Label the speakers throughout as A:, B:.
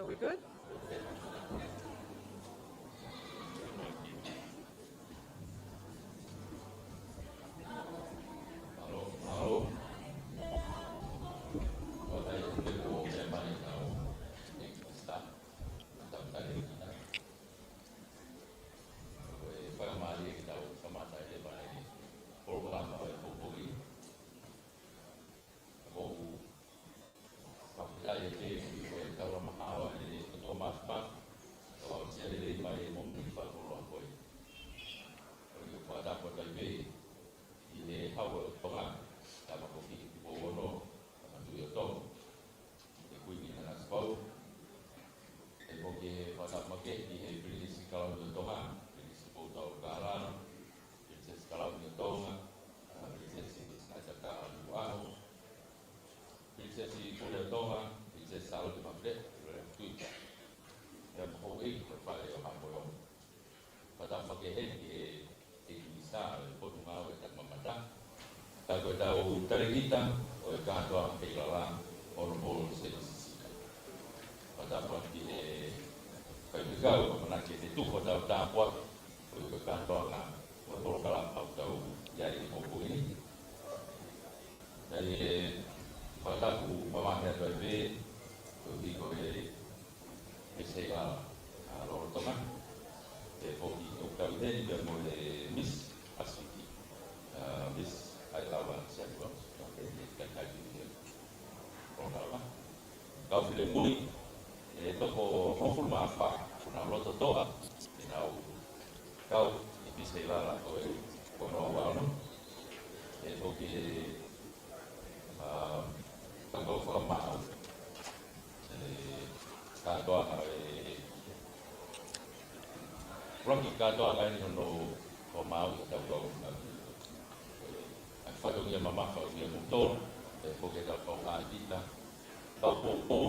A: So we're good?
B: Heilala, Honorable Tusite. Patapon ki kau manake te tuho tau tāpua, o katoa ngā, o tō kala au tau iai i mōku ini. Tei pataku mawahea toi vē, o hiko e Heilala a Lorotonga, e hoki o kau tēni kia mo le Miss Asiki, Miss Heilala Samuel, e kai o kala. Kau while mui, e toko hofuru maawha, kuna roto toa, e nau kau i Miss Heilala o e kono wano, e hoki kau whakamau, katoa Rocky katoa kai no o mau i tau kau whatongia mamawha o ia mutoro, e hoki tau kau ātita, kau pōpō,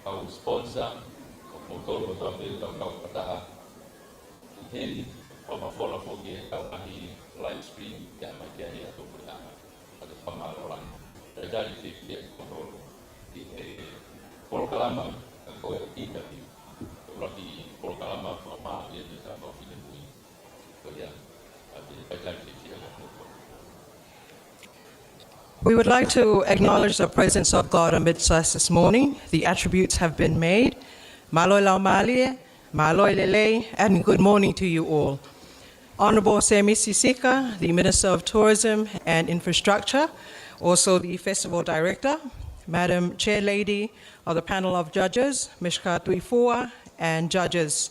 B: kau sponsor, kau motoro o tau whiri tau kau pataha, i heni, o mawhora hoki e kau ahi live stream, kia mai kia hea tō putaha, a te whamarorani. E tari te whiri e kotoro, i he porokalama, a koe interview, raki porokalama o maa e te tāpau whine mui, ko ia, a te tari te whiri e kotoro.
A: We would like to acknowledge the presence of God amidst us this morning. The attributes have been made. Maloi lau malie, maloi lele, and good morning to you all. Honorable Semi Sisika, the Minister of Tourism and Infrastructure, also the Festival Director, Madam Chair Lady of the panel of judges, Mishka Tuifua, and judges.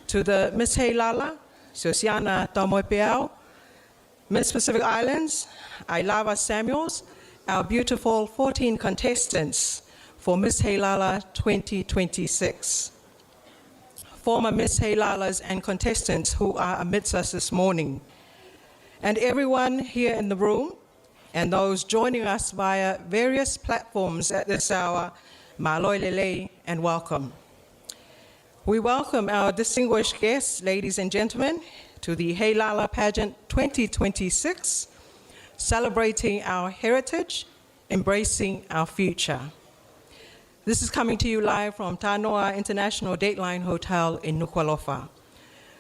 A: To the Miss Heilala, Sosiana Tamoepeau, Miss Pacific Islands, Heilala Samuels, our beautiful 14 contestants for Miss Heilala 2026. Former Miss Heilalas and contestants who are amidst us this morning. And everyone here in the room and those joining us via various platforms at this hour, maloi lele and welcome. We welcome our distinguished guests, ladies and gentlemen, to the Heilala Pageant 2026, celebrating our heritage, embracing our future. This is coming to you live from Tanoa International Dateline Hotel in Nuku'alofa.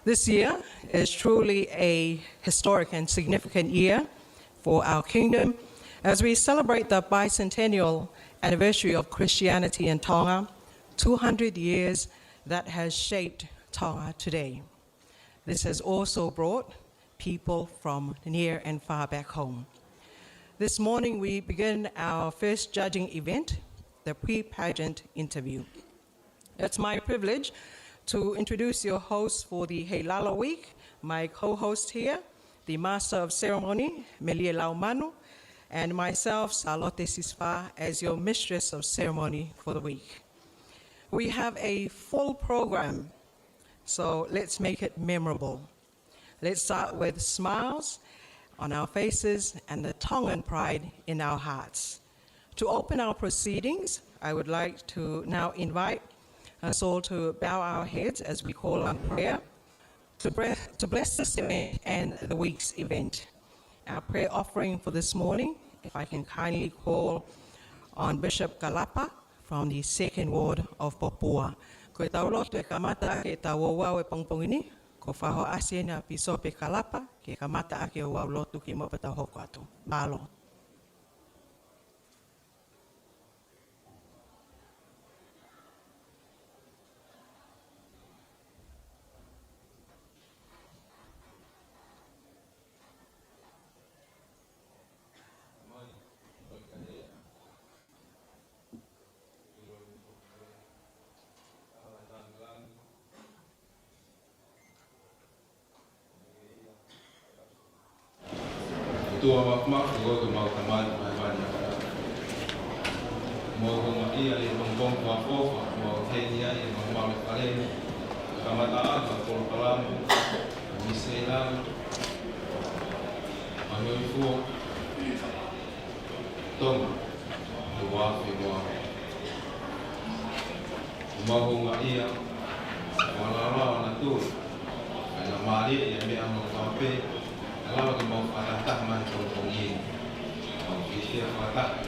A: This year is truly a historic and significant year for our kingdom as we celebrate the bicentennial anniversary of Christianity in Tonga, 200 years that has shaped Tonga today. This has also brought people from near and far back home. This morning we begin our first judging event, the pre-pageant interview. It's my privilege to introduce your host for the Heilala Week, my co-host here, the Master of Ceremony, Melie Laumanu, and myself, Salote Sispa, as your Mistress of Ceremony for the week. We have a full program, so let's make it memorable. Let's start with smiles on our faces and the Tongan pride in our hearts. To open our proceedings, I would like to now invite us all to bow our heads as we call on prayer to bless this event and the week's event. Our prayer offering for this morning, if I can kindly call on Bishop Galapa from the 2nd Ward of Papua. Ko e tau lotu e kamata ake e tau wau e pongpongini, ko whaho asie na piso pe kalapa, ke kamata ake o wau lotu ki mopata hoko atu. Malo.
C: Tua mak go to mau taman mai banyak. Mau ko ia i bong wa ofa mau Kenya i mau kale. Kamata ko kalam misela. Ano fu tong wa fi wa. Mau ko ia wala na tu. Ana mali ya mi amo kape. Kalau kita mau patah man pongpongin, mau kisah patah,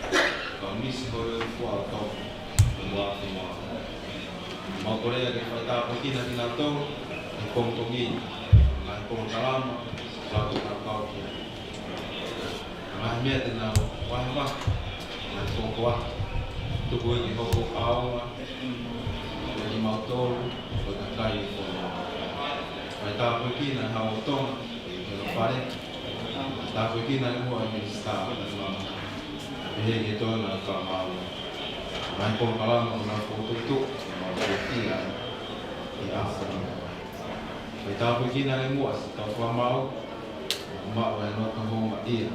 C: kalau misi boleh kuat atau buat semua. Mau boleh kita patah mungkin nanti nato pongpongin, ngan pong kalam, lalu nakau dia. Mahmia tenau wah, ngan pong kuat, tubuh ini hokok awal, jadi mau tol, bukan kali pun. Patah mungkin nak hau tong. Pare, tapi kita ni buat mista, ini kita nak kamal, main pun kalam nak foto tu, mau foto lah, ini asal. Tapi kita ni buat, kalau mau, mak nak kamu mak dia,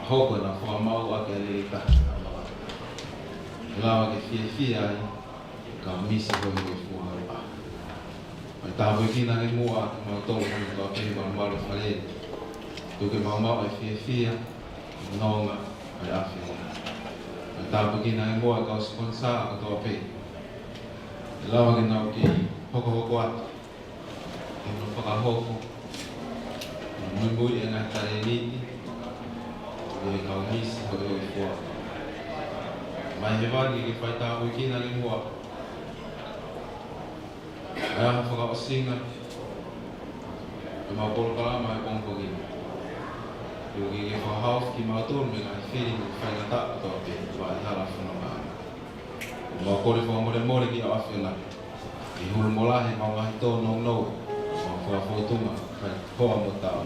C: hok nak mau agak lelaki, lawa ke fia, kami sebagai semua. Tapi kita ni mua mau tahu kalau kita mahu balik, tu kita mahu fia, nong ada fia. Tapi kita ni mua kalau sponsor atau apa, lawan kita nak hok kuat, kita pakai hok, mungkin yang ada ini, dia kau mis kalau kuat. Macam mana kita tahu kita ni mua? Ayah fakak singa, cuma pol kalam ay pongpongin. Yung ikifahaf kimatur dengan feeling file tak atau apa, buat harap nama. Cuma pol ifamore ki afela. Ihul molah mau ngahito nong no, mau foto mah, kau mau tahu.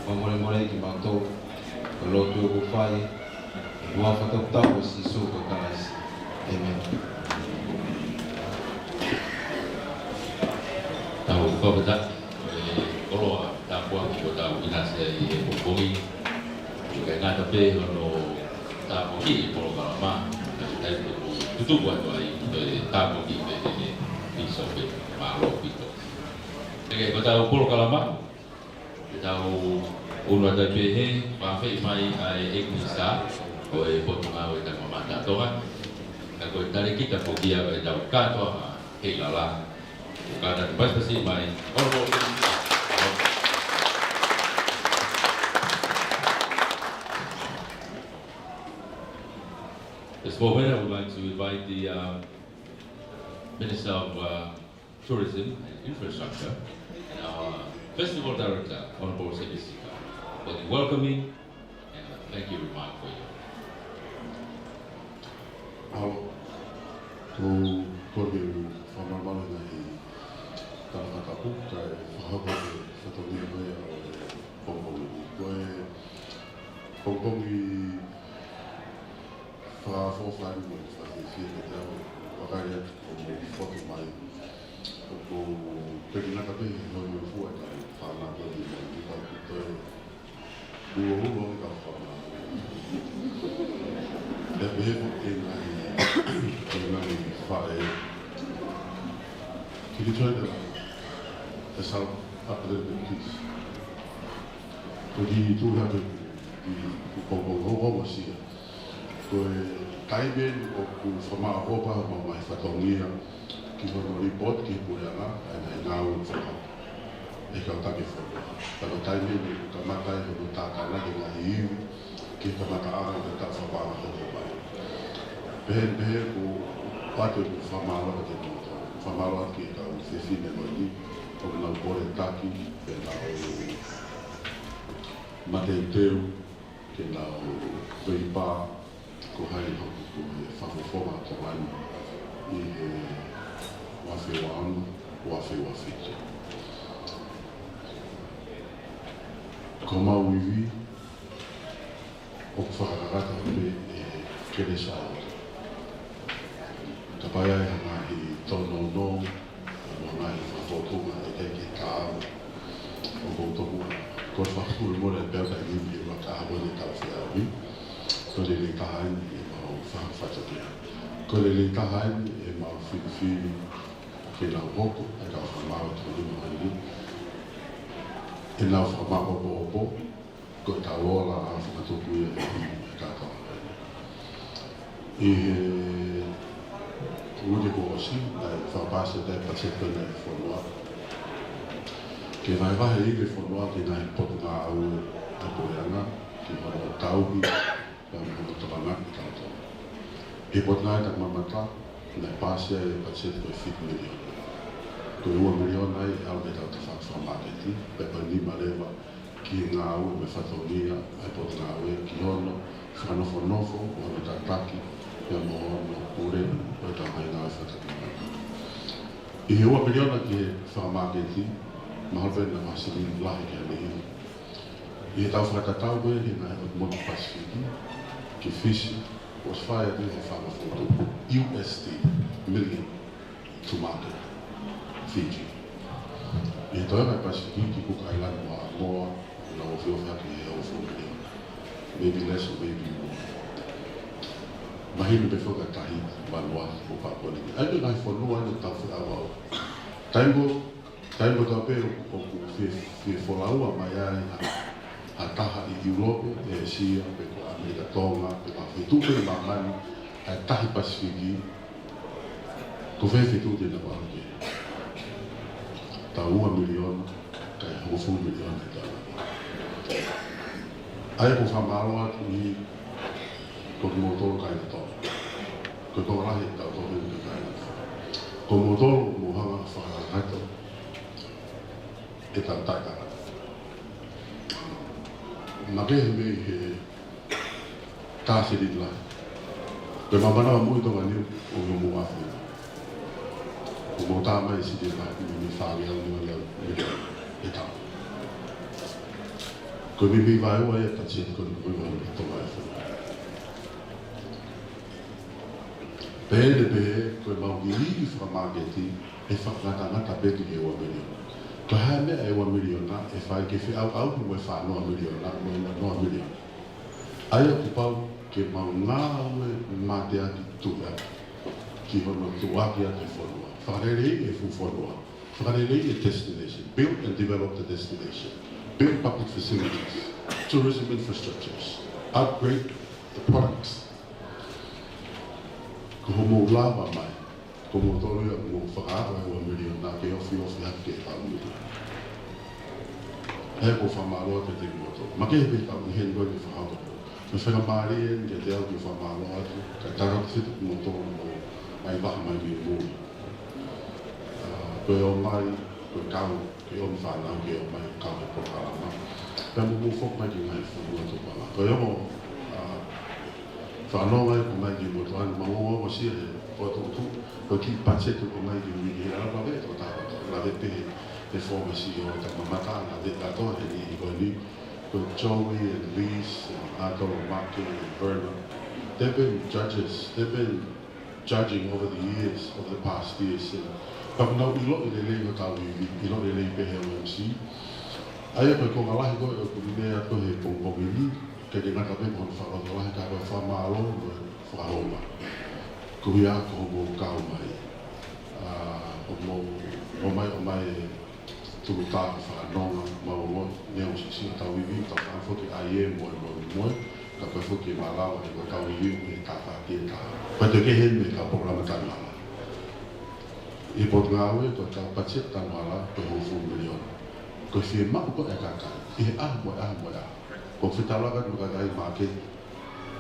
C: Famore ki matur, kalau tu bufai, dua foto tahu si suka kalas. Amen.
B: Tahu kau betul, kalau tak buat kita tahu ina saya pokoknya juga nak tapi kalau tak mungkin kalau lama kita itu buat doai tak mungkin ini bisa malu itu. Jadi kita tahu kalau lama kita tahu ulah tapi maafkan mai eknisa kau potong awal dan memandang tuan. Kalau dari kita pergi awal jauh kantor Heilala. Bukan bas pasti main. This moment, I would like to invite the Minister of Tourism and Infrastructure and our Festival Director, Honorable Tusite, for the welcoming and thank you remark for you.
D: Kalau kata buka, faham satu dia pokok ni faham faham ni faham sih kita wakaya foto mai pokok pergi nak tapi no fuat faham apa dia kita kita dua orang kita faham dan behave ini faham kita cuba let's help up a little bit, please. Jadi itu ada di pokok masih. Kau kaiben aku sama apa mau mai fatongia kita mau report kita boleh lah, and now kau tak bisa. Kalau kaiben kita mata itu tak ada lagi kita mata orang tetap sama apa. Pehe ko watu ku whamaloa te toto. Whamaloa ki ka u whiwhine mai ni. O nau kore taki, ke nau matei teu, ke nau whipā, ko hai hoku ko he whawhowha ko mai i he wawhi wānu, wawhi wawhite. Ko mau iwi, o ku whakarata pe e kere sao. Ka pai ai hana i tono no, o ngai whawhotunga e teke kāo, o koutoku, ko whakuru mora e pēta i iwi e waka awa ne tau whiawi, ko le le tahaini e mau whakawhatakia. Ko le le tahaini e mau whiwhiwi ke nau hoko, e kau whamau tonu mai e nau whamau opo, ko e tau ola a whakatuku e hiwi e kātau. I he uri ko osi, nai whapasa te pasetana e whanua. Ke vai vahe i le whanua ke nai potu ngā au e poeanga, ki whanua tauhi, ka mwana tawanaki tātou. E potu ngai tak mamata, nai pasia e paset koe 5 miliona. Koe 2 miliona e au me tau te whakawhamaketi, pepa ni malewa ki ngā au me whatonia, e potu ngā au e ki hono, whanofo, o me tātaki, ia mo no kure, o tau hai ngā e whatakia. I he 2 miliona ki e whamaketi, mahalwe na masini lahi ki ane iwi. I he tau whakatatau koe he ngai o motu Pasifiki, ki fisi, was whaia te he whakafoto, USD, million to market, Fiji. I he tau ngai Pasifiki ki kuka ilani wa moa, na o whiowhia ki he au 4 million. Maybe less or maybe more. Mahinu pe whakatahi, manua, o pakoni. Ai te ngai whanua ane tau whiawa au. Taimo tau pe o ku whi wholaua mai ai a taha i Europe, e Asia, pe ko Amerika Tonga, pe ka whitupe i mamani, a tahi Pasifiki, ko whitupe na waruke. Tau 2 miliona, kai hau 4 miliona e tala. Ai ko whamaloa i ko ki motoro kai na tō. Ko tō rahi tau tō hinu kai na tō. Ko motoro mo hanga whakahato e tau taikara. Makehe me he tāsiri lai. Koe mamanawa mui tonga niu o yo mua whina. Ko mo tā mai si te lai mi whāngi au ni wani e tau. Koe mi vai ua e tatsi e koe wani tonga e whina. Pēne pēhe, koe mau ki hiki whamaketi e whakatangata pēti e 2 miliona. Koe hae mea e 1 miliona e whae ke au mo e whanoa miliona, mo e noa miliona. Aia ku pau ke mau ngā aue mate aki tuia ki hono tuaki ake whanua. Whakarerei e whanua. Whakarerei e destination. Build and develop the destination. Build public facilities, tourism infrastructures, upgrade the products. Ko homo lawa mai, ko mo toro ia mo whakaara e 1 miliona ke ofi hake e tau miliona. He ko whamaroa te te moto. Ma ke he tau ni hen koe ki whakaara ko. Me whaka maari e ke te au ki whamaroa atu, ka tarata whitu ki mo toro mo ai waha mai ki mui. Koe o mai, koe kau, ke o mi whanau ke o mai kau e pokarama. Pea mo whok mai ki ngai whanua tupanga. Koe o mo whanau mai ko mai ki moto anu, ma o sia he pototu, ko ki pacetu ko mai ki mui ala pa veto tāra, la vepe te formasi o ta mamata, la vepe ato he ni ko ni, ko Joey and Lise, and Ato, Maki and Verna. They've been judges, they've been judging over the years, over the past years. But now I lo i le lei o tau i lo i lei pehe o MC. Aia koe ko ngalahi koe o kumine ato he pongpongini, ke te ngata pepo on whakato lahi ka koe whamalo o whahoma. Kumi a ko mo kau mai. O mai turu tāku whanonga, mau mo neo si tau iwi, tau whanfoki aie moe, ka koe whuki malawa e koe tau iwi e tāwhaki e tā. Koe te kehe me ka programa Tanoa. I pot ngawe koe tau patit Tanoa koe hou 4 miliona. Koe whie mau koe e kakai, i he moe. Ko whitalaga nuka kai make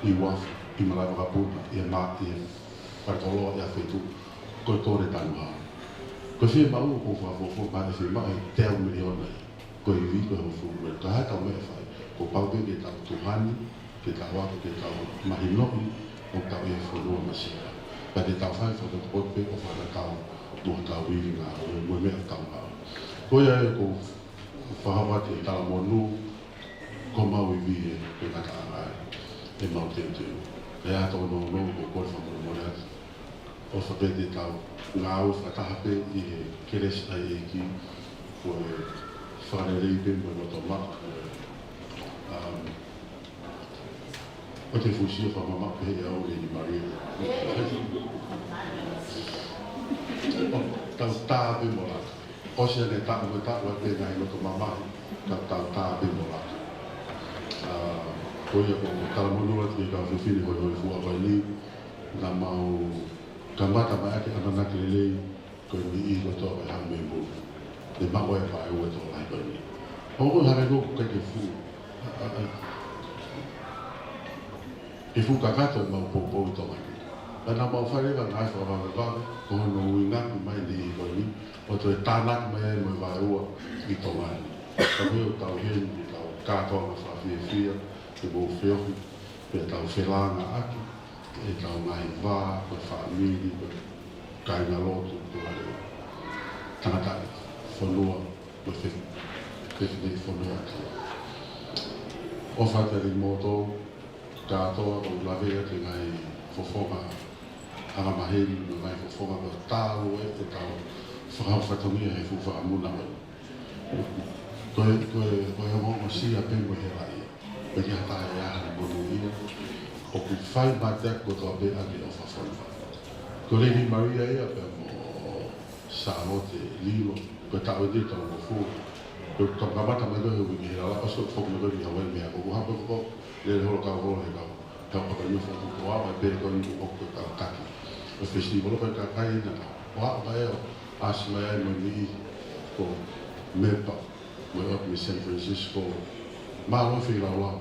D: i wafu, I malai wakapuna, I ma, I whaitoloa, I a whetu, koe tōre Tanoa. Koe whia mau ko whawhawhau mai whia mai teo miliona koe I vi koe hawhau mai. Ka hai tau mea whai, ko paupe ke tau tuhani, ke tau wako, ke tau mahinoi, o tau e whanua masira. Pa te tau whai whakapope o whanakau, mo tau wiri ngā, mo mea tau ngā. Koe ai ko whahawate I tala monu, ko mau I vi e koe kata angai, e mau teo teo. E ato no no ko koe whamuna mone atu. O whapete tau ngā au whatahape I he keres ai e ki ko e whakarerei pe mo no tō maka. O te fusia whamama pe he au e ni Maria. O tau tā pe mo laka. O se ne tā mo tā wa pe ngai no tō mamai. Tau tā pe mo laka. Ko ia ko talamonu atu I ka whiwhini hoi hoi fua hoi ni. Nā mau ka mata mai ake ananaki lelei koe ni I roto e hau me mou. Ne mako e whae ua tō lai koe ni. Hoko hare no kai ke fu. Ke fu ka kato e mau popo I tō mai. Ka nā mau whae rewa ngai whae whae ko hono ui ngaki mai ni I koe ni. O tō e tānaki mai e mo e whae ua I tō mai. Ka meo tau hen I tau kātoa ma whawhia whia. Te mou whiohi. Pea tau whelanga aki. E tau ngai wā, koe whaamiri, koe kai ngā lotu, koe tangata whanua, koe whewhine whanua atu. O whateri mōtō, kātoa o lawea te ngai whawhonga hanga maheri, no ngai whawhonga koe tālo e te tau whakau whatongia he fuwha amuna mai. Koe hongo sia pengo he rai, koe ki hata e ahana monu ia, o ku whai matea ko tō be ake o whawhonga. Ko Lady Maria ia pe mo Samote, Lilo, ko tau e tētau o fu. Ko kamata mai dohe wingi Heilala, oso whoku na wingi Hawaii mea, ko kuhapa ko le holo kau holo he kau. Kau paka nyufa ku kua mai pe ko ni o ko kau kaki. O festival ko ka kai na kau. Wa mai o asma e mo ni ko mepa, mo o San Francisco. Ma lo fi la la.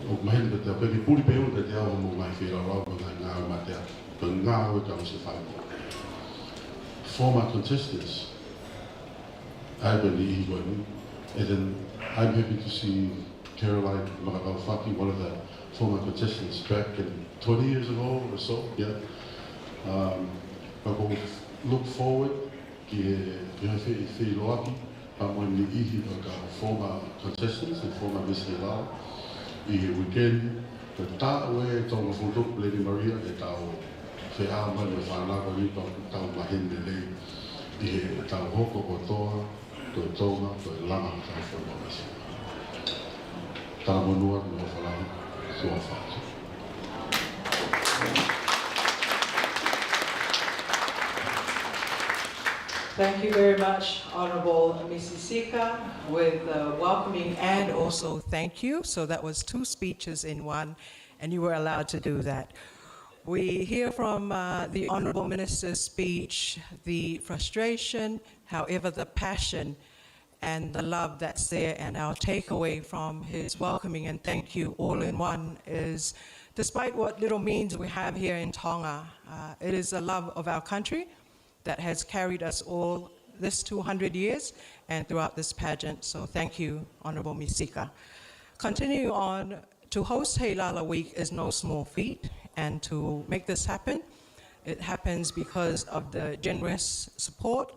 D: O mahen pe te pe puri pe o te te o mo mai fi la la ko ngā matea. Ko ngā o ka se whai. Former contestants, I believe he won. And then I'm happy to see Caroline Makakawhaki, one of the former contestants, back in 20 years ago or so. Yeah. I will look forward to the loaki, when the former contestants and former Miss Heilala. Weekend, the Tawe, Tonga Futuk, Lady Maria, the Tao, Feama, the Whanaka, Tao Mahin, the Lady, the Tao Hoko, Kotoa, to Tonga, to Lama, Tao Fondomasi. Tao Monua, no Whanaka, Suafatu.
A: Thank you very much, Honourable Mrs. Sika, with welcoming and also thank you. So that was 2 speeches in one, and you were allowed to do that. We hear from the Honourable Minister's speech, the frustration, however, the passion and the love that's there, and our takeaway from his welcoming and thank you all in one is, despite what little means we have here in Tonga, it is the love of our country that has carried us all this 200 years and throughout this pageant. So thank you, Honourable Misika. Continue on, to host Heilala Week is no small feat, and to make this happen, it happens because of the generous support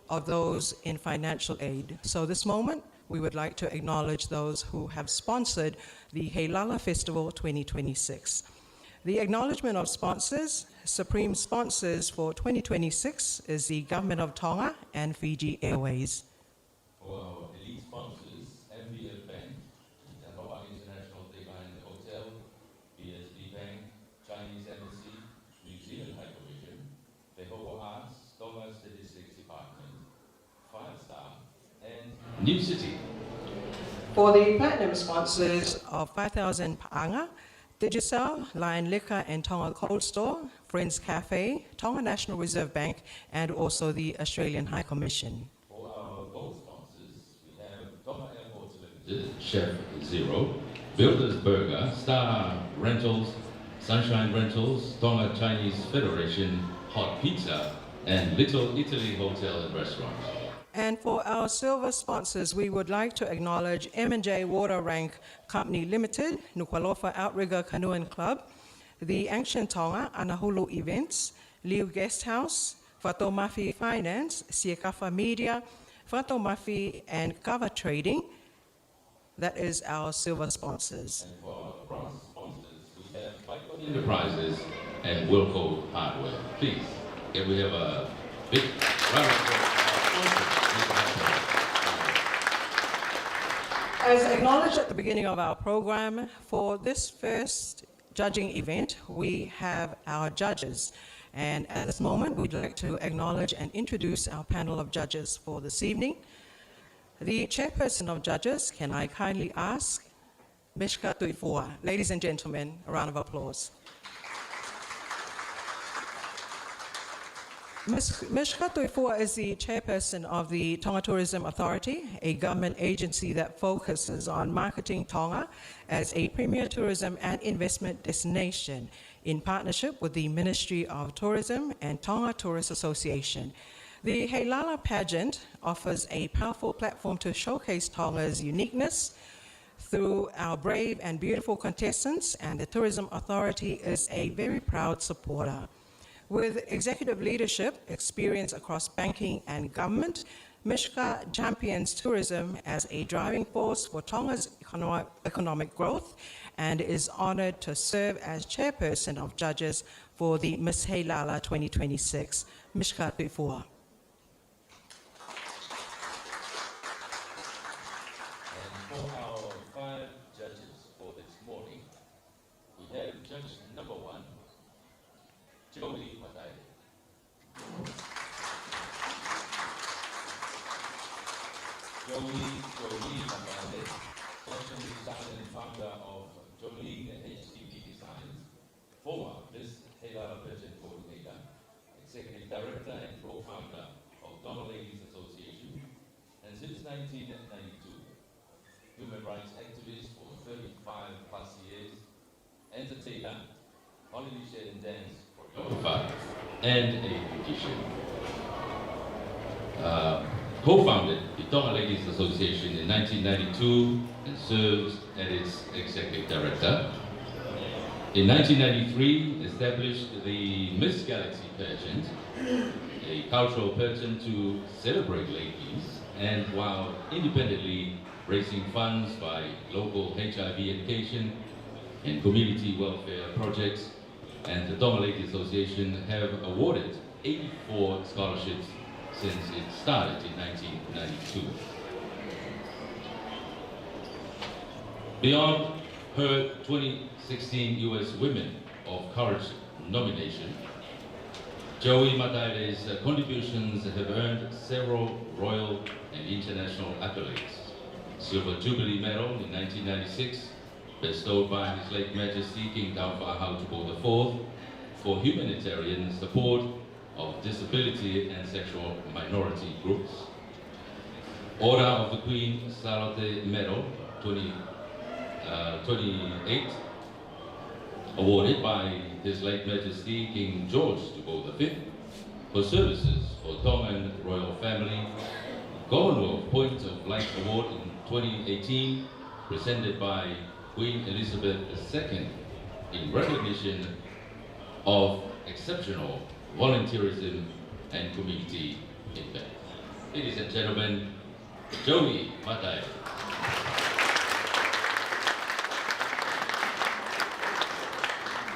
A: of those in financial aid. So this moment, we would like to acknowledge those who have sponsored the Heilala Festival 2026. The acknowledgement of sponsors, supreme sponsors for 2026 is the Government of Tonga and Fiji Airways.
B: For our elite sponsors, MBL Bank, Tanoa International Divine Hotel, BSB Bank, Chinese Embassy, New Zealand High Commission, the Hobo Arts, Tonga Statistics Department, Fire Star, and New City.
A: For the platinum sponsors of 5,000 Paanga, Digicel, Lion Liquor and Tonga Cold Store, Friends Cafe, Tonga National Reserve Bank, and also the Australian High Commission.
B: For our gold sponsors, we have Tonga Airports Limited, Chef Zero, Builders Burger, Star Rentals, Sunshine Rentals, Tonga Chinese Federation, Hot Pizza, and Little Italy Hotel and Restaurant.
A: And for our silver sponsors, we would like to acknowledge M&J Water Rank Company Limited, Nuku'alofa Outrigger Canoeing Club, the Ancient Tonga Anahulu Events, Liu Guest House, Fato Mafi Finance, Siekafa Media, Fato Mafi, and Kava Trading. That is our silver sponsors.
B: And for our bronze sponsors, we have Michael Enterprises and Wilco Hardware. Please, can we have a big round of applause?
A: As acknowledged at the beginning of our program, for this first judging event, we have our judges. And at this moment, we'd like to acknowledge and introduce our panel of judges for this evening. The chairperson of judges, can I kindly ask Mishka Tuifua. Ladies and gentlemen, a round of applause. Mishka Tuifua is the chairperson of the Tonga Tourism Authority, a government agency that focuses on marketing Tonga as a premier tourism and investment destination in partnership with the Ministry of Tourism and Tonga Tourist Association. The Heilala pageant offers a powerful platform to showcase Tonga's uniqueness through our brave and beautiful contestants, and the Tourism Authority is a very proud supporter. With executive leadership, experience across banking and government, Mishka champions tourism as a driving force for Tonga's economic growth and is honored to serve as chairperson of judges for the Miss Heilala 2026. Mishka Tuifua.
B: And for our 5 judges for this morning, we have judge number 1, Joey Matai. Joey Matai, fashion designer and founder of Jolie HDB Designs, former Miss Heilala pageant coordinator, executive director and co-founder of Tonga Ladies Association, and since 1992, human rights activist for 35 plus years, entertainer, Polynesian dance choreographer, and a musician. Co-founded the Tonga Ladies Association in 1992 and serves as its executive director. In 1993, established the Miss Galaxy pageant, a cultural pageant to celebrate ladies, and while independently raising funds by local HIV education and community welfare projects, and the Tonga Ladies Association have awarded 84 scholarships since it started in 1992. Beyond her 2016 U.S. Women of Courage nomination, Joey Matai's contributions have earned several royal and international accolades. Silver Jubilee Medal in 1996, bestowed by His late Majesty King Taupa'ahau IV for humanitarian support of disability and sexual minority groups. Order of the Queen Salute Medal 28, awarded by His late Majesty King George V for services for Tongan royal family. Commonwealth Point of Light Award in 2018, presented by Queen Elizabeth II in recognition of exceptional volunteerism and community impact. Ladies and gentlemen, Joey Matai.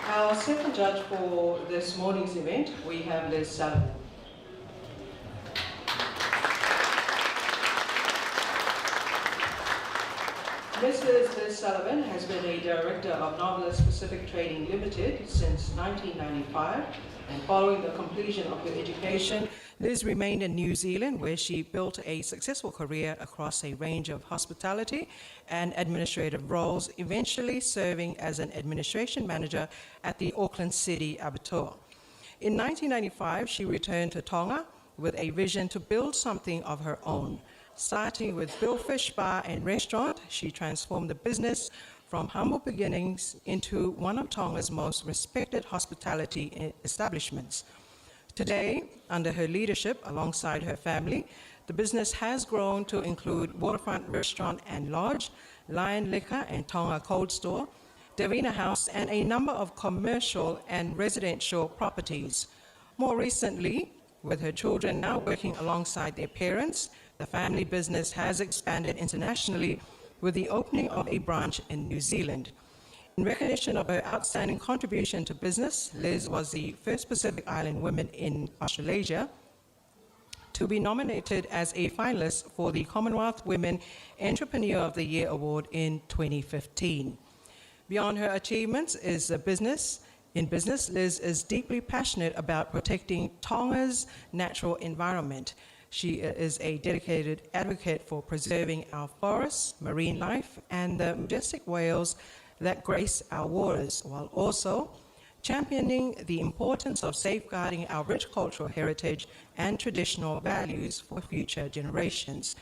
A: Our second judge for this morning's event, we have Liz Sullivan. Mrs. Liz Sullivan has been a director of Novelist Pacific Trading Limited since 1995, and following the completion of her education, Liz remained in New Zealand, where she built a successful career across a range of hospitality and administrative roles, eventually serving as an administration manager at the Auckland City Abattoir. In 1995, she returned to Tonga with a vision to build something of her own. Starting with Billfish Bar and Restaurant, she transformed the business from humble beginnings into one of Tonga's most respected hospitality establishments. Today, under her leadership, alongside her family, the business has grown to include waterfront restaurant and lodge, Lion Liquor and Tonga Cold Store, Davina House, and a number of commercial and residential properties. More recently, with her children now working alongside their parents, the family business has expanded internationally with the opening of a branch in New Zealand. In recognition of her outstanding contribution to business, Liz was the first Pacific Island woman in Australasia to be nominated as a finalist for the Commonwealth Women Entrepreneur of the Year Award in 2015. Beyond her achievements in business, Liz is deeply passionate about protecting Tonga's natural environment. She is a dedicated advocate for preserving our forests, marine life, and the majestic whales that grace our waters, while also championing the importance of safeguarding our rich cultural heritage and traditional values for future generations.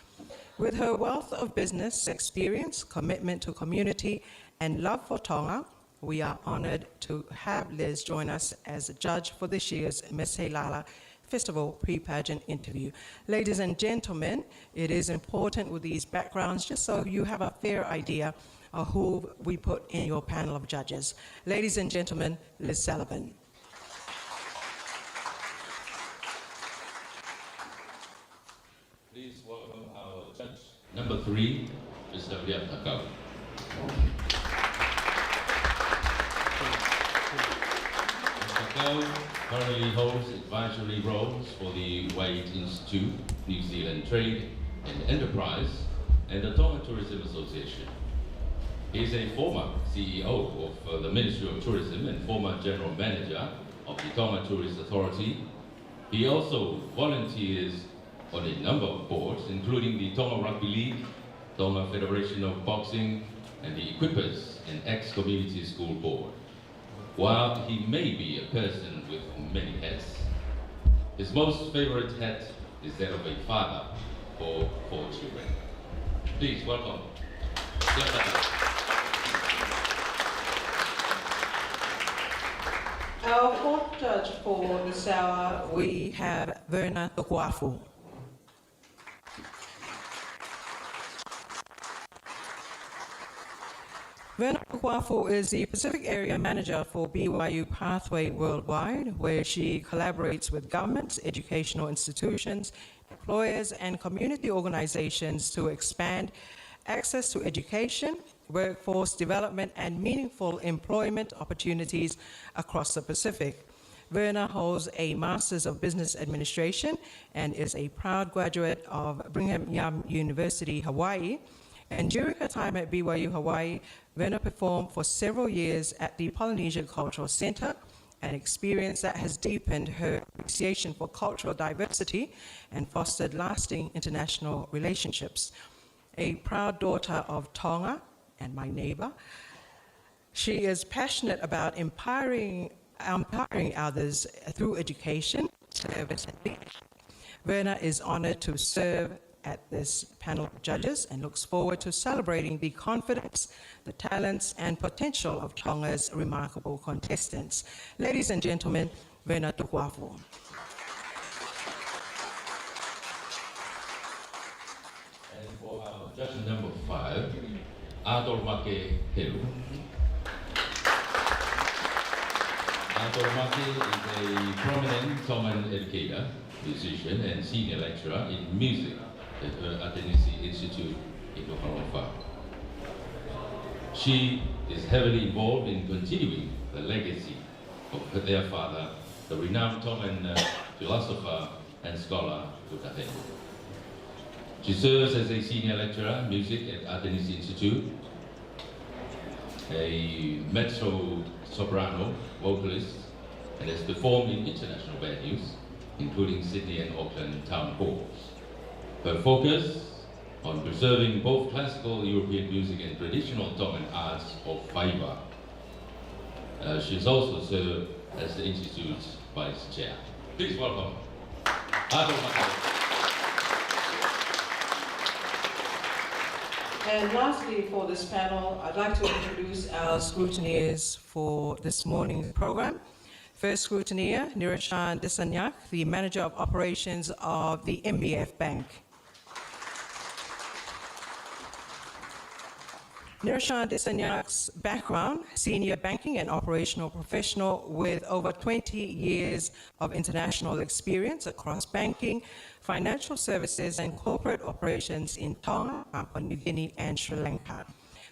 A: With her wealth of business experience, commitment to community, and love for Tonga, we are honored to have Liz join us as a judge for this year's Miss Heilala Festival pre-pageant interview. Ladies and gentlemen, it is important with these backgrounds just so you have a fair idea of who we put in your panel of judges. Ladies and gentlemen, Liz Sullivan.
B: Please welcome our judge number 3, Mr. Liam Takau. Takau currently holds advisory roles for the Wade Institute, New Zealand Trade and Enterprise, and the Tonga Tourism Association. He is a former CEO of the Ministry of Tourism and former General Manager of the Tonga Tourist Authority. He also volunteers on a number of boards, including the Tonga Rugby League, Tonga Federation of Boxing, and the Equippers and Ex-Community School Board. While he may be a person with many hats, his most favorite hat is that of a father for 4 children. Please welcome.
A: Our fourth judge for this hour, we have Verna Tukuafu. Verna Tukuafu is the Pacific Area Manager for BYU Pathway Worldwide, where she collaborates with governments, educational institutions, employers, and community organizations to expand access to education, workforce development, and meaningful employment opportunities across the Pacific. Verna holds a Master's of Business Administration and is a proud graduate of Brigham Young University, Hawaii. And during her time at BYU Hawaii, Verna performed for several years at the Polynesian Cultural Center, an experience that has deepened her appreciation for cultural diversity and fostered lasting international relationships. A proud daughter of Tonga and my neighbor, she is passionate about empowering others through education, service, and leadership. Verna is honored to serve at this panel of judges and looks forward to celebrating the confidence, the talents, and potential of Tonga's remarkable contestants. Ladies and gentlemen, Verna Tukuafu.
B: And for our judge number 5, Adol Make Helu. Adol Make is a prominent Tongan educator, musician, and senior lecturer in music at the Atenisi Institute in Nuku'alofa. She is heavily involved in continuing the legacy of their father, the renowned Tongan philosopher and scholar, Tusite. She serves as a senior lecturer in music at Atenisi Institute, a mezzo-soprano vocalist, and has performed in international venues, including Sydney and Auckland town halls. Her focus on preserving both classical European music and traditional Tongan arts of Whaiva. She's also served as the Institute's Vice Chair. Please welcome Adol Make.
A: And lastly, for this panel, I'd like to introduce our scrutineers for this morning's program. First scrutineer, Nirashan Desanyak, the Manager of Operations of the MBF Bank. Nirashan Desanyak's background, senior banking and operational professional with over 20 years of international experience across banking, financial services, and corporate operations in Tonga, Papua New Guinea, and Sri Lanka.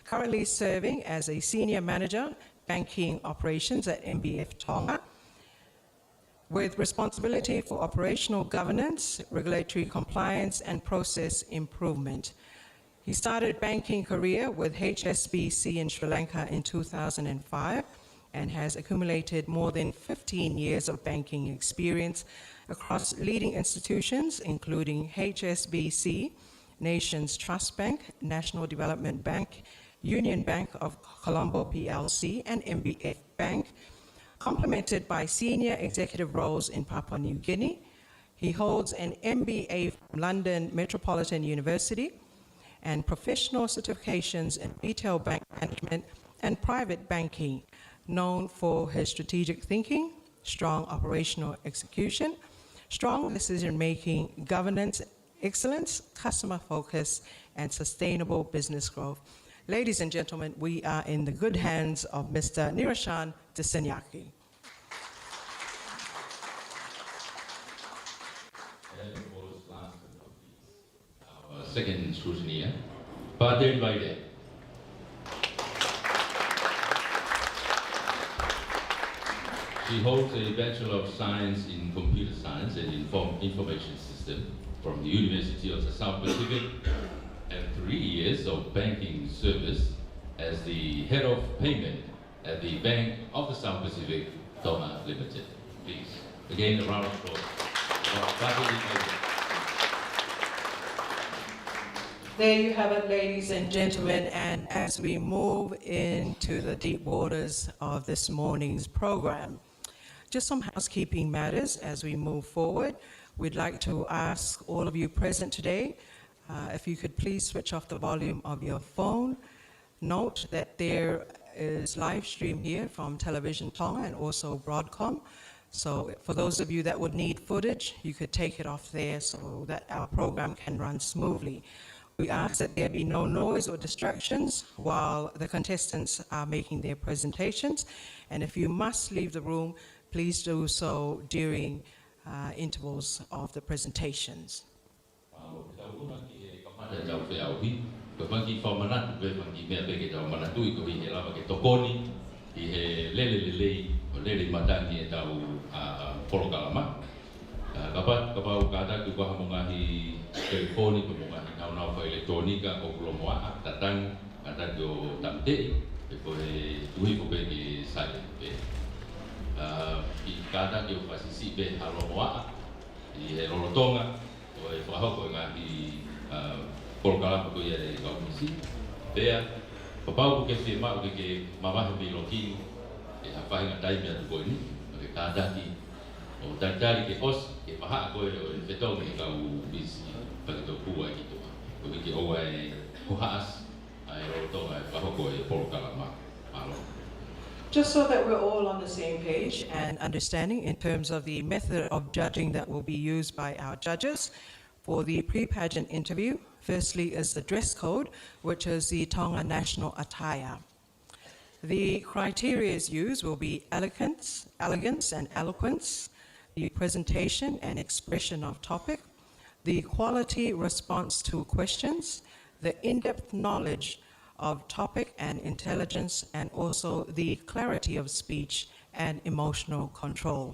A: Currently serving as a senior manager, banking operations at MBF Tonga, with responsibility for operational governance, regulatory compliance, and process improvement. He started banking career with HSBC in Sri Lanka in 2005 and has accumulated more than 15 years of banking experience across leading institutions including HSBC, Nations Trust Bank, National Development Bank, Union Bank of Colombo PLC, and MBF Bank, complemented by senior executive roles in Papua New Guinea. He holds an MBA from London Metropolitan University and professional certifications in retail bank management and private banking, known for his strategic thinking, strong operational execution, strong decision-making, governance excellence, customer focus, and sustainable business growth. Ladies and gentlemen, we are in the good hands of Mr. Nirashan Desanyaki.
B: Second scrutineer, Paden Vaide. She holds a Bachelor of Science in Computer Science and Information System from the University of the South Pacific and 3 years of banking service as the head of payment at the Bank of the South Pacific, Tonga Limited. Please, again, a round of applause.
A: There you have it, ladies and gentlemen, and as we move into the deep waters of this morning's program, just some housekeeping matters as we move forward. We'd like to ask all of you present today, if you could please switch off the volume of your phone. Note that there is live stream here from Television Tonga and also Broadcom. So for those of you that would need footage, you could take it off there so that our program can run smoothly. We ask that there be no noise or distractions while the contestants are making their presentations. And if you must leave the room, please do so during intervals of the presentations.
B: Kapau kata tu kau mengahi telefoni, mengahi nau fa elektronika ko kulomoa datang kata tu tamte ko tui ko be ki sai be kata tu fasisi be halomoa I rolotonga ko e fa ko ngahi polkala ko ia de ko misi be kapau ko ke firma ko ke mama be loki e fa inga dai me ko ni ke kata ki o tantari ke os ke paha ko e fetong ni ka u bisi pagto kuwa ito ko ke o ai kuhas ai roto ai paha ko e polkala ma malo.
A: Just so that we're all on the same page and understanding in terms of the method of judging that will be used by our judges for the pre-pageant interview, firstly is the dress code, which is the Tonga national attire. The criteria used will be elegance and eloquence, the presentation and expression of topic, the quality response to questions, the in-depth knowledge of topic and intelligence, and also the clarity of speech and emotional control.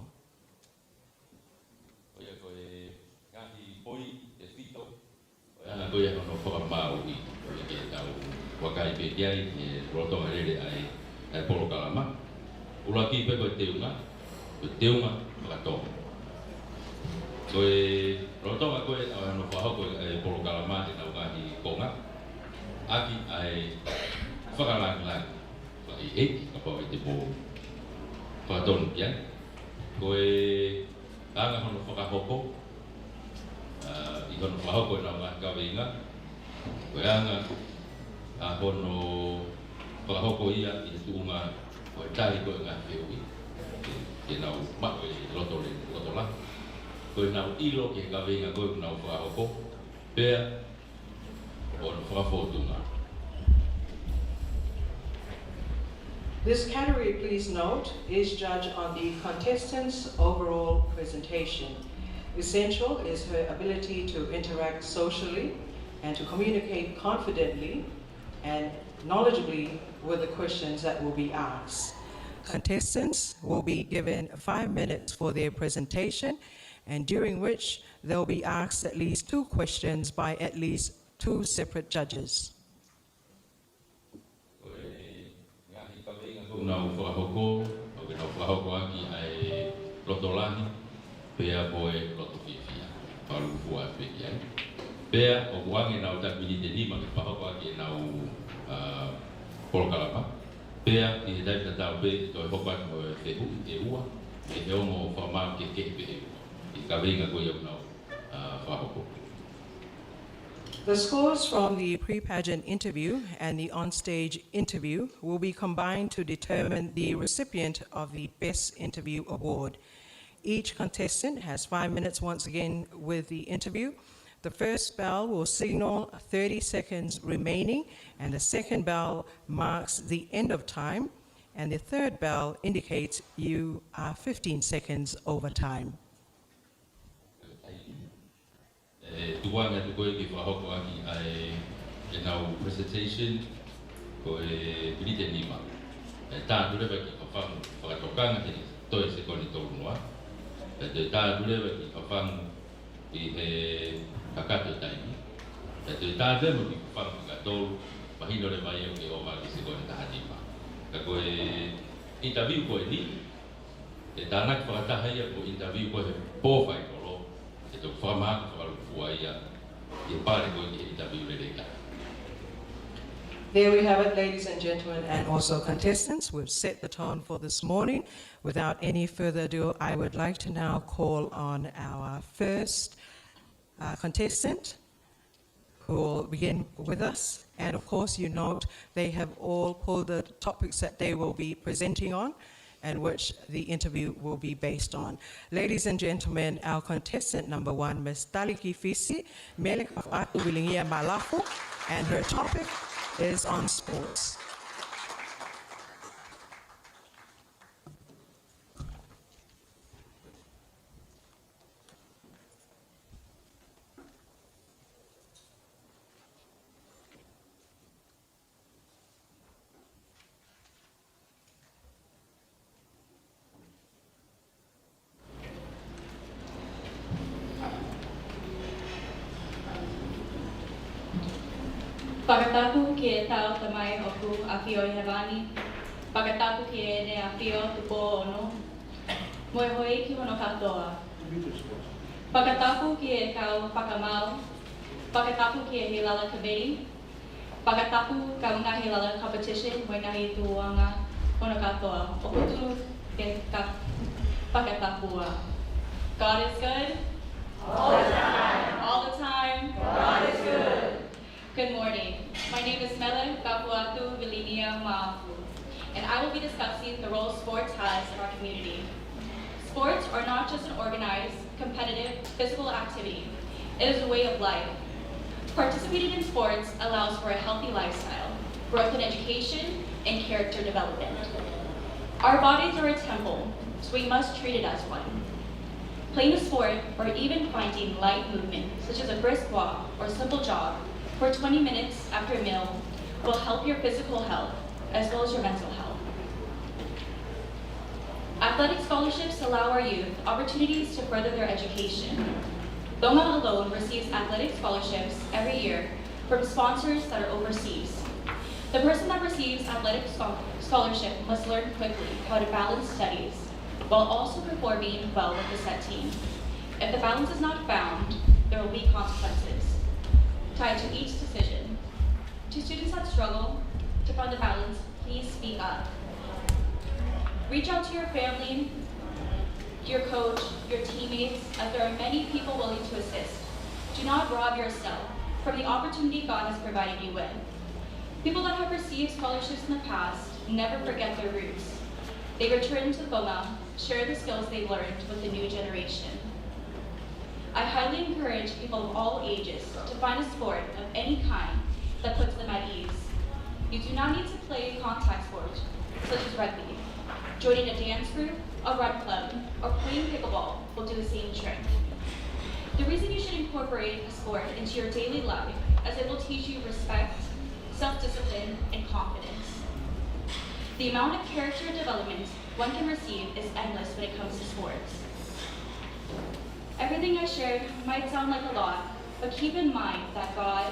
B: Koe rotonga koe no whaho koe e polokalama e nau ngahi konga aki ai whakalang i eki ka pau e te pō whakatonu kia koe anga hono whakahoko I hono whaho koe nau ngahi kaweinga koe anga a hono whakahoko ia i tuunga o e tahi koe ngā whiui. Ke nau mako e loto la. Koe nau ilo ke kawinga koe nau whakahoko. Pea o no whakafotunga.
A: This category, please note, is judged on the contestant's overall presentation. Essential is her ability to interact socially and to communicate confidently and knowledgeably with the questions that will be asked. Contestants will be given 5 minutes for their presentation, and during which they'll be asked at least 2 questions by at least 2 separate judges.
B: Nau whakahoko, o ke nau whakahoko aki ai lotolani, pea poe loto whiwhia, paru fua peki ai. Pea o kuange nau takmini te nima ke whakahoko aki nau polokalapa. Pea i he taita tau pe i toi hopat mo e hu e ua, e he omo whamau ke pe e ua. I ka venga koe au nau whakahoko.
A: The scores from the pre-pageant interview and the on-stage interview will be combined to determine the recipient of the Best Interview Award. Each contestant has 5 minutes once again with the interview. The first bell will signal 30 seconds remaining, and the second bell marks the end of time, and the third bell indicates you are 15 seconds over time.
B: Tuanga te koe ki whahoko aki ai e nau presentation ko e Brite Nima. Tā durewa ki whawhangu whakatokanga te toi se koni tōru noa. Tā durewa ki whawhangu i he kakato taimi. Tā demo ki whawhangu ka tōru mahino re mai au ke o maki se koni taha nima. Ka koe interview koe ni, e tānak whakatahaia ko interview koe he pōwhai koro. E tō whamaka whakarufu ia i pāre koe ki interview re reka.
A: There we have it, ladies and gentlemen, and also contestants. We've set the tone for this morning. Without any further ado, I would like to now call on our first contestant, who will begin with us. And of course, you note they have all pulled the topics that they will be presenting on and which the interview will be based on. Ladies and gentlemen, our contestant number 1, Ms. Taliki Fisi, Melek Atu Wilingia Malafu, and her topic is on sports.
E: Pagatapu ki e tau tamai o ku awhio I Hewani. Pagatapu ki e ne awhio tupo ono. Moe hoi ki hono katoa. Pagatapu ki e kau whakamau. Pagatapu ki e Heilala Committee. Pagatapu ka mga Heilala competition moe ngahi tuanga hono katoa. O kutu ke ka pagatapua. God is good. All the time. All the time. God is good. Good morning. My name is Mele Kapuatu Vilinia Maafu, and I will be discussing the role sports has in our community. Sports are not just an organized, competitive, physical activity. It is a way of life. Participating in sports allows for a healthy lifestyle, growth in education, and character development. Our bodies are a temple, so we must treat it as one. Playing a sport, or even finding light movement, such as a brisk walk or simple jog, for 20 minutes after a meal will help your physical health as well as your mental health. Athletic scholarships allow our youth opportunities to further their education. Loma alone receives athletic scholarships every year from sponsors that are overseas. The person that receives athletic scholarship must learn quickly how to balance studies while also performing well with the set team. If the balance is not found, there will be consequences tied to each decision. To students that struggle to find the balance, please speak up. Reach out to your family, your coach, your teammates, as there are many people willing to assist. Do not rob yourself from the opportunity God has provided you with. People that have received scholarships in the past never forget their roots. They return to Tonga, share the skills they've learned with the new generation. I highly encourage people of all ages to find a sport of any kind that puts them at ease. You do not need to play contact sports, such as rugby. Joining a dance group, a run club, or playing pickleball will do the same trick. The reason you should incorporate a sport into your daily life is it will teach you respect, self-discipline, and confidence. The amount of character development one can receive is endless when it comes to sports. Everything I shared might sound like a lot, but keep in mind that God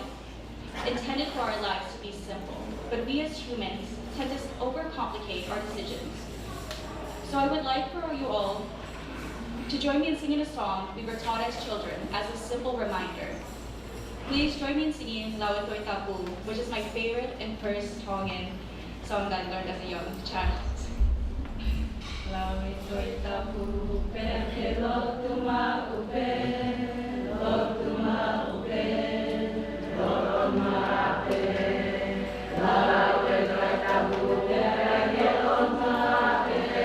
E: intended for our lives to be simple, but we as humans tend to overcomplicate our decisions. So I would like for you all to join me in singing a song we were taught as children as a simple reminder. Please join me in singing Lawe Toi Tapu, which is my favorite and first Tongan song that I learned as a young child. Lawe Toi Tapu, pe lotuma upe, lotuma upe, lotuma upe, Lawe Toi Tapu, pe lotuma upe.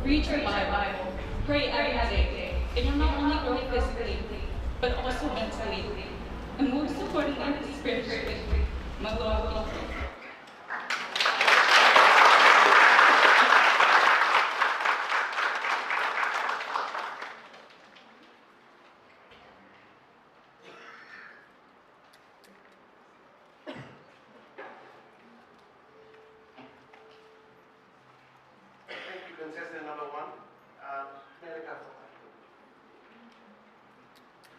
E: Read your Bible, pray every day, and you'll not only grow physically, but also mentally, and most importantly, spiritually. Maloha.
F: Contestant number one, America.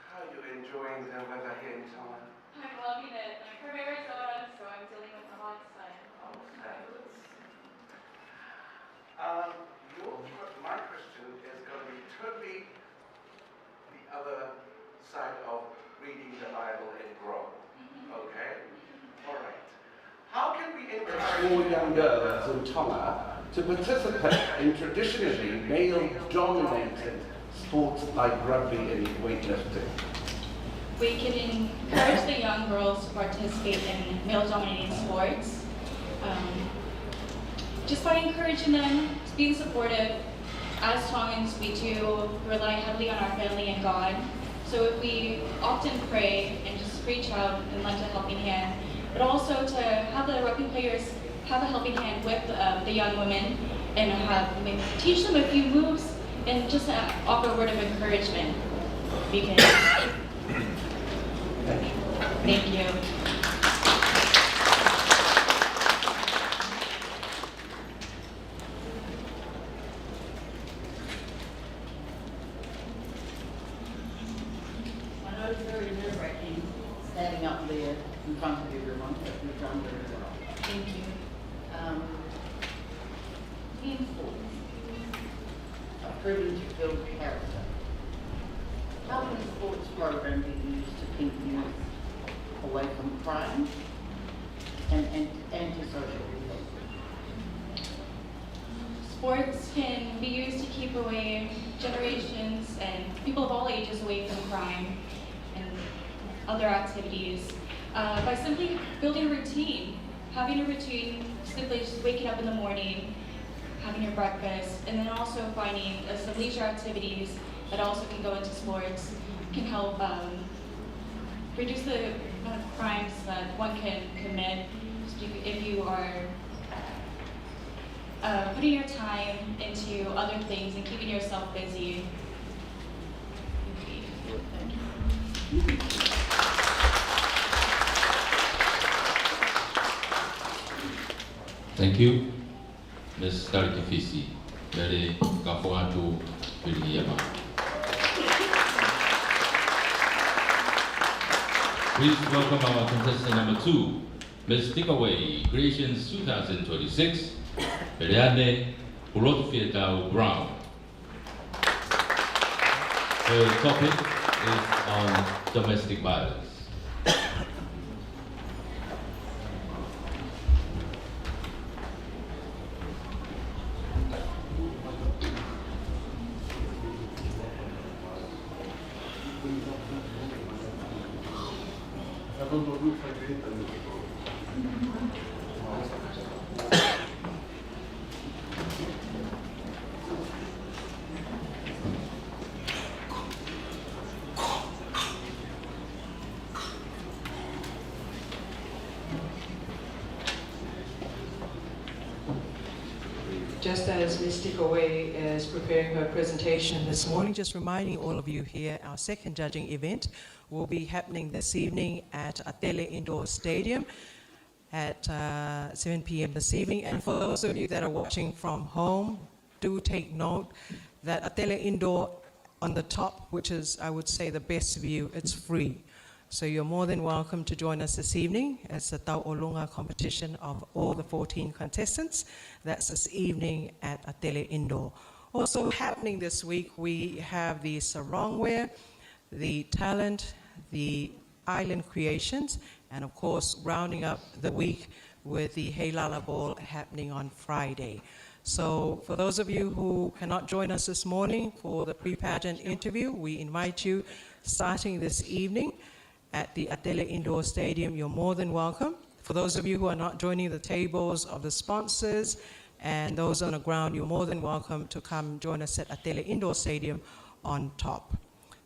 F: How are you enjoying the weather here in Tonga?
E: I'm loving it. I'm from Arizona, so I'm dealing with the hot sun.
F: My question is going to be totally the other side of reading the Bible and grow. Okay? All right. How can we encourage more young girls in Tonga to participate in traditionally male-dominated sports like rugby and weightlifting?
E: We can encourage the young girls to participate in male-dominated sports just by encouraging them, being supportive. As Tongans, we do rely heavily on our family and God. So if we often pray and just reach out and lend a helping hand, but also to have the rugby players have a helping hand with the young women and maybe teach them a few moves and just offer a word of encouragement. Because thank you.
G: I know it's very nerve-wracking standing up there in front of everyone, but you've done very well.
E: Thank you.
G: Team sports are proving to build character. How can a sports program be used to keep youth away from crime and antisocial behavior?
E: Sports can be used to keep away generations and people of all ages away from crime and other activities by simply building a routine. Having a routine, simply just waking up in the morning, having your breakfast, and then also finding some leisure activities that also can go into sports, can help reduce the amount of crimes that one can commit if you are putting your time into other things and keeping yourself busy.
B: Thank you, Ms. Tarikifisi. Very kafuatu Williama. Please welcome our contestant number 2, Ms. Takeaway Creations 2026. Peleane Pulotu Brown. Her topic is on domestic violence.
A: Just as Ms. Dikaway is preparing her presentation this morning, just reminding all of you here, our second judging event will be happening this evening at Atele Indoor Stadium at 7 p.m. this evening. And for those of you that are watching from home, do take note that Atele Indoor on the top, which is, I would say, the best view, it's free. So you're more than welcome to join us this evening. It's the Tau Olunga competition of all the 14 contestants. That's this evening at Atele Indoor. Also happening this week, we have the Sarongware, the Talent, the Island Creations, and of course, rounding up the week with the Heilala Ball happening on Friday. So for those of you who cannot join us this morning for the pre-pageant interview, we invite you starting this evening at the Atele Indoor Stadium. You're more than welcome. For those of you who are not joining the tables of the sponsors and those on the ground, you're more than welcome to come join us at Atele Indoor Stadium on top.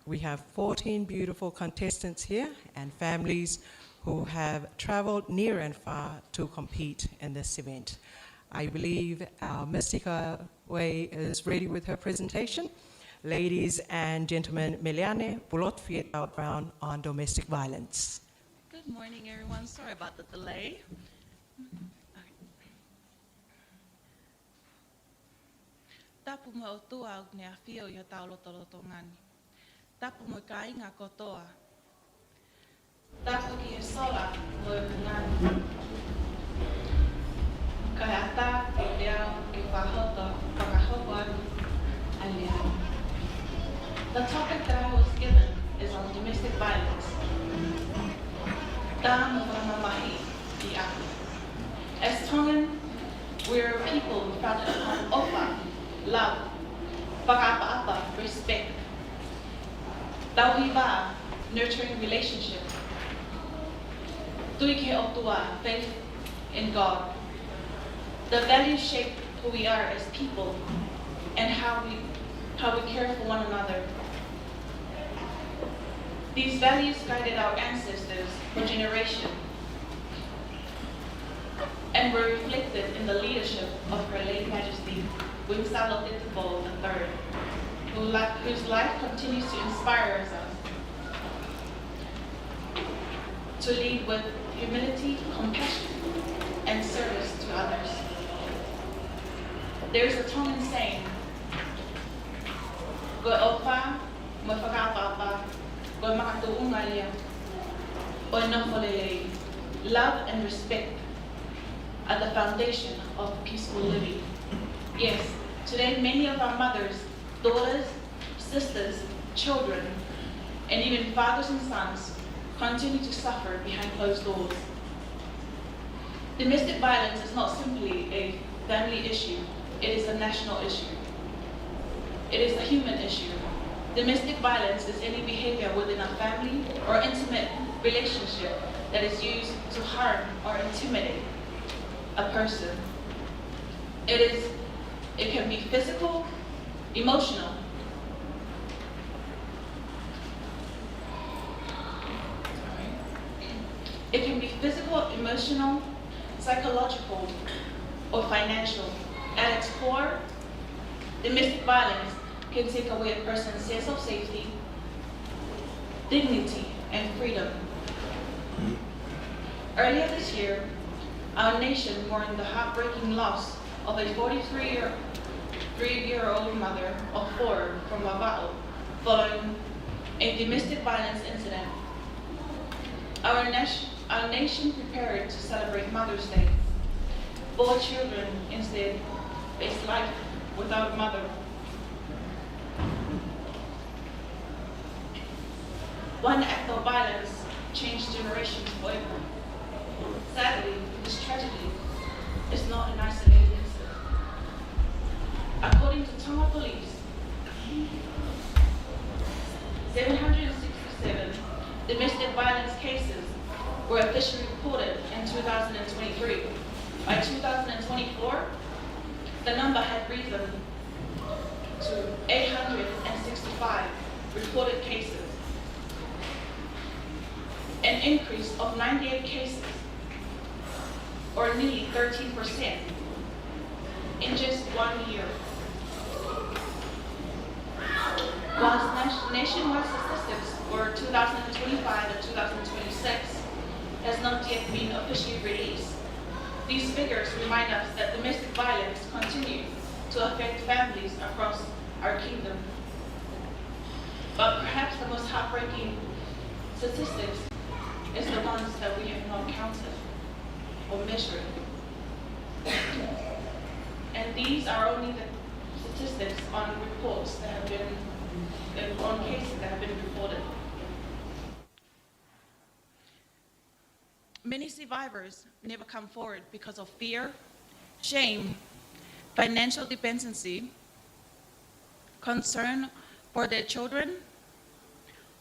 A: We have 14 beautiful contestants here and families who have traveled near and far to compete in this event. I believe our Mystica Way is ready with her presentation. Ladies and gentlemen, Meliane Bulot Brown on domestic violence.
H: Good morning, everyone. Sorry about the delay. Tapu mo otua gne afio yo tau loto ngani. Tapu mo kai ngā kotoa. Tapu ki e sola mo e ngani. Kai ata e leo e whahoto whakahopo alia. The topic that I was given is on domestic violence. As Tongan, we're a people founded upon ofa, love, whakaapa-apa, respect. Tauhiwa, nurturing relationship. Tuike otua, faith in God. The values shape who we are as people and how we care for one another. These values guided our ancestors for generations and were reflected in the leadership of Her late Majesty Winsalo Titipo III, whose life continues to inspire us to lead with humility, compassion, and service to others. There is a Tongan saying, "Go opa, mo whakaapa, go makatuungalia, o nofolele." Love and respect are the foundation of peaceful living. Yes, today many of our mothers, daughters, sisters, children, and even fathers and sons continue to suffer behind closed doors. Domestic violence is not simply a family issue, it is a national issue. It is a human issue. Domestic violence is any behavior within a family or intimate relationship that is used to harm or intimidate a person. It can be physical, emotional, it can be physical, emotional, psychological, or financial. At its core, domestic violence can take away a person's sense of safety, dignity, and freedom. Earlier this year, our nation mourned the heartbreaking loss of a 43-year-old mother of 4 from Wava'o following a domestic violence incident. Our nation prepared to celebrate Mother's Day. 4 children instead face life without a mother. One act of violence changed generations forever. Sadly, this tragedy is not an isolated incident. According to Tanoa police, 767 domestic violence cases were officially reported in 2023. By 2024, the number had risen to 865 reported cases, an increase of 98 cases, or nearly 13% in just 1 year. Whilst nationwide statistics for 2025 and 2026 has not yet been officially released, these figures remind us that domestic violence continues to affect families across our kingdom. But perhaps the most heartbreaking statistics is the ones that we have not counted or measured. And these are only the statistics on reports that have been, on cases that have been reported. Many survivors never come forward because of fear, shame, financial dependency, concern for their children,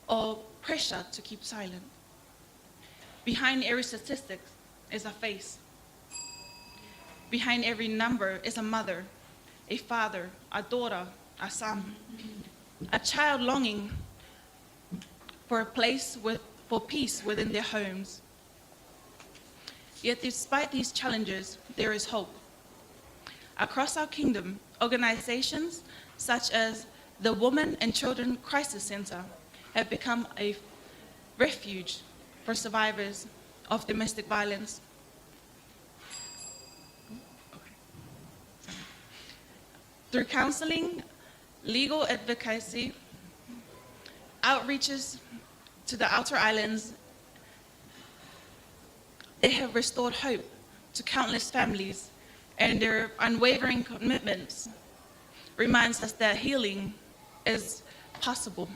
H: or pressure to keep silent. Behind every statistic is a face. Behind every number is a mother, a father, a daughter, a son, a child longing for a place for peace within their homes. Yet despite these challenges, there is hope. Across our kingdom, organizations such as the Women and Children Crisis Center have become a refuge for survivors of domestic violence. Through counseling, legal advocacy, outreaches to the outer islands, they have restored hope to countless families, and their unwavering commitments reminds us that healing is possible.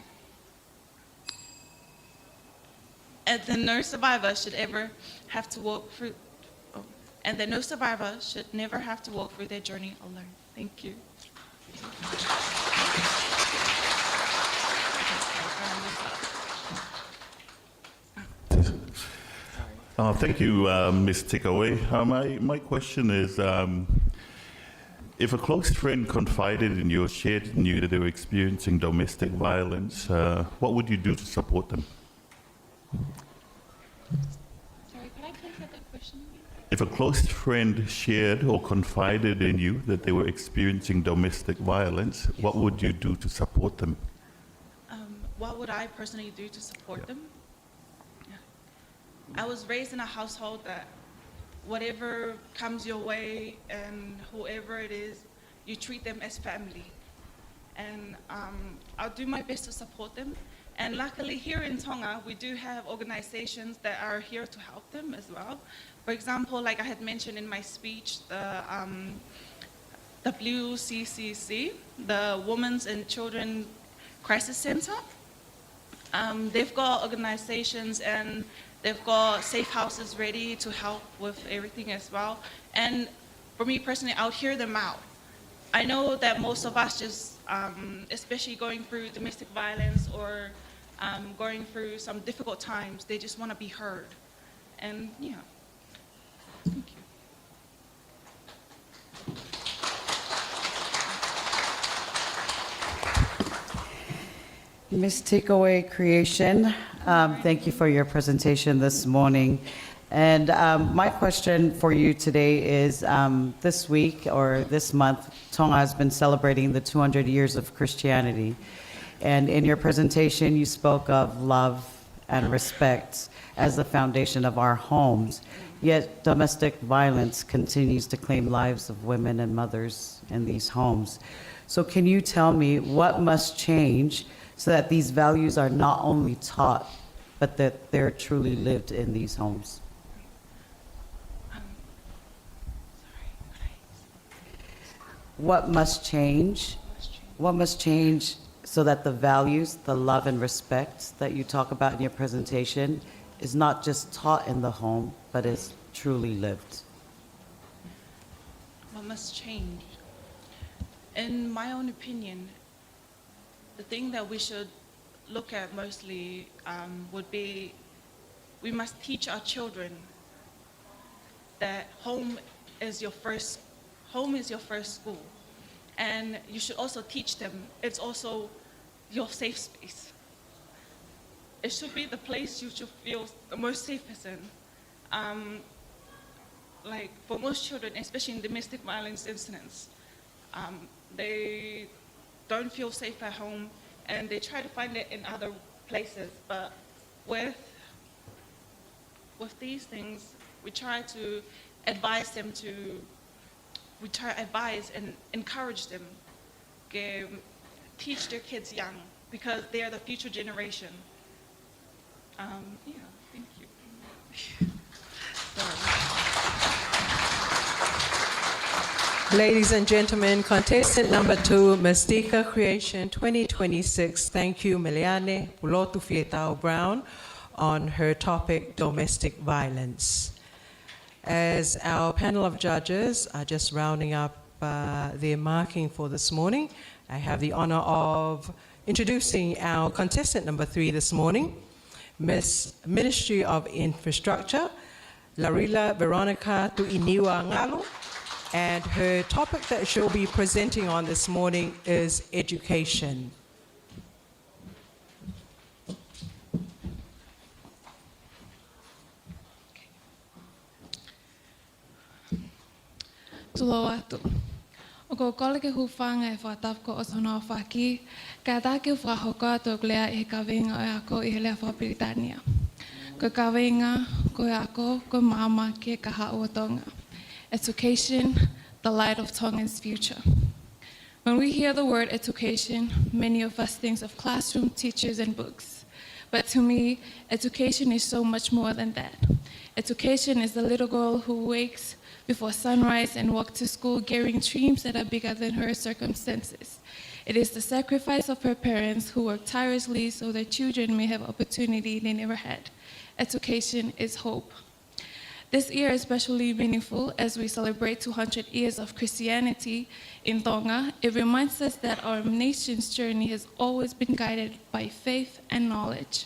H: And that no survivor should ever have to walk through, and that no survivor should never have to walk through their journey alone. Thank you.
I: Thank you, Ms. Takeaway. My question is, if a close friend confided in you or shared in you that they were experiencing domestic violence, what would you do to support them?
H: Sorry, could I please have that question?
I: If a close friend shared or confided in you that they were experiencing domestic violence, what would you do to support them?
H: What would I personally do to support them? I was raised in a household that whatever comes your way and whoever it is, you treat them as family. And I'll do my best to support them. And luckily here in Tonga, we do have organizations that are here to help them as well. For example, like I had mentioned in my speech, the WCCC, the Women's and Children Crisis Center. They've got organizations and they've got safe houses ready to help with everything as well. And for me personally, I'll hear them out. I know that most of us just, especially going through domestic violence or going through some difficult times, they just want to be heard. And yeah, thank you.
G: Ms. Takeaway Creation, thank you for your presentation this morning. And my question for you today is, this week or this month, Tonga has been celebrating the 200 years of Christianity. And in your presentation, you spoke of love and respect as the foundation of our homes. Yet domestic violence continues to claim lives of women and mothers in these homes. So can you tell me what must change so that these values are not only taught, but that they're truly lived in these homes? What must change? What must change so that the values, the love and respect that you talk about in your presentation is not just taught in the home, but is truly lived?
H: What must change? In my own opinion, the thing that we should look at mostly would be we must teach our children that home is your first school. And you should also teach them it's also your safe space. It should be the place you should feel the most safest in. Like for most children, especially in domestic violence incidents, they don't feel safe at home and they try to find it in other places. But with these things, we try to advise and encourage them, teach their kids young, because they are the future generation. Yeah, thank you. Sorry.
A: Ladies and gentlemen, contestant number 2, Mystica Creation 2026. Thank you, Miliane Pulotu Fietao Brown, on her topic, domestic violence. As our panel of judges are just rounding up their marking for this morning, I have the honor of introducing our contestant number 3 this morning, Miss Ministry of Infrastructure, Larila Veronica Tuiniwa Ngalo, and her topic that she'll be presenting on this morning is education.
J: Tulo atu. O ko kole ke hufanga e whataf ko o sono whaki, ka tāke whahoka tō glea e ka wenga o ako i helea Whapritania. Ko ka wenga, ko ako, ko mama ke ka hao tonga. Education, the light of Tongan's future. When we hear the word education, many of us think of classroom, teachers, and books. But to me, education is so much more than that. Education is the little girl who wakes before sunrise and walks to school carrying dreams that are bigger than her circumstances. It is the sacrifice of her parents who work tirelessly so their children may have opportunity they never had. Education is hope. This year is especially meaningful as we celebrate 200 years of Christianity in Tonga. It reminds us that our nation's journey has always been guided by faith and knowledge.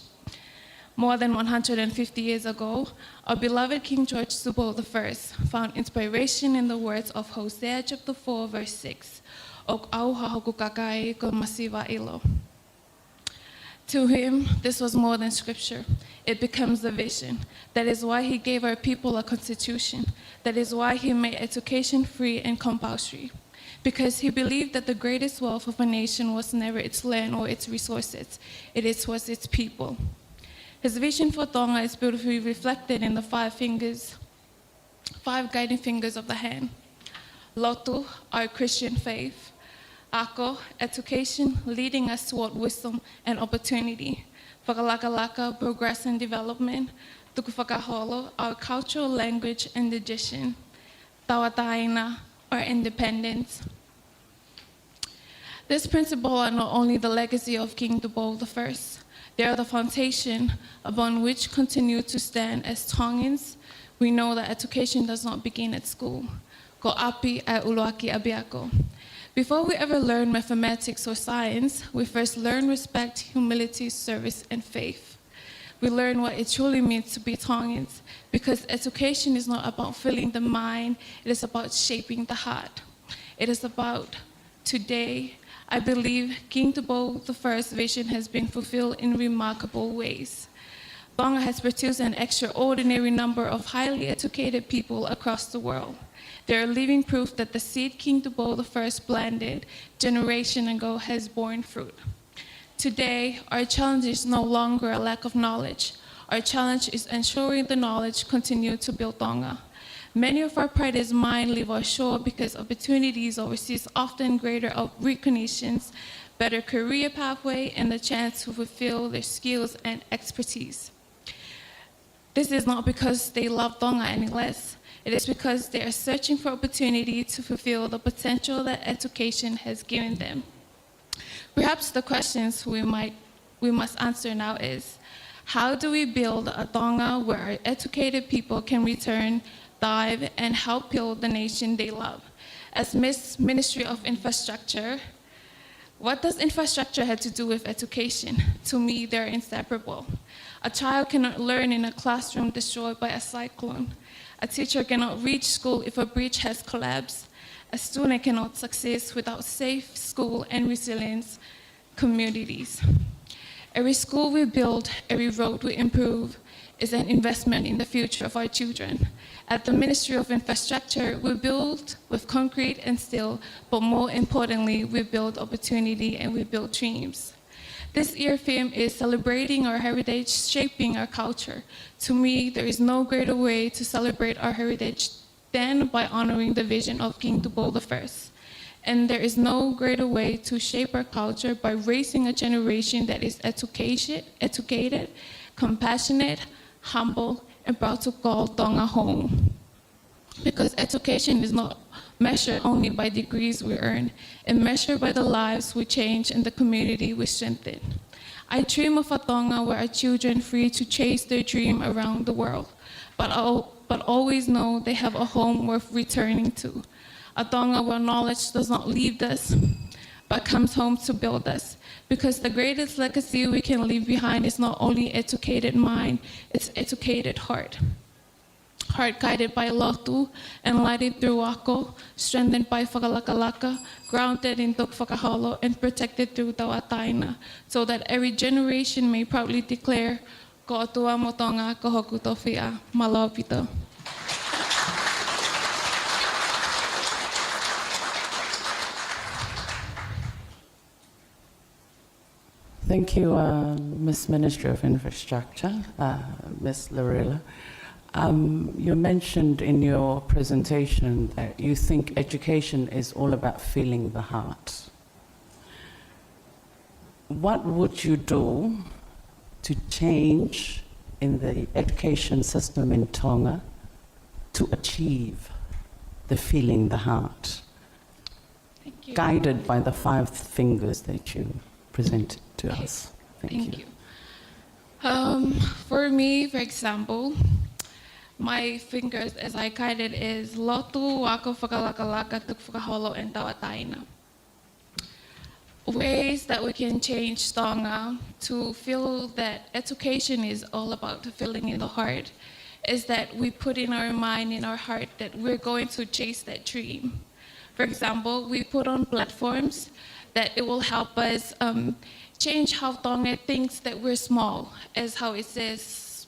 J: More than 150 years ago, our beloved King George Subo I found inspiration in the words of Hosea chapter 4, verse 6, "Ok auha hoku kakai ko masiva ilo." To him, this was more than scripture. It becomes a vision. That is why he gave our people a constitution. That is why he made education free and compulsory. Because he believed that the greatest wealth of a nation was never its land or its resources. It was its people. His vision for Tonga is beautifully reflected in the 5 guiding fingers of the hand. Lotu, our Christian faith. Ako, education, leading us toward wisdom and opportunity. Whakalakalaka, progress and development. Tukufakaholo, our cultural language and tradition. Tawataina, our independence. This principle are not only the legacy of King Dubo I, they are the foundation upon which continue to stand as Tongans. We know that education does not begin at school. Ko api ai uluaki abiako. Before we ever learn mathematics or science, we first learn respect, humility, service, and faith. We learn what it truly means to be Tongans, because education is not about filling the mind, it is about shaping the heart. It is about today. I believe King Dubo I's vision has been fulfilled in remarkable ways. Tonga has produced an extraordinary number of highly educated people across the world. They are living proof that the seed King Dubo I planted generation ago has borne fruit. Today, our challenge is no longer a lack of knowledge. Our challenge is ensuring the knowledge continue to build Tonga. Many of our pride mind leave us short because opportunities overseas often greater recognitions, better career pathway, and the chance to fulfill their skills and expertise. This is not because they love Tonga any less. It is because they are searching for opportunity to fulfill the potential that education has given them. Perhaps the questions we must answer now is, how do we build a Tonga where our educated people can return, thrive, and help build the nation they love? As Ministry of Infrastructure, what does infrastructure have to do with education? To me, they're inseparable. A child cannot learn in a classroom destroyed by a cyclone. A teacher cannot reach school if a bridge has collapsed. A student cannot succeed without safe school and resilient communities. Every school we build, every road we improve, is an investment in the future of our children. At the Ministry of Infrastructure, we build with concrete and steel, but more importantly, we build opportunity and we build dreams. This year theme is celebrating our heritage, shaping our culture. To me, there is no greater way to celebrate our heritage than by honoring the vision of King Tupou I. And there is no greater way to shape our culture by raising a generation that is educated, compassionate, humble, and proud to call Tonga home. Because education is not measured only by degrees we earn, and measured by the lives we change and the community we strengthen. I dream of a Tonga where our children free to chase their dream around the world, but always know they have a home worth returning to. A Tonga where knowledge does not leave us, but comes home to build us. Because the greatest legacy we can leave behind is not only educated mind, it's educated heart. Heart guided by lotu, enlightened through wako, strengthened by whakalakalaka, grounded in tok whakaholo, and protected through tawataina, so that every generation may proudly declare, ko atua mo Tonga, ko hoku towhia, malo pito.
G: Thank you, Ms. Minister of Infrastructure, Ms. Lorella. You mentioned in your presentation that you think education is all about feeling the heart. What would you do to change in the education system in Tonga to achieve the feeling the heart,
J: Thank you.
G: guided by the 5 fingers that you presented to us? Thank you.
J: For me, for example, my fingers, as I guided, is lotu, wako, whakalakalaka, tuk whakaholo, and tawataina. Ways that we can change Tonga to feel that education is all about feeling in the heart is that we put in our mind, in our heart, that we're going to chase that dream. For example, we put on platforms that it will help us change how Tonga thinks that we're small, as how it says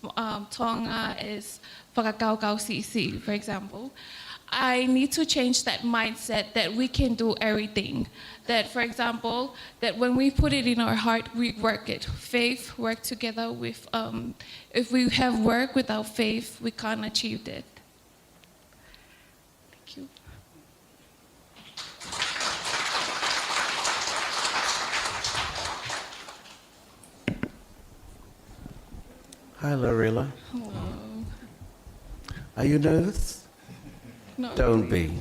J: Tonga is whakakaukau sisi, for example. I need to change that mindset that we can do everything. That, for example, that when we put it in our heart, we work it. Faith work together with, if we have work without faith, we can't achieve it. Thank you.
F: Hi, Lorilla.
J: Hello.
F: Are you nervous?
J: No.
F: Don't be.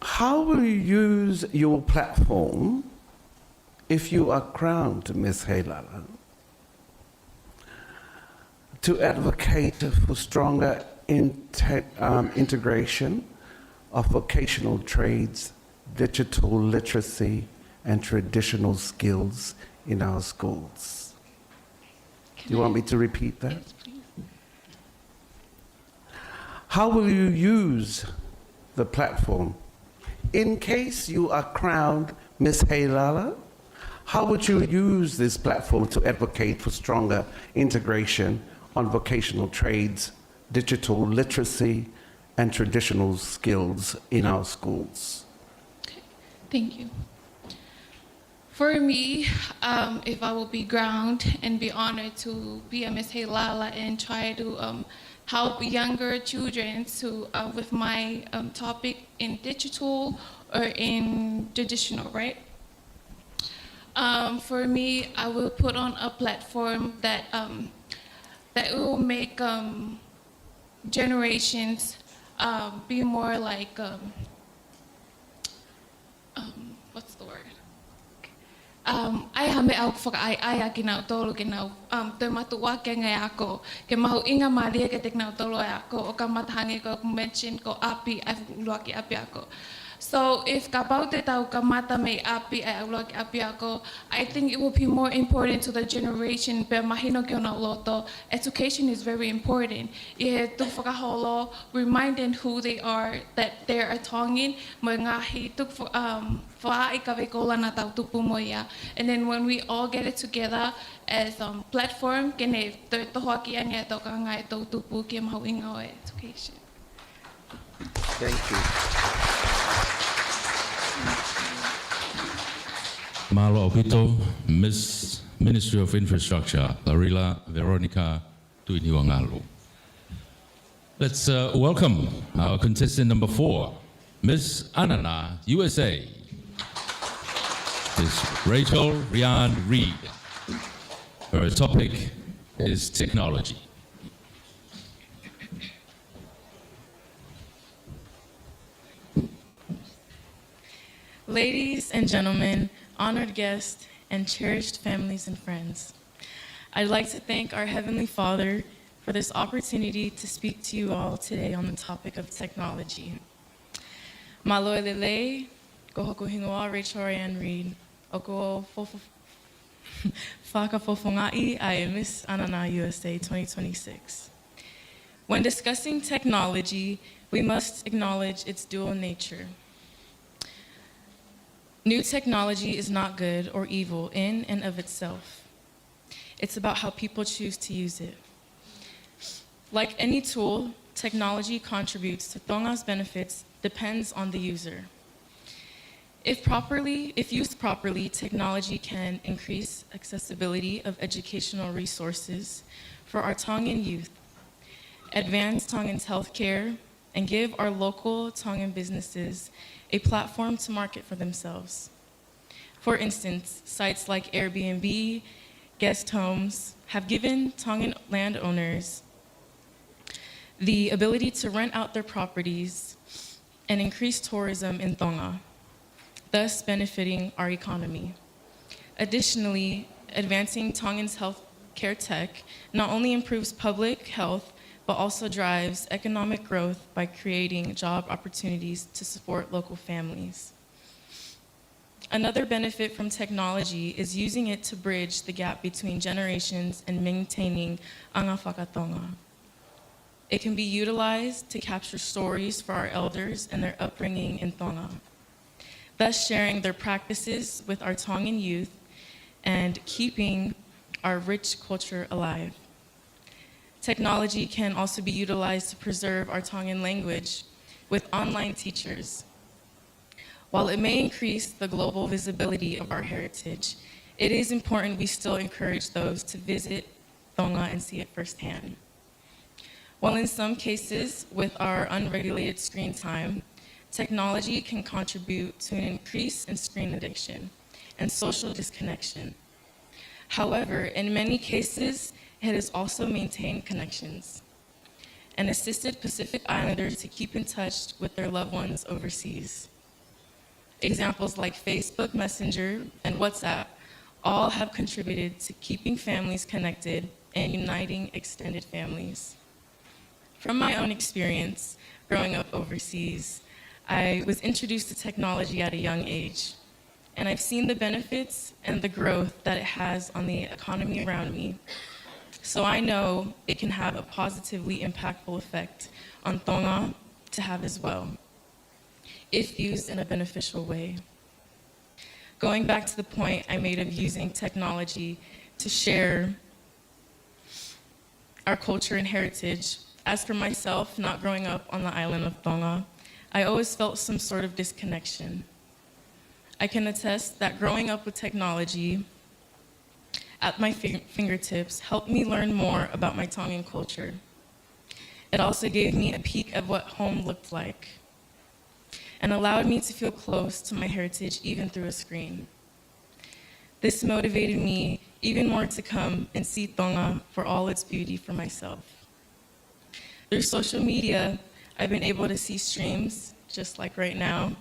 F: How will you use your platform if you are crowned Miss Heilala to advocate for stronger integration of vocational trades, digital literacy, and traditional skills in our schools? Do you want me to repeat that?
J: Yes, please.
F: How will you use the platform? In case you are crowned Miss Heilala, how would you use this platform to advocate for stronger integration on vocational trades, digital literacy, and traditional skills in our schools?
J: Okay. Thank you. For me, if I will be crowned and be honored to be a Miss Heilala and try to help younger children to, with my topic in digital or in traditional, right? For me, I will put on a platform that will make generations be more like what's the word? Ai hame au whakaai ki nau tolu ki nau te matua ke ngai ako ke mahu inga maria ke te nau tolu ai ako o ka matahangi ko mention ko api ai lua ki api ako. So if ka pau te tau ka mata me api ai lua ki api ako, I think it will be more important to the generation pe mahino ke ona loto. Education is very important. I tu whakaholo reminding who they are, that they're a Tongan mo ngahi tu whaai ka vekola na tau tupu mo ia. And then when we all get it together as platform, kene te tohoa ki ange tau ka ngai tau tupu ke mahu inga o education.
F: Thank you.
K: Malo Opito, Miss Ministry of Infrastructure, Larila Veronica Tuiniwangalu. Let's welcome our contestant number 4, Miss Anana, USA. Miss Rachel Rian Reed. Her topic is technology.
L: Ladies and gentlemen, honored guests, and cherished families and friends, I'd like to thank our Heavenly Father for this opportunity to speak to you all today on the topic of technology. Malo lele, ko hoku hingoa Rachel Rian Reed, o ko whakafofongai I am Miss Anana USA 2026. When discussing technology, we must acknowledge its dual nature. New technology is not good or evil in and of itself. It's about how people choose to use it. Like any tool, technology contributes to Tonga's benefits depends on the user. If used properly, technology can increase accessibility of educational resources for our Tongan youth, advance Tongan's healthcare, and give our local Tongan businesses a platform to market for themselves. For instance, sites like Airbnb, guest homes have given Tongan landowners the ability to rent out their properties and increase tourism in Tonga, thus benefiting our economy. Additionally, advancing Tongan's healthcare tech not only improves public health, but also drives economic growth by creating job opportunities to support local families. Another benefit from technology is using it to bridge the gap between generations and maintaining anga whakatonga. It can be utilized to capture stories for our elders and their upbringing in Tonga, thus sharing their practices with our Tongan youth and keeping our rich culture alive. Technology can also be utilized to preserve our Tongan language with online teachers. While it may increase the global visibility of our heritage, it is important we still encourage those to visit Tonga and see it firsthand. While in some cases, with our unregulated screen time, technology can contribute to an increase in screen addiction and social disconnection. However, in many cases, it has also maintained connections and assisted Pacific Islanders to keep in touch with their loved ones overseas. Examples like Facebook Messenger and WhatsApp all have contributed to keeping families connected and uniting extended families. From my own experience growing up overseas, I was introduced to technology at a young age, and I've seen the benefits and the growth that it has on the economy around me. So I know it can have a positively impactful effect on Tonga to have as well, if used in a beneficial way. Going back to the point I made of using technology to share our culture and heritage, as for myself, not growing up on the island of Tonga, I always felt some sort of disconnection. I can attest that growing up with technology at my fingertips helped me learn more about my Tongan culture. It also gave me a peek of what home looked like and allowed me to feel close to my heritage even through a screen. This motivated me even more to come and see Tonga for all its beauty for myself. Through social media, I've been able to see streams, just like right now,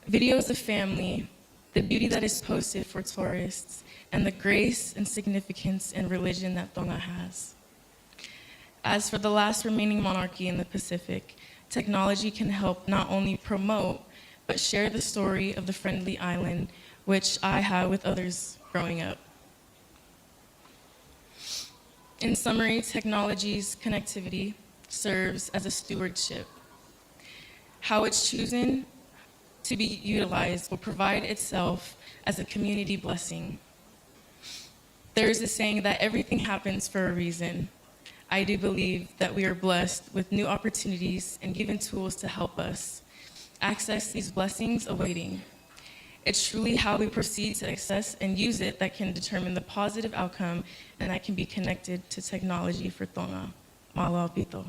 L: videos of family, the beauty that is posted for tourists, and the grace and significance and religion that Tonga has. As for the last remaining monarchy in the Pacific, technology can help not only promote, but share the story of the friendly island, which I had with others growing up. In summary, technology's connectivity serves as a stewardship. How it's chosen to be utilized will provide itself as a community blessing. There is a saying that everything happens for a reason. I do believe that we are blessed with new opportunities and given tools to help us access these blessings awaiting. It's truly how we proceed to access and use it that can determine the positive outcome and that can be connected to technology for Tonga. Malo pito.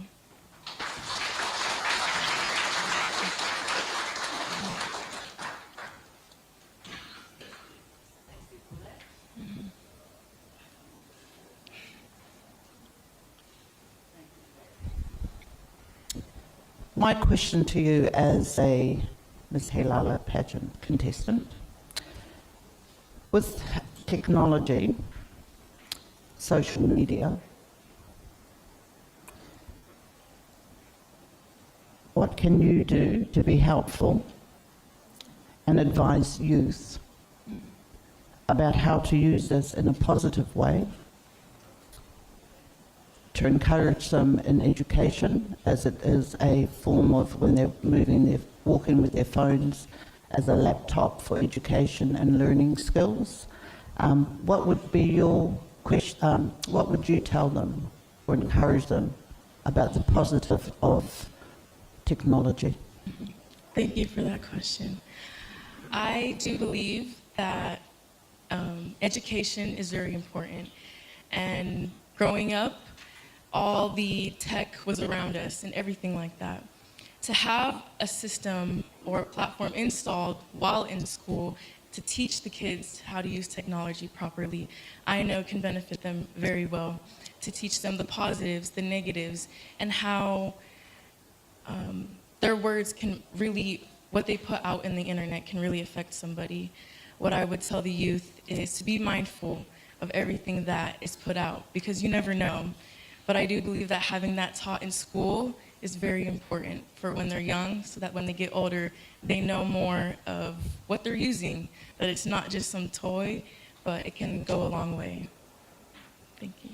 G: My question to you as a Ms. Heilala pageant contestant, with technology, social media, what can you do to be helpful and advise youth about how to use this in a positive way to encourage them in education, as it is a form of when they're walking with their phones as a laptop for education and learning skills? What would be your question? What would you tell them or encourage them about the positive of technology?
L: Thank you for that question. I do believe that education is very important, and growing up, all the tech was around us and everything like that. To have a system or a platform installed while in school to teach the kids how to use technology properly, I know can benefit them very well, to teach them the positives, the negatives, and how their words can really, what they put out in the internet can really affect somebody. What I would tell the youth is to be mindful of everything that is put out, because you never know. But I do believe that having that taught in school is very important for when they're young, so that when they get older, they know more of what they're using, that it's not just some toy, but it can go a long way. Thank you.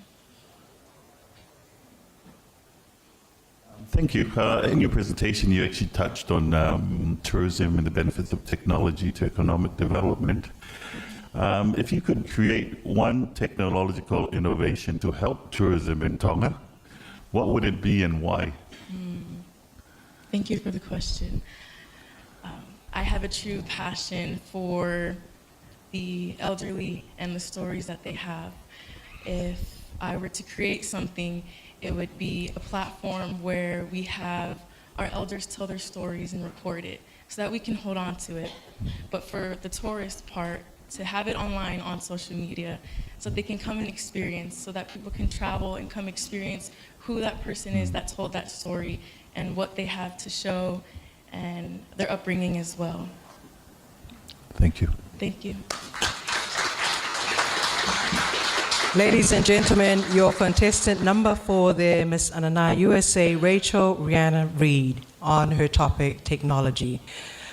I: Thank you. In your presentation, you actually touched on tourism and the benefits of technology to economic development. If you could create one technological innovation to help tourism in Tonga, what would it be and why?
L: Thank you for the question. I have a true passion for the elderly and the stories that they have. If I were to create something, it would be a platform where we have our elders tell their stories and record it so that we can hold on to it. But for the tourist part, to have it online on social media so they can come and experience, so that people can travel and come experience who that person is that told that story and what they have to show and their upbringing as well.
I: Thank you.
L: Thank you.
A: Ladies and gentlemen, your contestant number 4 there, Miss Anana USA, Rachel Rihanna Reed, on her topic, technology.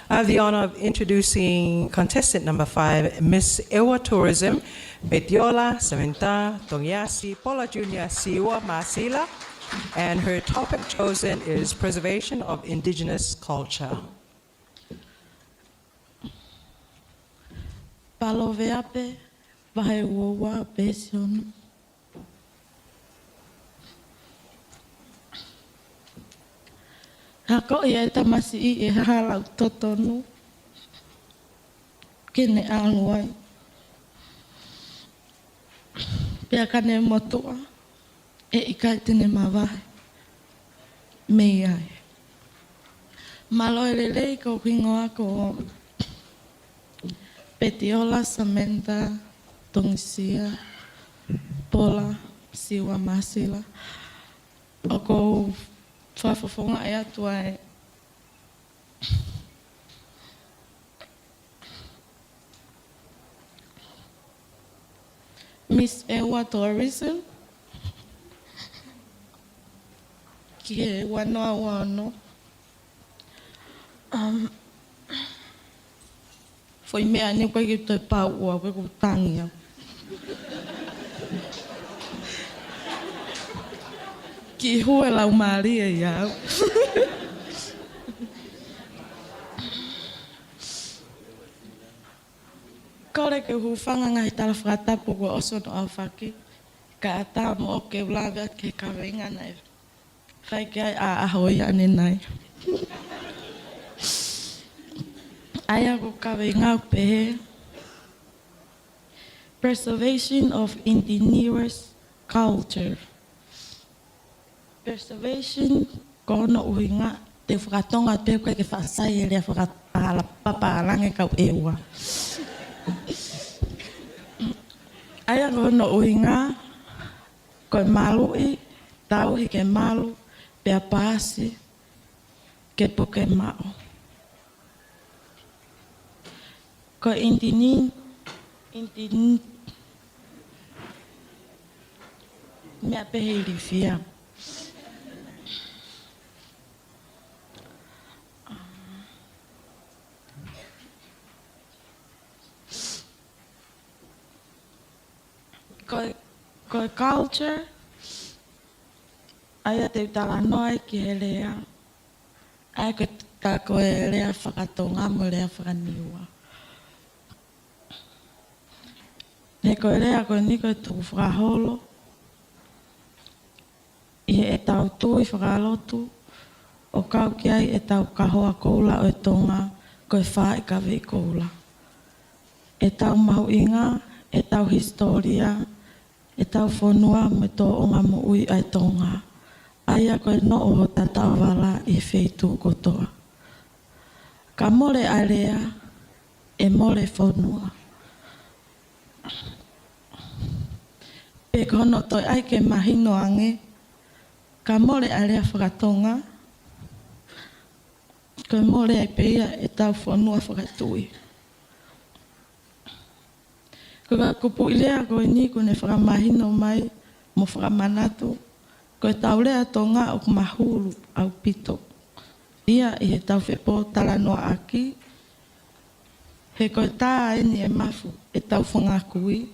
A: I have the honor of introducing contestant number 5, Miss Ewa Tourism, Betiola Samantha Tongyasi Paula Junior Siwa Masila, and her topic chosen is preservation of indigenous culture.
M: Paloveape, Vahewowa Besion. Hako ia tamasi I halau totonu. Kene aluai. Pea kane motua. Ikai tene mawai. Mei ai. Maloi lelei ko pingo ako. Petiola, Samantha, Tongsia, Pola, Siwa Masila. O ko whafafonga e atua e Miss Ewa Tourism, ki he wanoa wano. Foi mea ni koe ki toi pau ua, koe ku tangi au. Ki hua lau Maria iau. Kore ke hufanga ngai tala whakatapu ko oso no au whaki. Ka ata mo o ke ulawe ke kawenga nai. Whai ke ai a ahoi ane nai. Aya ko kawenga pehe. Preservation of indigenous culture. Preservation kono uhinga te whakatonga te koe ke whaasai e rea whakapala papalange kau ewa. Aya kono uhinga koe malu i tau hi ke malu pea pasi ke poke mao. Koe indinin mea pehe rifia. Koe culture, aia te tala noi ki he lea. Aia koe ta koe lea whakatonga mo lea whakaniua. Ne koe lea koe ni koe tuku whakaholo. I he e tau tui whakalotu. O kau ki ai e tau kahoa koula o e tonga koe wha e kawe koula. E tau mahu inga, e tau historia, e tau whonua me tō o ngā mo ui ai tonga. Aia koe no o tatau wala i wheitu kotoa. Ka mole a rea, e mole whonua. Pe kono toi ai ke mahino ange, ka mole a rea whakatonga, koe mole ai peia e tau whonua whakatui. Ko ka kupu ilea koe ni kone whakamahino mai mo whakamanatu. Koe tau lea tonga o kumahuru au pito. Ia i he tau whepo tala noa aki. He koe tā eni e mafu e tau whangakui.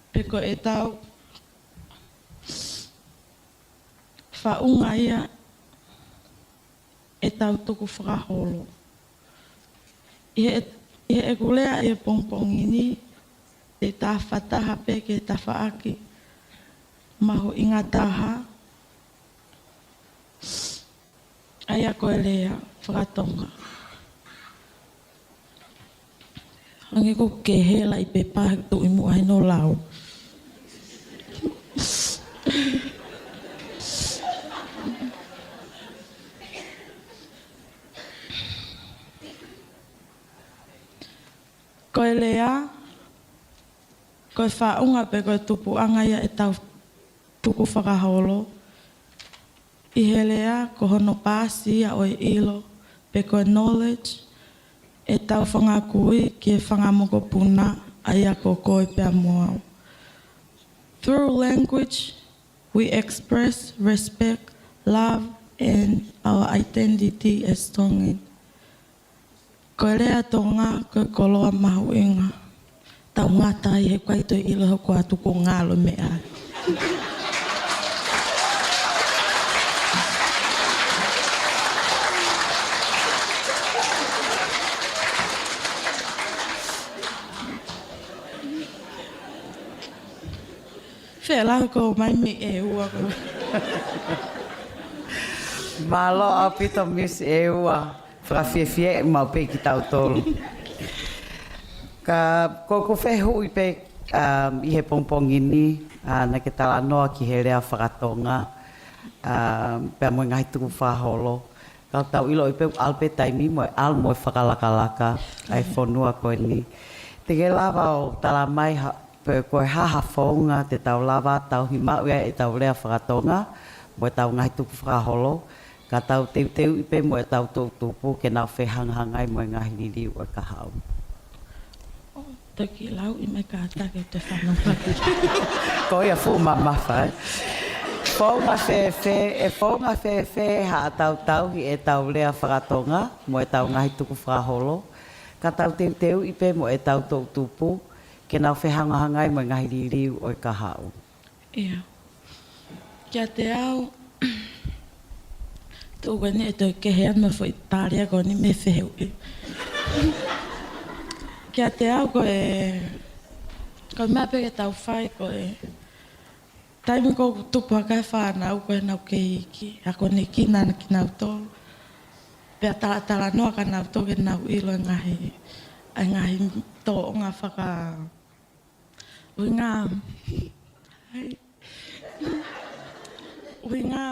M: Pe koe e tau whaunga ia e tau tuku whakaholo. I he kulea e pongpongini, te tā whataha pe ke tā whaaki, maho inga taha, aia koe lea whakatonga. Hangi ko ke hela i pe pāhi tu i mua no lau. Koe lea, koe whaunga pe koe tupu angaia e tau tuku whakaholo. I he lea, ko hono pāsi a oi ilo, pe koe knowledge, e tau whangakui ki e whangamoko puna, aia ko koe pia moau. Through language, we express respect, love, and our identity as Tongan. Koe rea tonga, koe koloa mahu inga. Tau ngata i he kwaito i iloho kua tuku ngalo me ai. Whela ko mai me e ua ko.
N: Malo a pito Miss e ua. Whakawhiawhia mau pe ki tau tolu. Ka koko whehu i pe i he pongpongini na ke tala noa ki he rea whakatonga. Pea mo ngai tuku whaholo. Ka tau ilo i peu alpe taimi mo al mo whakalakalaka ai whonua koe ni. Te ke lava o tala mai pe koe haha whaunga te tau lava tau hi mauia e tau lea whakatonga mo tau ngai tuku whakaholo. Ka tau teu i pe mo e tau tupu ke nau whehangangai mo e ngahi niri o ka hau.
M: Taki lau i me ka atake te whanopati.
N: Ko ia fu mawhai. Whaunga whewhe ha tau hi e tau lea whakatonga mo e tau ngahi tuku whakaholo. Ka tau teu i pe mo e tau tupu ke nau whehangangai mo e ngahi niri o ka hau.
M: Ia. Kia te au, tō gani e tau kehe ana fo i tāria gani me wheheu i. Kia te au koe mea peke tau whai koe taimi ko tupu hakai whanau koe nau ke iki. A koe ne ki nana ki nau tō. Pea tala noa ka nau tō ke nau ilo e ngahi tō o ngā whaka ui ngā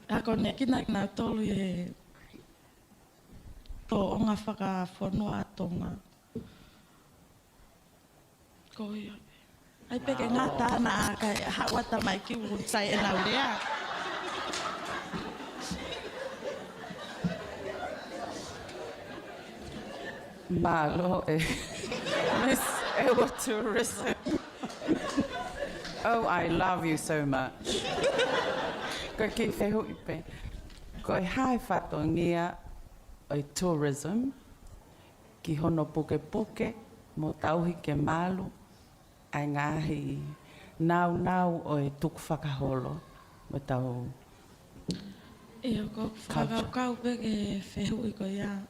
M: a koe ne ki nau tōlu e tō o ngā whaka whanua atonga. Ko ia. Ai peke ngā tāna a kai hawata mai ki unsai e nau rea.
N: Malo Miss Ewa Tourism. Oh, I love you so much. Ko ki whehu i pe. Ko hai whatongia o tourism ki hono puke mo tauhi ke malu ai ngahi nau o e tuku whakaholo mo tau
M: Ia ko whakakau peke whehu i ko ia.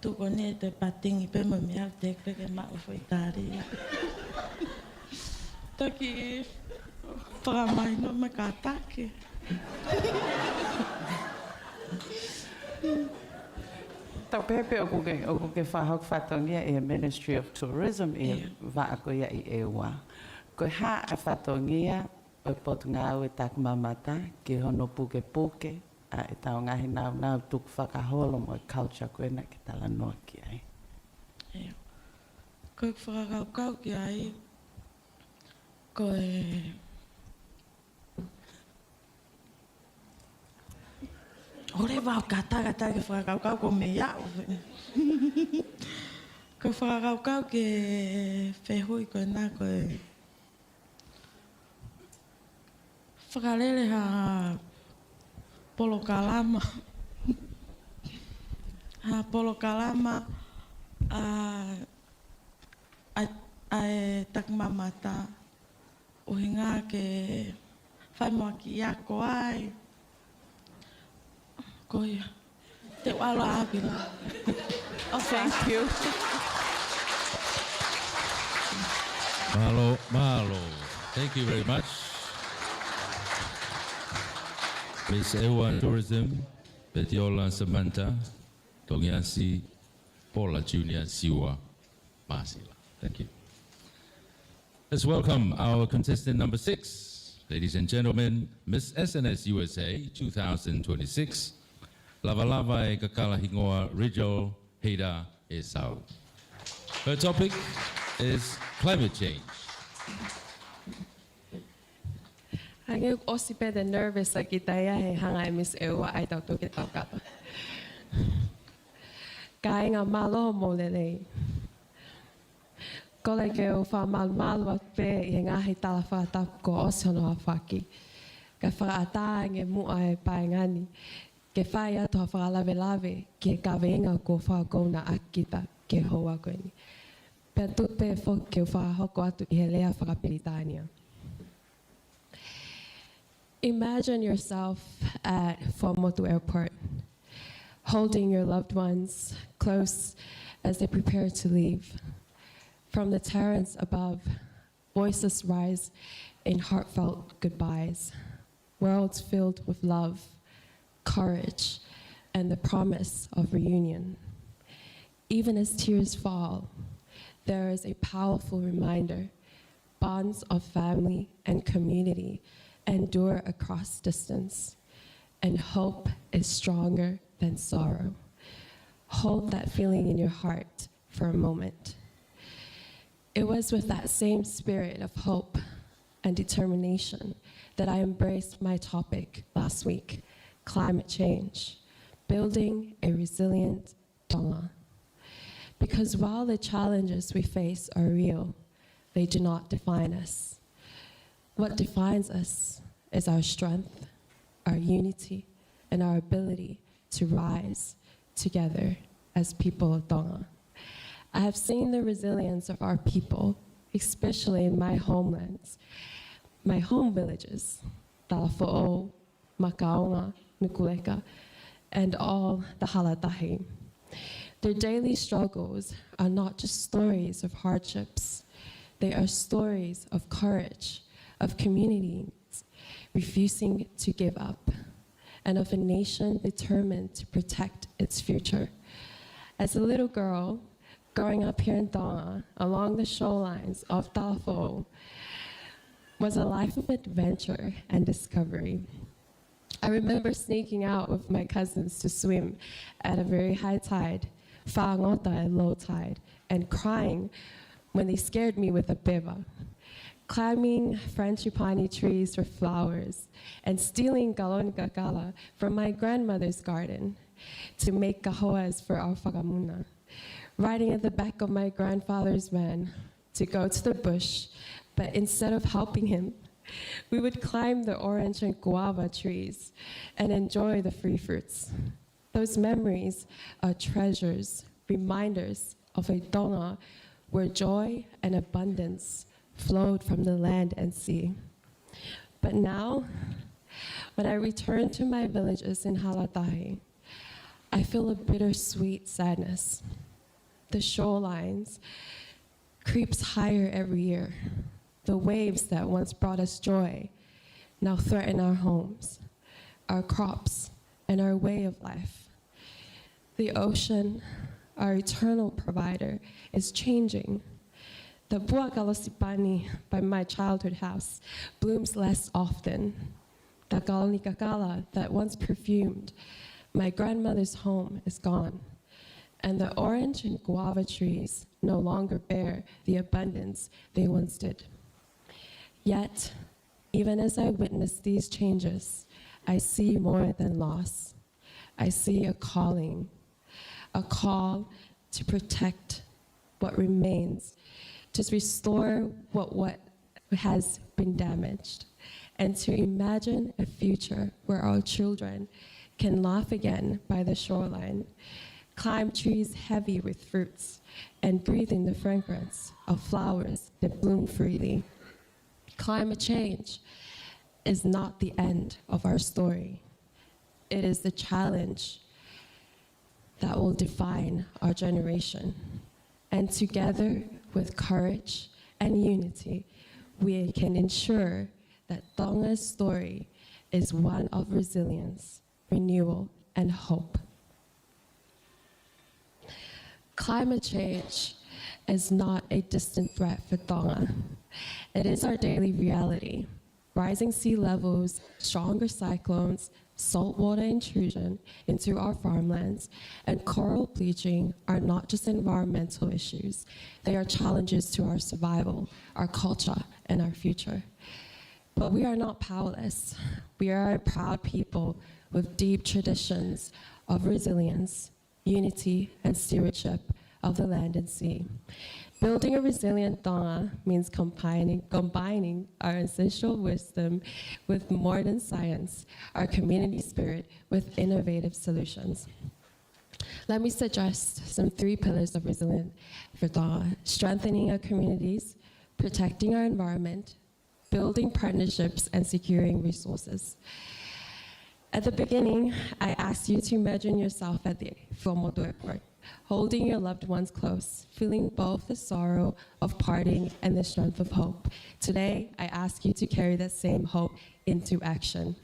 M: Tuko ne te patingi pe mo mea te peke mao fo i tāri. Taki whakamai no me ka take.
N: Tau pepe o kuke whahok whatongia e Ministry of Tourism e waako ia i ewa. Ko ha a whatongia o potu ngā au e tak mamata ki hono puke a e tau ngahi nau tuku whakaholo mo e culture koe na ki tala noa ki ai.
M: Ko e whakakau ki ai, ko e ore wau ka tagata ke whakakau ko me iau. Ko e whakakau ke whehui ko e nā ko e whakarere ha polo kalama. Ha polo kalama a e takmamata o hinga ke whai moa ki ako ai. Ko ia, te wala awila.
N: Oh, thank you.
K: Mahalo. Thank you very much. Miss Ewa Tourism, Petiola Samantha, Tongiasi, Paula Junior Siwa, Masila. Thank you. Let's welcome our contestant number 6. Ladies and gentlemen, Miss SNS USA 2026, Lava Lava e Kakala Hingoa Rijal Heda Esau. Her topic is climate change.
O: Hanggang osipe de nervous sa kita ya he hangay Miss Ewa ay tau to kita kata. Kaya nga malo mo lele. Kole ke o fa mal wa pe i nga he tala fa tap ko osono afaki. Ka fa ata nge mu ai pa ngani. Ke fa ya to fa lave ke ka venga ko fa ko na akita ke hoa ko ni. Pe tu pe fo ke fa hoko atu i helea fa Britania. Imagine yourself at Fomotu Airport, holding your loved ones close as they prepare to leave. From the terrace above, voices rise in heartfelt goodbyes, worlds filled with love, courage, and the promise of reunion. Even as tears fall, there is a powerful reminder, bonds of family and community endure across distance, and hope is stronger than sorrow. Hold that feeling in your heart for a moment. It was with that same spirit of hope and determination that I embraced my topic last week, climate change, building a resilient Tonga. Because while the challenges we face are real, they do not define us. What defines us is our strength, our unity, and our ability to rise together as people of Tonga. I have seen the resilience of our people, especially in my homelands, my home villages, Talafo'o, Makaonga, Nukuleka, and all the halatahi. Their daily struggles are not just stories of hardships. They are stories of courage, of communities refusing to give up, and of a nation determined to protect its future. As a little girl, growing up here in Tonga, along the shorelines of Talafo'o, was a life of adventure and discovery. I remember sneaking out with my cousins to swim at a very high tide, whāngota at low tide, and crying when they scared me with a beva. Climbing frangipani trees for flowers, and stealing galon kakala from my grandmother's garden to make kahoas for our whakamuna. Riding at the back of my grandfather's van to go to the bush, but instead of helping him, we would climb the orange and guava trees and enjoy the free fruits. Those memories are treasures, reminders of a Tonga where joy and abundance flowed from the land and sea. But now, when I return to my villages in Halatahi, I feel a bittersweet sadness. The shorelines creeps higher every year. The waves that once brought us joy now threaten our homes, our crops, and our way of life. The ocean, our eternal provider, is changing. The buakalosipani by my childhood house blooms less often. The kalanikakala that once perfumed my grandmother's home is gone. And the orange and guava trees no longer bear the abundance they once did. Yet, even as I witness these changes, I see more than loss. I see a calling, a call to protect what remains, to restore what has been damaged, and to imagine a future where our children can laugh again by the shoreline, climb trees heavy with fruits, and breathe in the fragrance of flowers that bloom freely. Climate change is not the end of our story. It is the challenge that will define our generation. And together with courage and unity, we can ensure that Tonga's story is one of resilience, renewal, and hope. Climate change is not a distant threat for Tonga. It is our daily reality. Rising sea levels, stronger cyclones, saltwater intrusion into our farmlands, and coral bleaching are not just environmental issues. They are challenges to our survival, our culture, and our future. But we are not powerless. We are a proud people with deep traditions of resilience, unity, and stewardship of the land and sea. Building a resilient Tonga means combining our ancestral wisdom with modern science, our community spirit with innovative solutions. Let me suggest some 3 pillars of resilience for Tonga: strengthening our communities, protecting our environment, building partnerships, and securing resources. At the beginning, I asked you to imagine yourself at the Fuamotu Airport, holding your loved ones close, feeling both the sorrow of parting and the strength of hope. Today, I ask you to carry that same hope into action.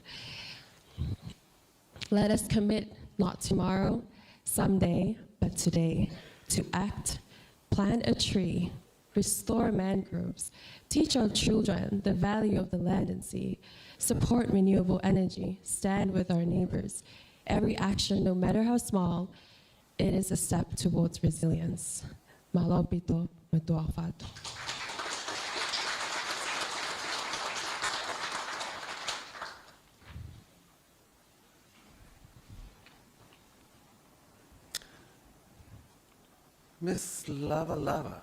O: Let us commit not tomorrow, someday, but today, to act, plant a tree, restore mangroves, teach our children the value of the land and sea, support renewable energy, stand with our neighbors. Every action, no matter how small, it is a step towards resilience. Malo pito, matua fato.
F: Miss Lava Lava,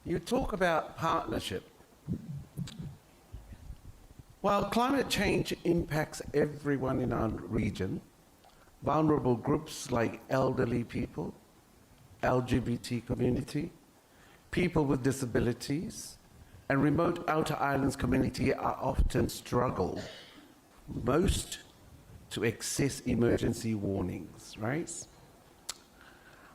F: you talk about partnership. While climate change impacts everyone in our region, vulnerable groups like elderly people, LGBT community, people with disabilities, and remote outer islands community are often struggle most to access emergency warnings, right?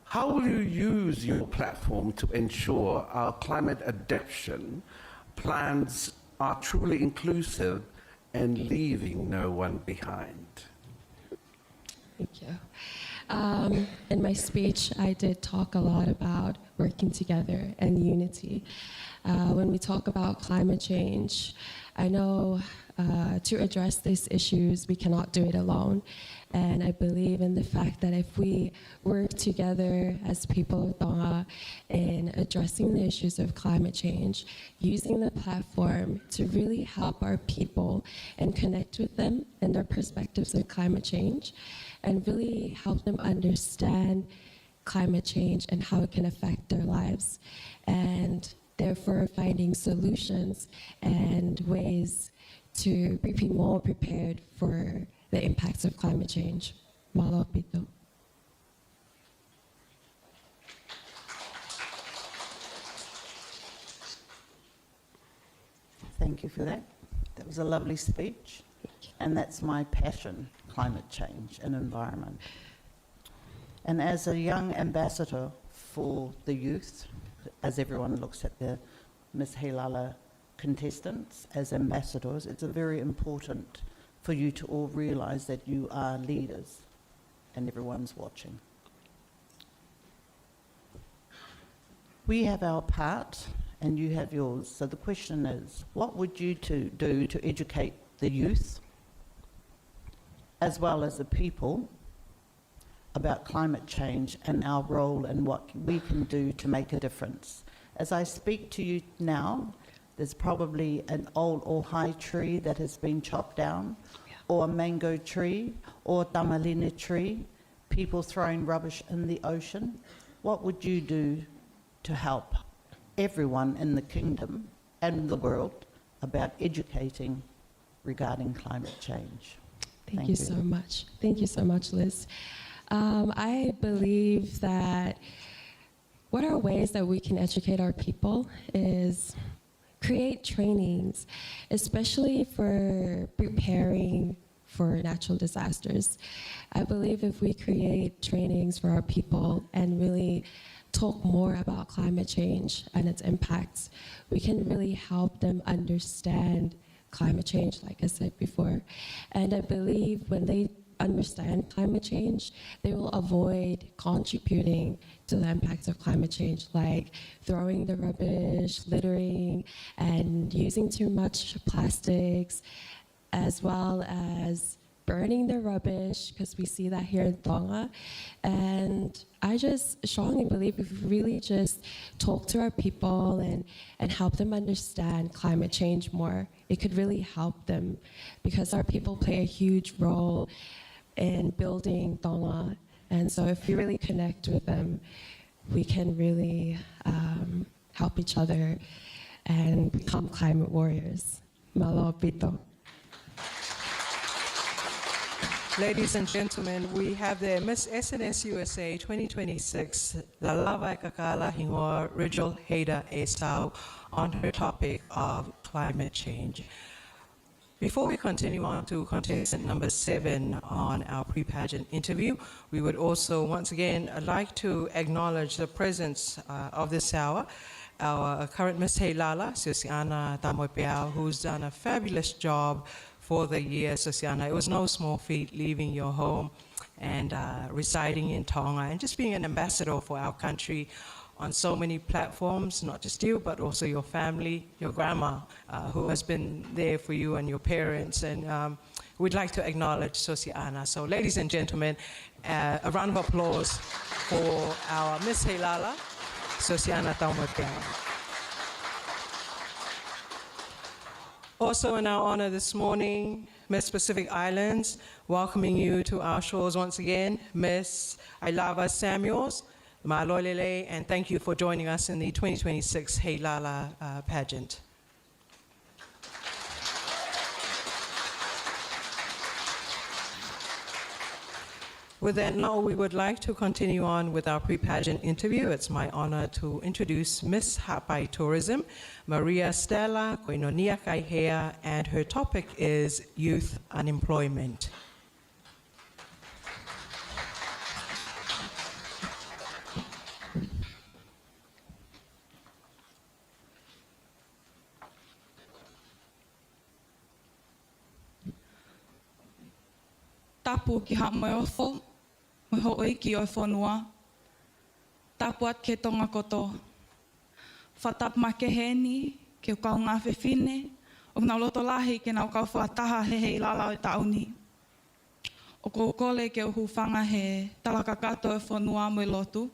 F: How will you use your platform to ensure our climate adaptation plans are truly inclusive and leaving no one behind?
O: Thank you. In my speech, I did talk a lot about working together and unity. When we talk about climate change, I know to address these issues, we cannot do it alone. And I believe in the fact that if we work together as people of Tonga in addressing the issues of climate change, using the platform to really help our people and connect with them and their perspectives of climate change, and really help them understand climate change and how it can affect their lives, and therefore finding solutions and ways to be more prepared for the impacts of climate change. Malo pito.
G: Thank you for that. That was a lovely speech. And that's my passion, climate change and environment. And as a young ambassador for the youth, as everyone looks at the Miss Heilala contestants as ambassadors, it's very important for you to all realise that you are leaders and everyone's watching. We have our part and you have yours. So the question is, what would you do to educate the youth as well as the people about climate change and our role and what we can do to make a difference? As I speak to you now, there's probably an old or high tree that has been chopped down, or a mango tree, or a tamalina tree, people throwing rubbish in the ocean. What would you do to help everyone in the kingdom and the world about educating regarding climate change?
O: Thank you so much. Thank you so much, Liz. I believe that what are ways that we can educate our people is create trainings, especially for preparing for natural disasters. I believe if we create trainings for our people and really talk more about climate change and its impacts, we can really help them understand climate change, like I said before. And I believe when they understand climate change, they will avoid contributing to the impacts of climate change, like throwing the rubbish, littering, and using too much plastics, as well as burning the rubbish, because we see that here in Tonga. And I just strongly believe if we really just talk to our people and help them understand climate change more, it could really help them, because our people play a huge role in building Tonga. And so if we really connect with them, we can really help each other and become climate warriors. Malo pito.
A: Ladies and gentlemen, we have the Miss SNS USA 2026, La Lava Kakala Hingoa Rijal Haida Esau, on her topic of climate change. Before we continue on to contestant number 7 on our pre-pageant interview, we would also once again like to acknowledge the presence of this hour, our current Miss Heilala, Susiana Tamoipeau, who's done a fabulous job for the year. Susiana, it was no small feat leaving your home and residing in Tonga and just being an ambassador for our country on so many platforms, not just you, but also your family, your grandma, who has been there for you and your parents. And we'd like to acknowledge Sosiana. So ladies and gentlemen, a round of applause for our Miss Heilala, Sosiana Taumoteana. Also in our honor this morning, Miss Pacific Islands, welcoming you to our shores once again, Miss Ailava Samuels, Malolele, and thank you for joining us in the 2026 Heilala pageant. With that now, we would like to continue on with our pre-pageant interview. It's my honor to introduce Miss Hapai Tourism, Maria Stella Koinonia Kaihea, and her topic is youth unemployment.
M: Tapu ki ha mai ofo, mai ho oi ki oi whanua. Tapu at ke tonga koto. Whatap ma ke heni, ke ukau ngā whiwhine, o ngā loto lahi ke nā ukau whataha he Heilala o tauni. O ko kole ke uhu whanga he talaka kato e whanua mo i lotu.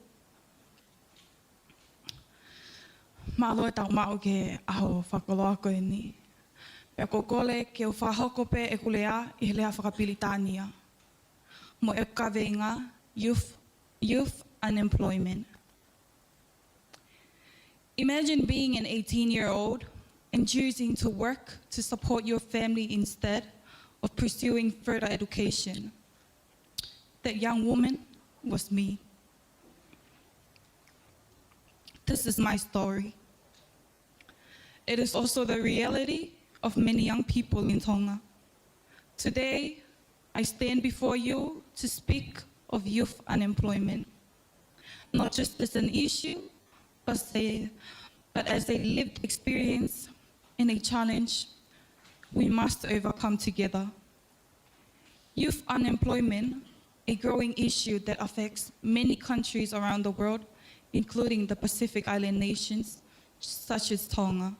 M: Malo e tau mau ke aho whakoloa koe ni. Pea ko kole ke u whahokope e kulea I he lea whakapilitania. Mo e kaweinga youth unemployment. Imagine being an 18-year-old and choosing to work to support your family instead of pursuing further education. That young woman was me. This is my story. It is also the reality of many young people in Tonga. Today, I stand before you to speak of youth unemployment, not just as an issue, but as a lived experience and a challenge we must overcome together. Youth unemployment, a growing issue that affects many countries around the world, including the Pacific Island nations, such as Tonga.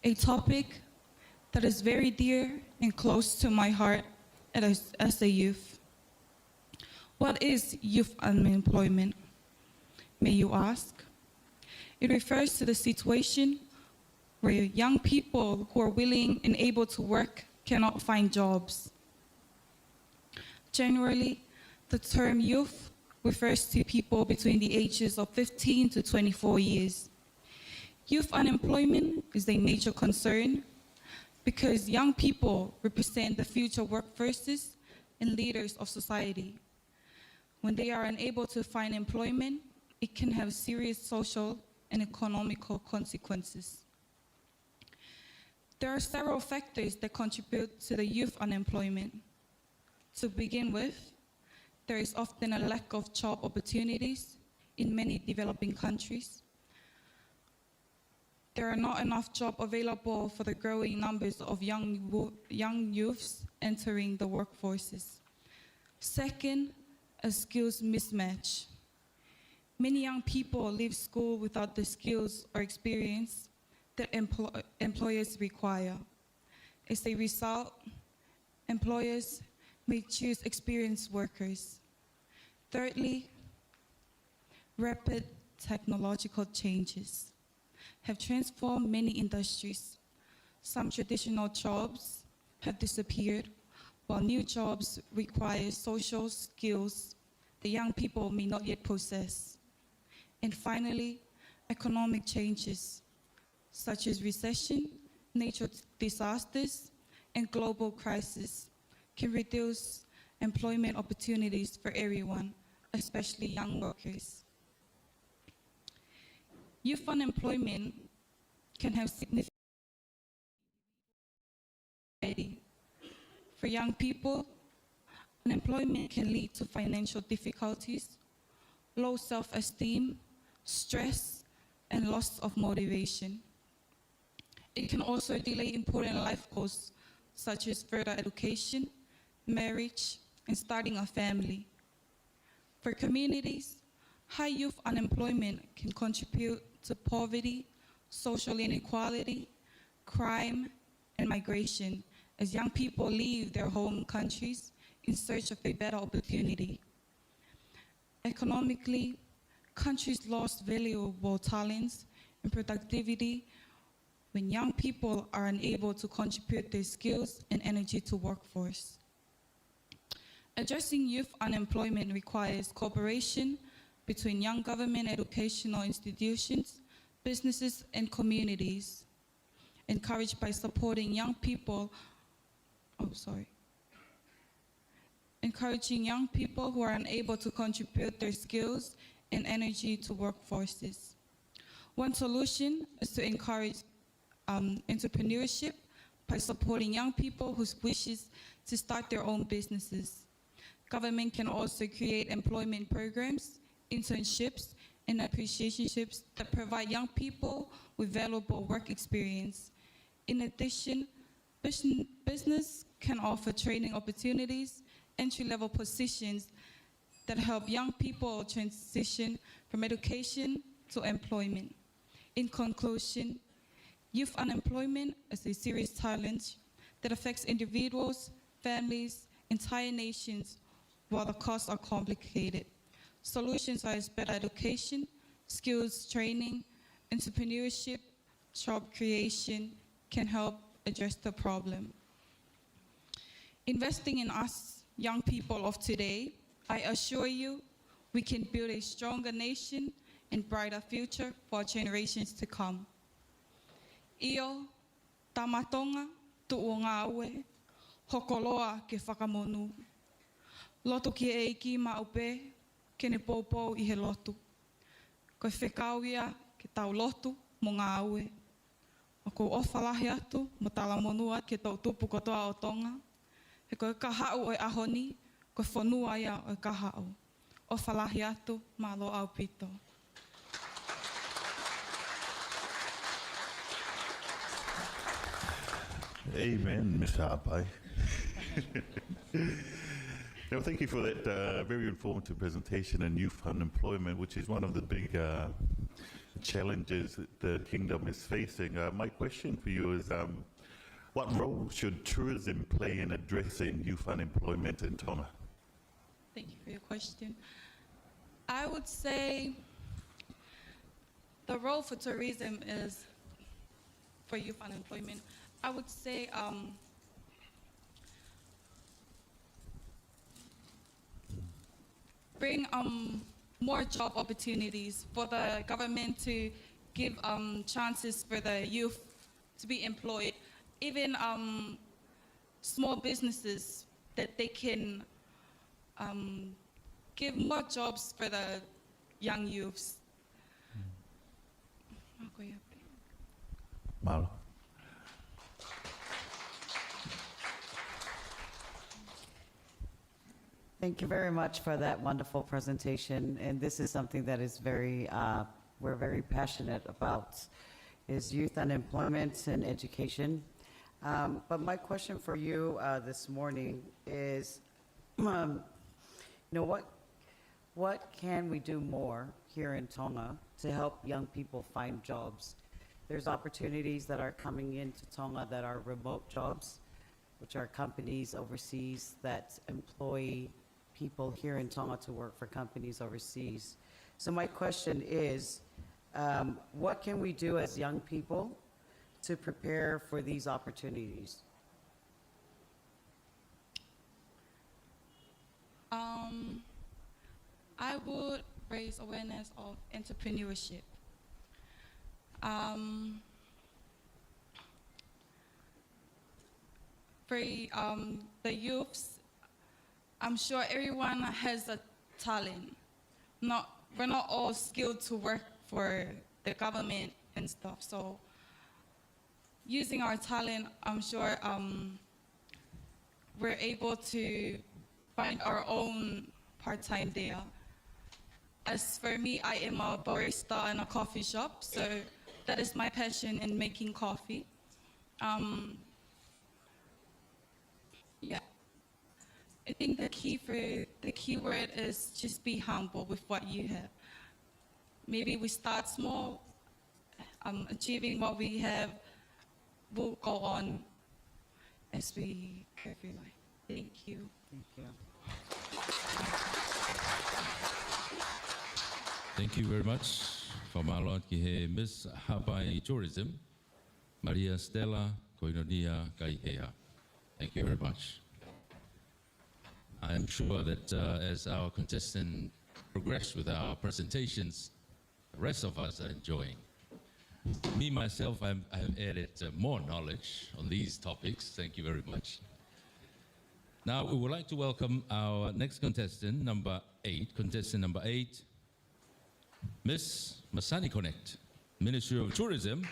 M: A topic that is very dear and close to my heart as a youth. What is youth unemployment, may you ask? It refers to the situation where young people who are willing and able to work cannot find jobs. Generally, the term youth refers to people between the ages of 15 to 24 years. Youth unemployment is a major concern because young people represent the future workforces and leaders of society. When they are unable to find employment, it can have serious social and economical consequences. There are several factors that contribute to the youth unemployment. To begin with, there is often a lack of job opportunities in many developing countries. There are not enough jobs available for the growing numbers of young youths entering the workforces. Second, a skills mismatch. Many young people leave school without the skills or experience that employers require. As a result, employers may choose experienced workers. Thirdly, rapid technological changes have transformed many industries. Some traditional jobs have disappeared, while new jobs require social skills the young people may not yet possess. And finally, economic changes, such as recession, natural disasters, and global crisis, can reduce employment opportunities for everyone, especially young workers. Youth unemployment can have significant for young people. Unemployment can lead to financial difficulties, low self-esteem, stress, and loss of motivation. It can also delay important life goals, such as further education, marriage, and starting a family. For communities,
J: High youth unemployment can contribute to poverty, social inequality, crime, and migration as young people leave their home countries in search of a better opportunity. Economically, countries lost valuable talents and productivity when young people are unable to contribute their skills and energy to workforce. Addressing youth unemployment requires cooperation between young government educational institutions, businesses, and communities, encouraged by supporting young people, encouraging young people who are unable to contribute their skills and energy to workforces. One solution is to encourage entrepreneurship by supporting young people who wishes to start their own businesses. Government can also create employment programs, internships, and appreciationships that provide young people with valuable work experience. In addition, business can offer training opportunities, entry-level positions that help young people transition from education to employment. In conclusion, youth unemployment is a serious challenge that affects individuals, families, entire nations, while the costs are complicated. Solutions such as better education, skills training, entrepreneurship, job creation can help address the problem. Investing in us, young people of today, I assure you, we can build a stronger nation and brighter future for generations to come. Io, tamatonga, tu'u ngā ue, hokoloa ke whakamonu. Lotu ki e iki maupe, ke ne pōpō I he lotu. Koe whekauia ke tau lotu mo ngā ue. O ko ofalahi atu mo tala monua ke tau tupu kotoa o tonga. He koe kahau o ahoni, koe whanua ia o kahau. Ofalahi atu, malo au pito.
I: Amen, Ms. Harpai. No, thank you for that very informative presentation on youth unemployment, which is one of the big challenges that the kingdom is facing. My question for you is, what role should tourism play in addressing youth unemployment in Tonga?
J: Thank you for your question. I would say the role for tourism is for youth unemployment. I would say bring more job opportunities for the government to give chances for the youth to be employed. Even small businesses that they can give more jobs for the young youths.
I: Malo.
N: Thank you very much for that wonderful presentation. And this is something that is we're very passionate about, is youth unemployment and education. But my question for you this morning is, what can we do more here in Tonga to help young people find jobs? There's opportunities that are coming into Tonga that are remote jobs, which are companies overseas that employ people here in Tonga to work for companies overseas. So my question is, what can we do as young people to prepare for these opportunities?
J: I would raise awareness of entrepreneurship. For the youths, I'm sure everyone has a talent. We're not all skilled to work for the government and stuff. So using our talent, I'm sure we're able to find our own part-time there. As for me, I am a barista in a coffee shop, so that is my passion in making coffee. Yeah. I think the key word is just be humble with what you have.
P: maybe we start small, achieving what we have will go on as we go through life. Thank you.
N: Thank you.
K: Thank you very much for my Lord ki he Miss Hawaii Tourism, Maria Stella Koinonia Kaihea. Thank you very much. I am sure that as our contestants progress with our presentations, the rest of us are enjoying. Me, myself, I have added more knowledge on these topics. Thank you very much. Now, we would like to welcome our next contestant, number 8. Contestant number 8, Miss Masani Connect, Ministry of Tourism.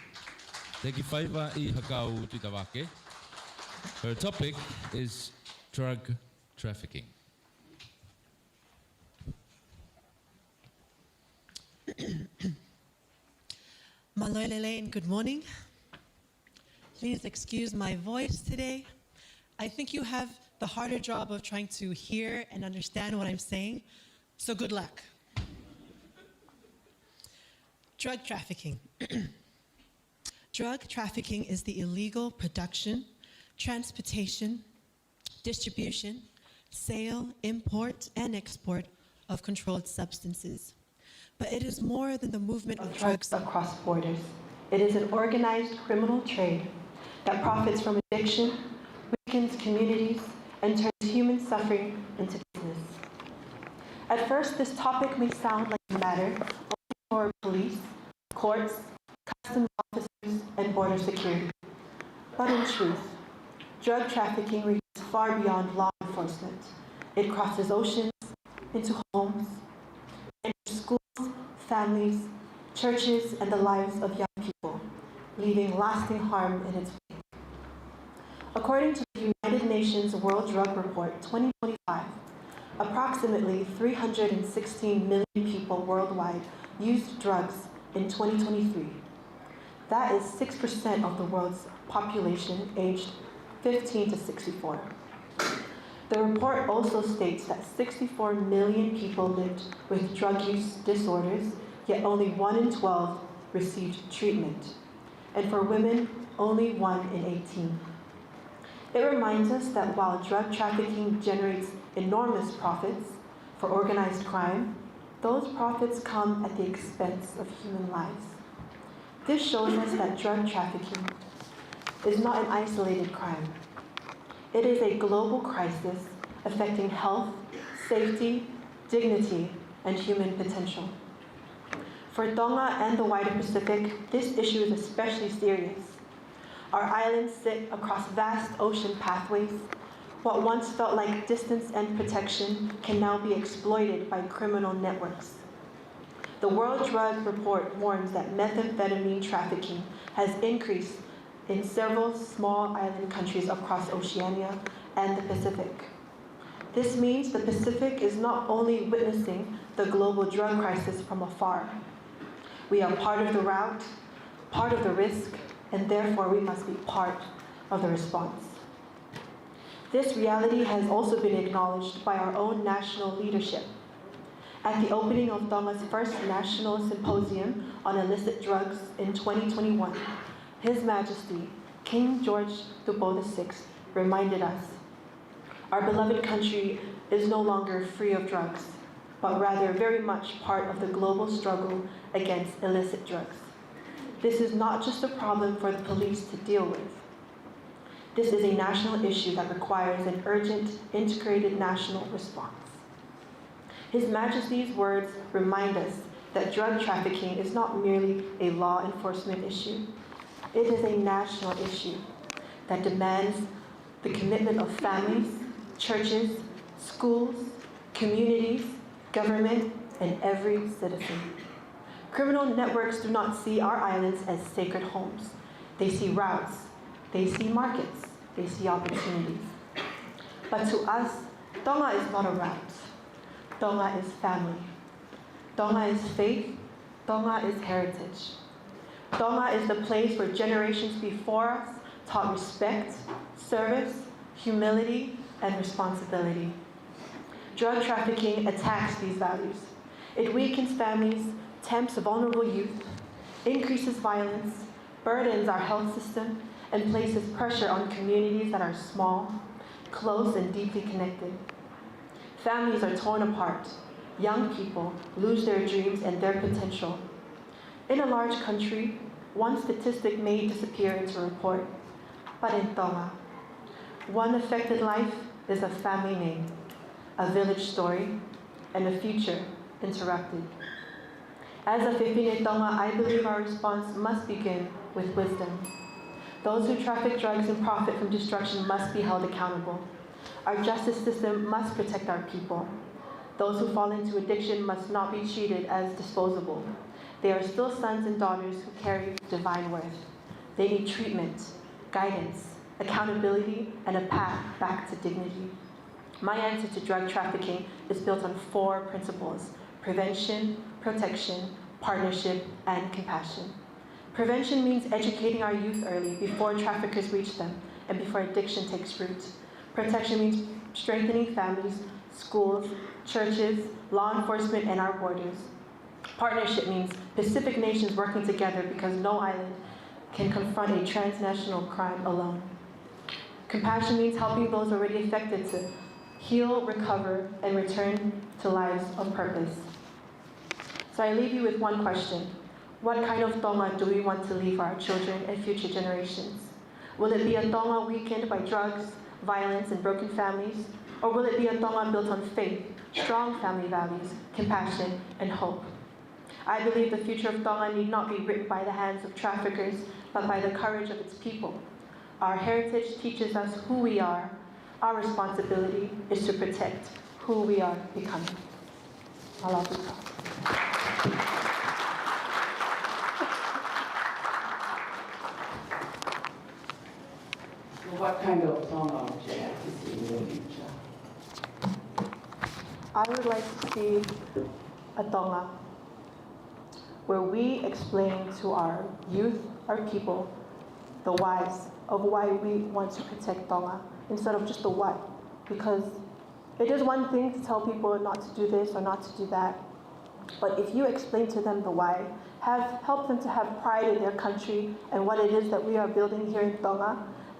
K: Thank you, Faiva I Hakau Tuitawake. Her topic is drug trafficking.
Q: Maloilele and good morning. Please excuse my voice today. I think you have the harder job of trying to hear and understand what I'm saying, so good luck. Drug trafficking. Drug trafficking is the illegal production, transportation, distribution, sale, import, and export of controlled substances. But it is more than the movement of drugs across borders. It is an organized criminal trade that profits from addiction, weakens communities, and turns human suffering into business. At first, this topic may sound like a matter only for police, courts, customs officers, and border security. But in truth, drug trafficking reaches far beyond law enforcement. It crosses oceans, into homes, enters schools, families, churches, and the lives of young people, leaving lasting harm in its wake. According to the United Nations World Drug Report 2025, approximately 316 million people worldwide used drugs in 2023. That is 6% of the world's population aged 15 to 64. The report also states that 64 million people lived with drug use disorders, yet only 1 in 12 received treatment. And for women, only 1 in 18. It reminds us that while drug trafficking generates enormous profits for organized crime, those profits come at the expense of human lives. This shows us that drug trafficking is not an isolated crime. It is a global crisis affecting health, safety, dignity, and human potential. For Tonga and the wider Pacific, this issue is especially serious. Our islands sit across vast ocean pathways. What once felt like distance and protection can now be exploited by criminal networks. The World Drug Report warns that methamphetamine trafficking has increased in several small island countries across Oceania and the Pacific. This means the Pacific is not only witnessing the global drug crisis from afar. We are part of the route, part of the risk, and therefore we must be part of the response. This reality has also been acknowledged by our own national leadership. At the opening of Tonga's first national symposium on illicit drugs in 2021, His Majesty, King George VI, reminded us, our beloved country is no longer free of drugs, but rather very much part of the global struggle against illicit drugs. This is not just a problem for the police to deal with. This is a national issue that requires an urgent, integrated national response. His Majesty's words remind us that drug trafficking is not merely a law enforcement issue. It is a national issue that demands the commitment of families, churches, schools, communities, government, and every citizen. Criminal networks do not see our islands as sacred homes. They see routes, they see markets, they see opportunities. But to us, Tonga is not a route. Tonga is family. Tonga is faith. Tonga is heritage. Tonga is the place where generations before us taught respect, service, humility, and responsibility. Drug trafficking attacks these values. It weakens families,
R: tempts vulnerable youth, increases violence, burdens our health system, and places pressure on communities that are small, close, and deeply connected. Families are torn apart. Young people lose their dreams and their potential. In a large country, one statistic may disappear into a report, but in Tonga, one affected life is a family name, a village story, and a future interrupted. As a Whiwhine Tonga, I believe our response must begin with wisdom. Those who traffic drugs and profit from destruction must be held accountable. Our justice system must protect our people. Those who fall into addiction must not be treated as disposable. They are still sons and daughters who carry divine worth. They need treatment, guidance, accountability, and a path back to dignity. My answer to drug trafficking is built on 4 principles: prevention, protection, partnership, and compassion. Prevention means educating our youth early before traffickers reach them and before addiction takes root. Protection means strengthening families, schools, churches, law enforcement, and our borders. Partnership means Pacific nations working together because no island can confront a transnational crime alone. Compassion means helping those already affected to heal, recover, and return to lives of purpose. So I leave you with one question. What kind of Tonga do we want to leave for our children and future generations? Will it be a Tonga weakened by drugs, violence, and broken families? Or will it be a Tonga built on faith, strong family values, compassion, and hope? I believe the future of Tonga need not be written by the hands of traffickers, but by the courage of its people. Our heritage teaches us who we are. Our responsibility is to protect who we are becoming. Aloha.
G: What kind of Tonga would you like to see in the future?
R: I would like to see a Tonga where we explain to our youth, our people, the whys of why we want to protect Tonga instead of just the what. Because it is one thing to tell people not to do this or not to do that, but if you explain to them the why, help them to have pride in their country and what it is that we are building here in Tonga,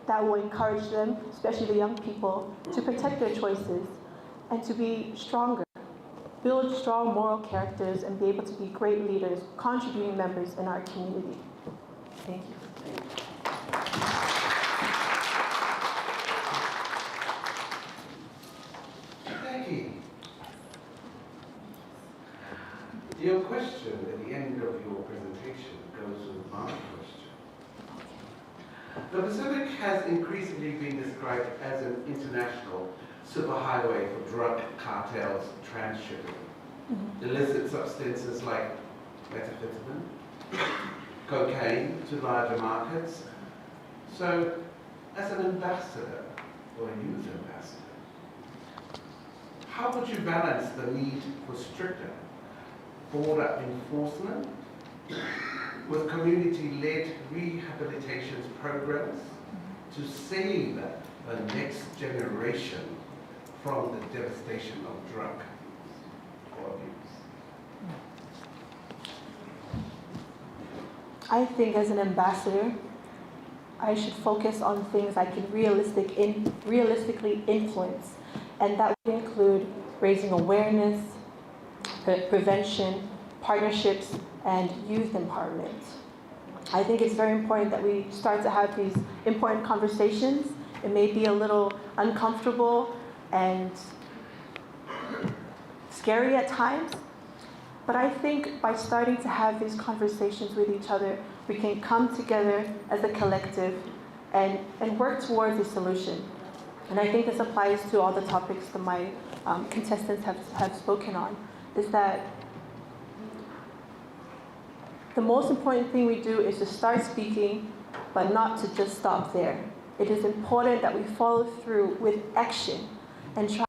R: that will encourage them, especially the young people, to protect their choices and to be stronger, build strong moral characters, and be able to be great leaders, contributing members in our community. Thank you.
F: Thank you. Your question at the end of your presentation goes with my question. The Pacific has increasingly been described as an international superhighway for drug cartels transshipping, illicit substances like methamphetamine, cocaine to larger markets. So, as an ambassador, or a youth ambassador, how would you balance the need for stricter border enforcement with community-led rehabilitation programs to save the next generation from the devastation of drug or abuse?
R: I think as an ambassador, I should focus on things I can realistically influence, and that would include raising awareness, prevention, partnerships, and youth empowerment. I think it's very important that we start to have these important conversations. It may be a little uncomfortable and scary at times, but I think by starting to have these conversations with each other, we can come together as a collective and work towards a solution. And I think this applies to all the topics that my contestants have spoken on, is that the most important thing we do is to start speaking, but not to just stop there. It is important that we follow through with action and try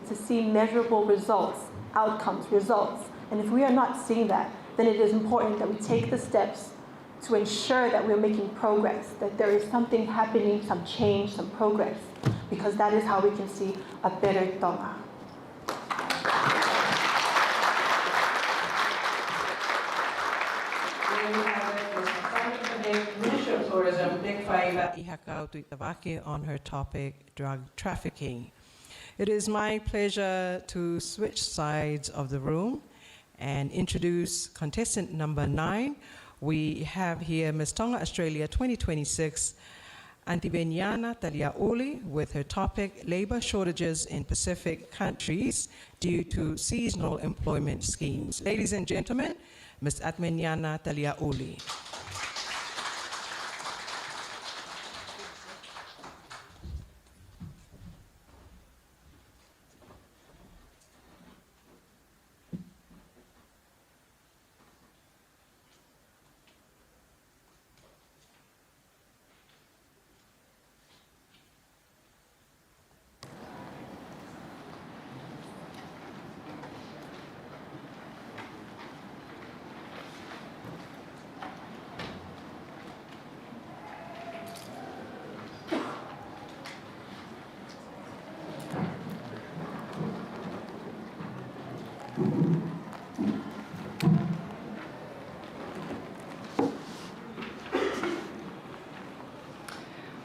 R: to see measurable results, outcomes, results. And if we are not seeing that, then it is important that we take the steps to ensure that we're making progress, that there is something happening, some change, some progress, because that is how we can see a better Tonga.
A: Tia Ihakau Tuitavake on her topic, drug trafficking. It is my pleasure to switch sides of the room and introduce contestant number 9. We have here Miss Tonga Australia 2026, Antibenyana Taliauli, with her topic, labor shortages in Pacific countries due to seasonal employment schemes. Ladies and gentlemen, Ms. Atmenyana Taliauli.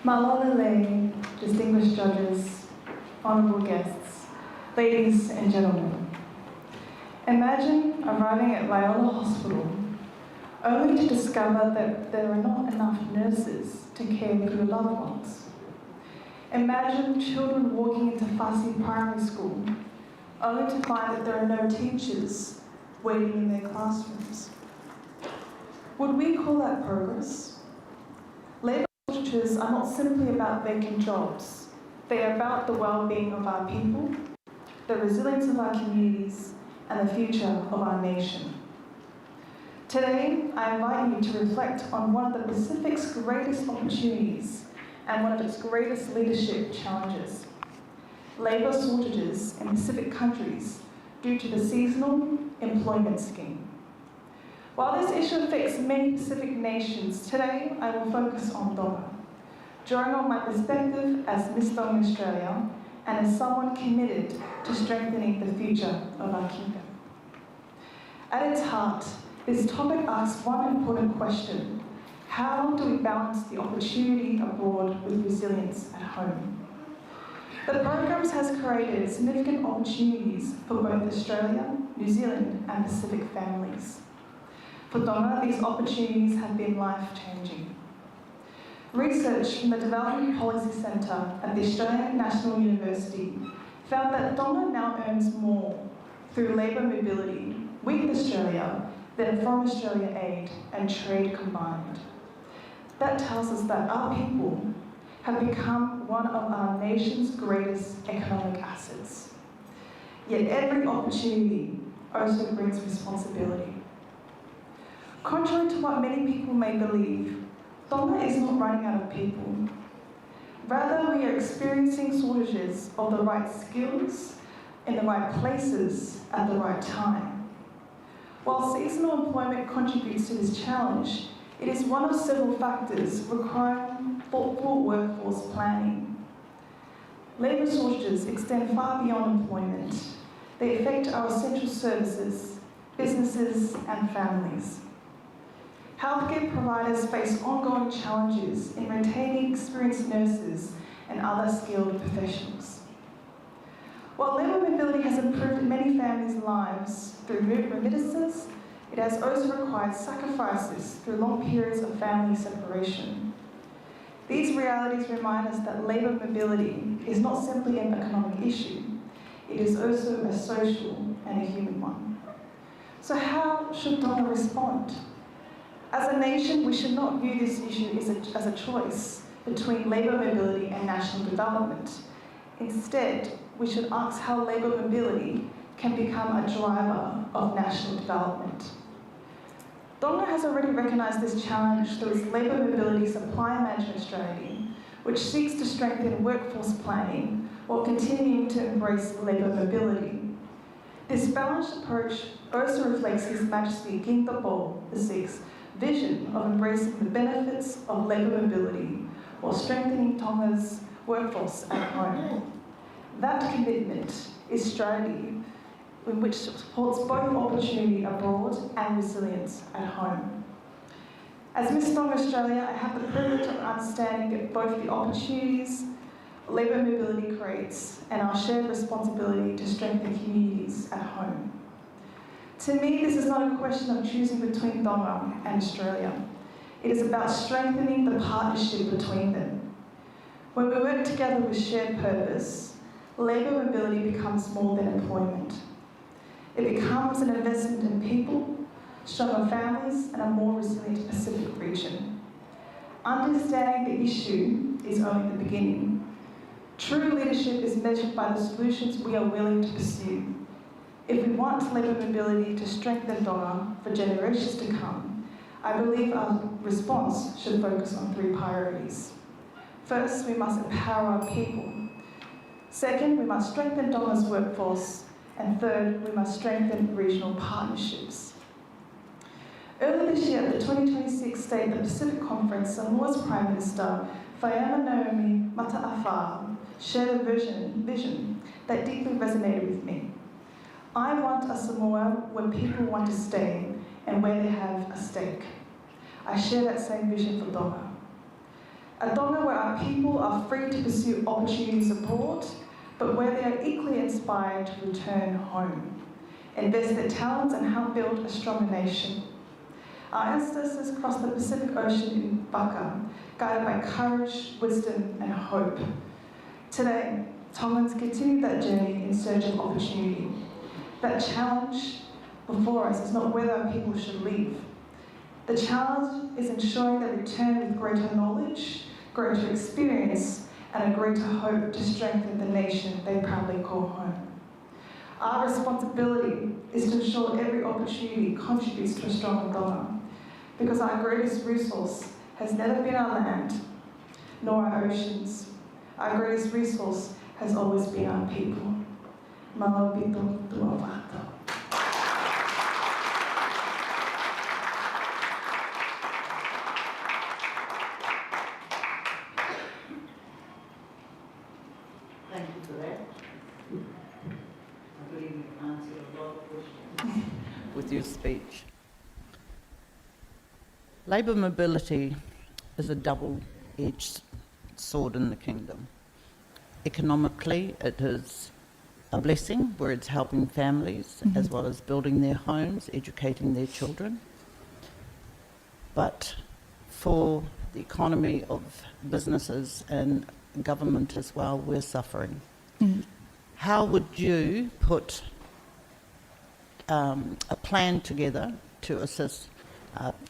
S: Malolele, distinguished judges, honorable guests, ladies and gentlemen. Imagine arriving at Heilala Hospital only to discover that there are not enough nurses to care for your loved ones. Imagine children walking into Fasi Primary School only to find that there are no teachers waiting in their classrooms. Would we call that progress? Labour shortages are not simply about vacant jobs. They are about the well-being of our people, the resilience of our communities, and the future of our nation. Today, I invite you to reflect on one of the Pacific's greatest opportunities and one of its greatest leadership challenges: labour shortages in Pacific countries due to the seasonal employment scheme. While this issue affects many Pacific nations, today I will focus on Tonga, drawing on my perspective as Miss Tonga Australia and as someone committed to strengthening the future of our kingdom. At its heart, this topic asks one important question: how do we balance the opportunity abroad with resilience at home? The programs has created significant opportunities for both Australia, New Zealand and Pacific families. For Tonga, these opportunities have been life-changing. Research from the Development Policy Centre at the Australian National University found that Tonga now earns more through labour mobility with Australia than from Australia aid and trade combined. That tells us that our people have become one of our nation's greatest economic assets. Yet every opportunity also brings responsibility. Contrary to what many people may believe, Tonga is not running out of people. Rather, we are experiencing shortages of the right skills in the right places at the right time. While seasonal employment contributes to this challenge, it is one of several factors requiring thoughtful workforce planning. Labour shortages extend far beyond employment. They affect our essential services, businesses and families. Healthcare providers face ongoing challenges in retaining experienced nurses and other skilled professionals. While labour mobility has improved many families' lives through remittances, it has also required sacrifices through long periods of family separation. These realities remind us that labour mobility is not simply an economic issue, it is also a social and a human one. So how should Tonga respond? As a nation, we should not view this issue as a choice between labour mobility and national development. Instead, we should ask how labour mobility can become a driver of national development. Tonga has already recognised this challenge through its Labour Mobility Supply Management Strategy, which seeks to strengthen workforce planning while continuing to embrace labour mobility. This balanced approach also reflects His Majesty King Taupo VI's vision of embracing the benefits of labour mobility while strengthening Tonga's workforce at home. That commitment is strategy in which supports both opportunity abroad and resilience at home. As Miss Strong Australia, I have the privilege of understanding both the opportunities labour mobility creates and our shared responsibility to strengthen communities at home. To me, this is not a question of choosing between Tonga and Australia. It is about strengthening the partnership between them. When we work together with shared purpose, labour mobility becomes more than employment. It becomes an investment in people, stronger families, and a more resilient Pacific region. Understanding the issue is only the beginning. True leadership is measured by the solutions we are willing to pursue. If we want labour mobility to strengthen Tonga for generations to come, I believe our response should focus on 3 priorities. First, we must empower our people. Second, we must strengthen Tonga's workforce. And third, we must strengthen regional partnerships. Earlier this year at the 2026 State of the Pacific Conference, Samoa's Prime Minister, Whaiama Naomi Mata'afa, shared a vision that deeply resonated with me. I want a Samoa where people want to stay and where they have a stake. I share that same vision for Tonga. A Tonga where our people are free to pursue opportunities abroad, but where they are equally inspired to return home, invest their talents and help build a stronger nation. Our ancestors crossed the Pacific Ocean in Waka, guided by courage, wisdom and hope. Today, Tongans continue that journey in search of opportunity. That challenge before us is not whether our people should leave. The challenge is ensuring they return with greater knowledge, greater experience, and a greater hope to strengthen the nation they proudly call home. Our responsibility is to ensure every opportunity contributes to a stronger Tonga, because our greatest resource has never been our land, nor our oceans. Our greatest resource has always been our people. Malo pito tua wata.
G: Thank you for that. I believe you answered a lot of questions with your speech. Labour mobility is a double-edged sword in the kingdom. Economically, it is a blessing where it's helping families as well as building their homes, educating their children. But for the economy of businesses and government as well, we're suffering. How would you put a plan together to assist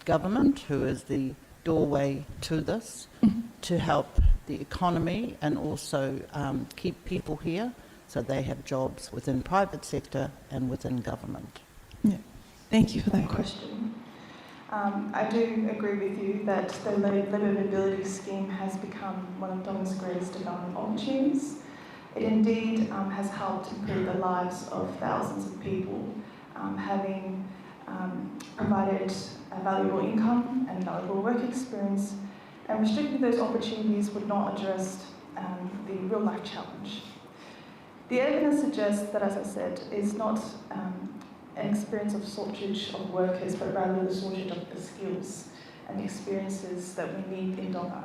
G: government, who is the doorway to this, to help the economy and also keep people here so they have jobs within private sector and within government?
S: Yeah, thank you for that question. I do agree with you that the labour mobility scheme has become one of Tonga's greatest development opportunities. It indeed has helped improve the lives of thousands of people, having provided a valuable income and valuable work experience, and restricting those opportunities would not address the real life challenge. The evidence suggests that, as I said, is not an experience of shortage of workers, but rather the shortage of the skills and experiences that we need in Tonga.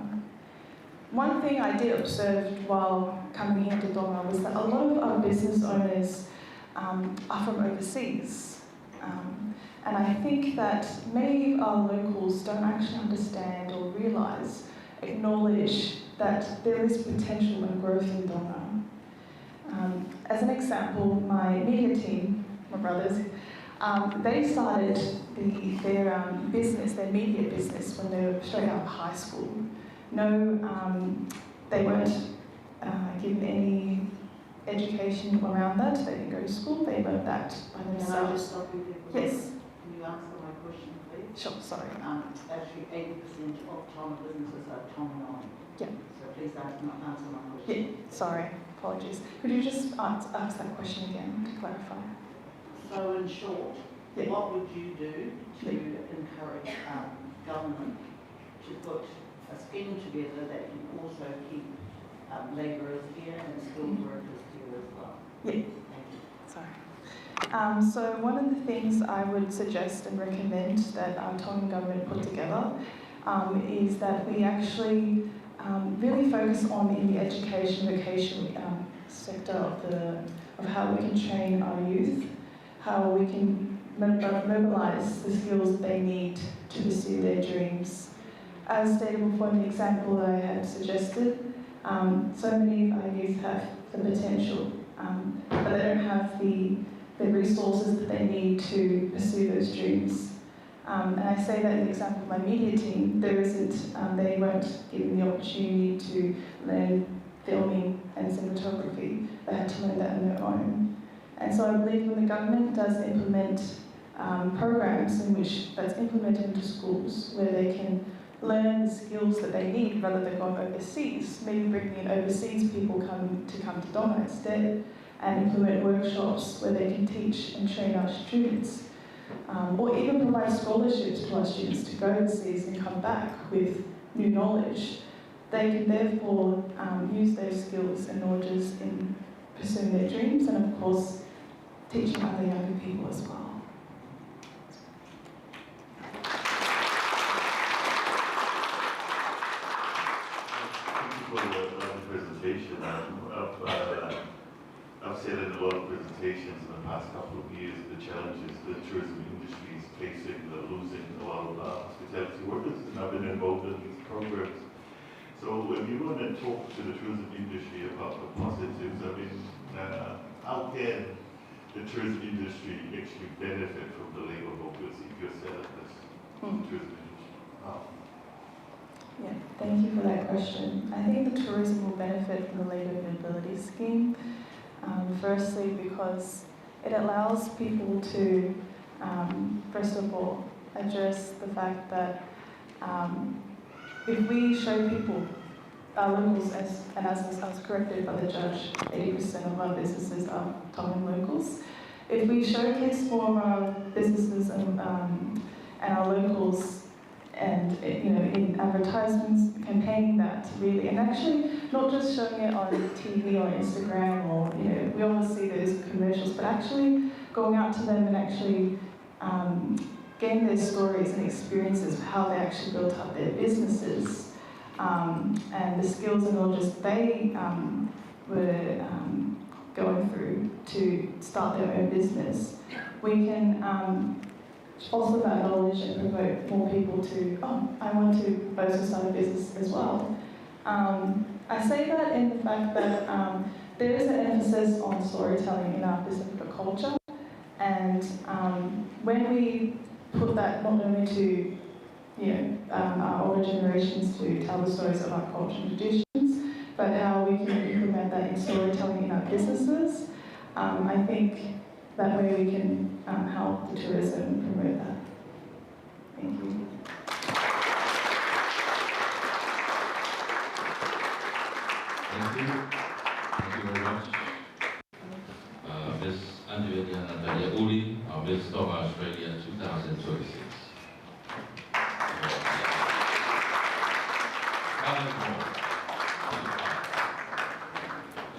S: One thing I did observe while coming here to Tonga was that a lot of our business owners are from overseas. And I think that many of our locals don't actually understand or realise, acknowledge that there is potential and growth in Tonga. As an example, my media team, my brothers, they started their business, their media business, when they were straight out of high school. No, they weren't given any education around that. They didn't go to school. They learned that by themselves.
G: Can I just stop you there?
S: Yes.
G: Can you answer my question, please?
S: Sure, sorry.
G: Actually, 80% of Tonga businesses are Tongan.
S: Yeah.
G: So please answer my question.
S: Yeah, sorry, apologies. Could you just ask that question again to clarify?
G: So in short, what would you do to encourage government to put a scheme together that can also keep labourers here and skilled workers here as well?
S: Yeah.
G: Thank you.
S: Sorry. So one of the things I would suggest and recommend that our Tongan government put together is that we actually really focus on in the education vocational sector of how we can train our youth, how we can mobilise the skills that they need to pursue their dreams. As stated before in the example that I had suggested, so many of our youth have the potential, but they don't have the resources that they need to pursue those dreams. And I say that in the example of my media team, they weren't given the opportunity to learn filming and cinematography. They had to learn that on their own. And so I believe when the government does implement programs that's implemented into schools where they can learn the skills that they need rather than going overseas, maybe bringing in overseas people come to Tanoa instead, and implement workshops where they can teach and train our students, or even provide scholarships to our students to go overseas and come back with new knowledge. They can therefore use those skills and knowledges in pursuing their dreams and of course teaching other younger people as well.
I: Presentation. I've said in a lot of presentations in the past couple of years the challenges the tourism industry is facing, losing a lot of hospitality workers, and I've been involved in these programs. So if you want to talk to the tourism industry about the positives, I mean, how can the tourism industry actually benefit from the labor focus if you're set up as tourism industry?
S: Yeah, thank you for that question. I think the tourism will benefit from the labour mobility scheme. Firstly, because it allows people to, first of all, address the fact that if we show people, our locals, as I was corrected by the judge, 80% of our businesses are Tongan locals. If we showcase more of our businesses and our locals, and in advertisements, campaigning that really, and actually not just showing it on TV or Instagram or we always see those commercials, but actually going out to them and actually getting their stories and experiences of how they actually built up their businesses and the skills and knowledge they were going through to start their own business. We can also that knowledge and provoke more people to, I want to also start a business as well. I say that in the fact that there is an emphasis on storytelling in our Pacific culture, and when we put that not only to our older generations to tell the stories of our culture and traditions, but how we can implement that in storytelling in our businesses, I think that way we can help the tourism and promote that. Thank you.
K: Thank you. Thank you very much. Ms. Andrea Natalia Uli, Ms. Tanoa Australia 2026.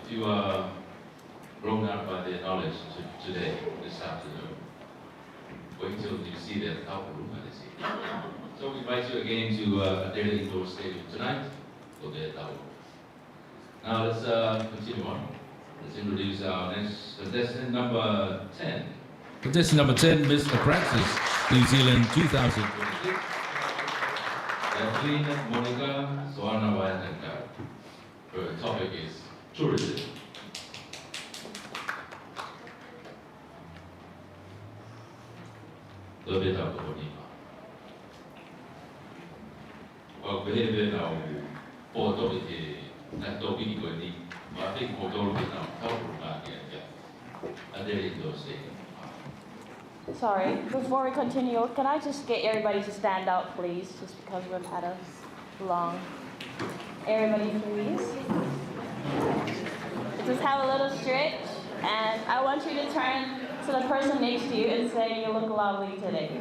K: If you are blown out by their knowledge today, this afternoon, wait till you see their room. So we invite you again to Heilala Indoor Stadium tonight for their tower. Now let's continue on. Let's introduce our next contestant, number 10.
T: Contestant number 10, Miss Praxis, New Zealand 2026.
K: Kathleen Monica Soana Wayanaka. Her topic is tourism. Lebih tahu apa Well, behavior now, photo is not talking to any, but I think photo is now helpful again. And there is those things.
U: Sorry, before we continue, can I just get everybody to stand up, please, just because we've had a long. Everybody, please. Just have a little stretch, and I want you to turn to the person next to you and say, "You look lovely today."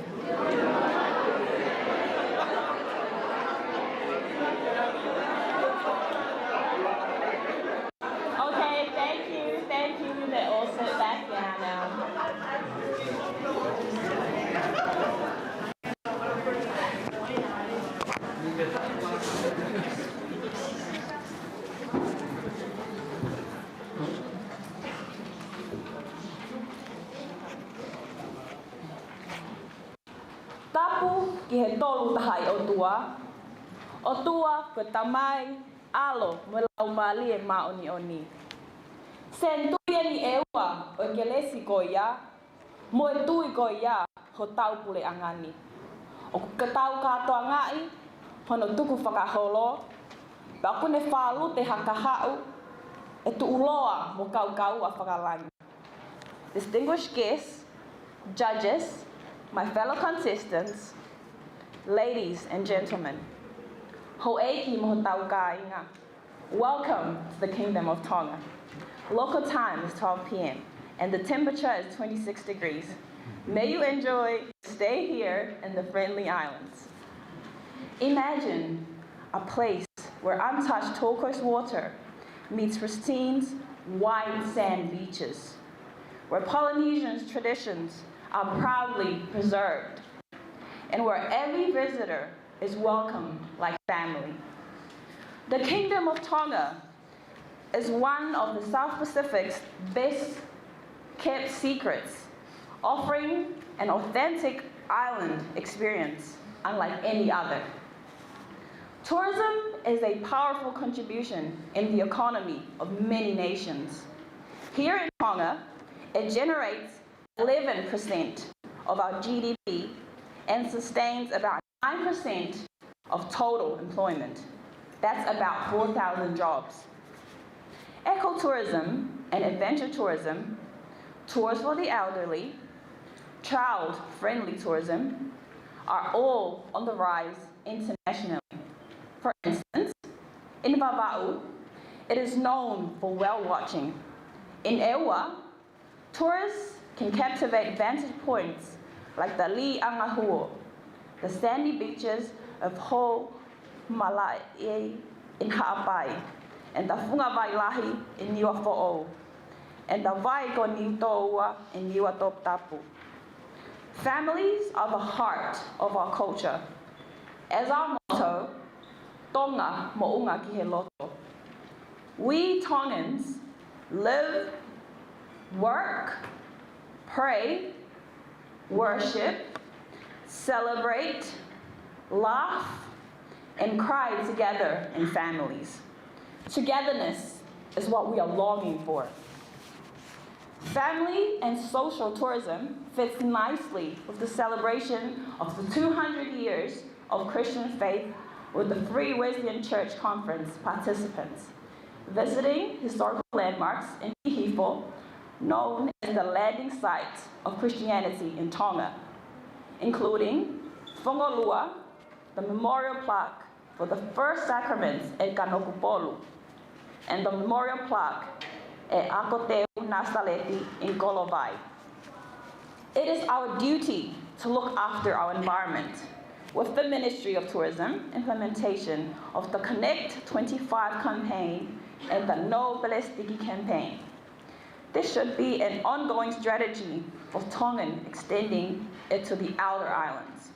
U: Okay, thank you. They all sit back down now. tapu ki he tolu tahai o tua. O tua ko tamai alo mo lau mali e maoni oni. Sentuia ni ewa o kelesi ko ia, mo e tui ko ia ho tau pule angani. O ka tau katoa ngai, hono tuku whakaholo, ba kune whalu te hakahau, e tu uloa mo kau a whakalangi. Distinguished guests, judges, my fellow contestants, ladies and gentlemen, ho'eki mo tau ka inga. Welcome to the Kingdom of Tonga. Local time is 12 p.m. and the temperature is 26 degrees. May you enjoy stay here in the friendly islands. Imagine a place where untouched turquoise water meets pristine white sand beaches, where Polynesians' traditions are proudly preserved, and where every visitor is welcomed like family. The Kingdom of Tonga is one of the South Pacific's best kept secrets, offering an authentic island experience unlike any other. Tourism is a powerful contribution in the economy of many nations. Here in Tonga, it generates 11% of our GDP and sustains about 9% of total employment. That's about 4,000 jobs. Ecotourism and adventure tourism, tours for the elderly, child-friendly tourism are all on the rise internationally. For instance, in Vava'u, it is known for whale watching. In Ewa, tourists can captivate vantage points like the Li Angahuo, the sandy beaches of Ho Malai in Ha'apai, and the Fungavailahi in Niuafo'ou, and the Vaiko Niutoua in Niuatoptapu. Families are the heart of our culture. As our motto, Tonga mo'unga ki he loto. We Tongans live, work, pray, worship, celebrate, laugh, and cry together in families. Togetherness is what we are longing for. Family and social tourism fits nicely with the celebration of the 200 years of Christian faith with the Free Wesleyan Church Conference participants, visiting historical landmarks in Hihifo, known as the landing site of Christianity in Tonga, including Whangolua, the memorial plaque for the first sacraments at Kanokupolu, and the memorial plaque at Akoteu Nasaleti in Kolovai. It is our duty to look after our environment with the Ministry of Tourism implementation of the Connect 25 campaign and the No Plastiki campaign. This should be an ongoing strategy for Tongan extending it to the outer islands.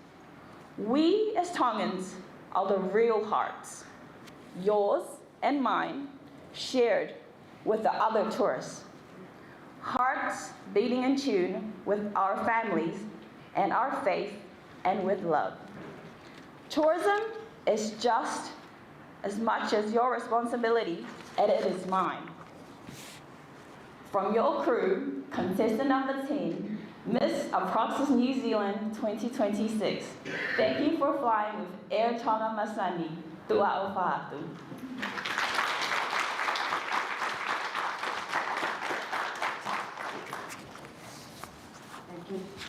U: We as Tongans are the real hearts, yours and mine, shared with the other tourists. Hearts beating in tune with our families and our faith and with love. Tourism is just as much as your responsibility as it is mine. From your crew, contestant number 10, Miss Approxis New Zealand 2026. Thank you for flying with Air Tonga Masani, Tua Ofa'atu.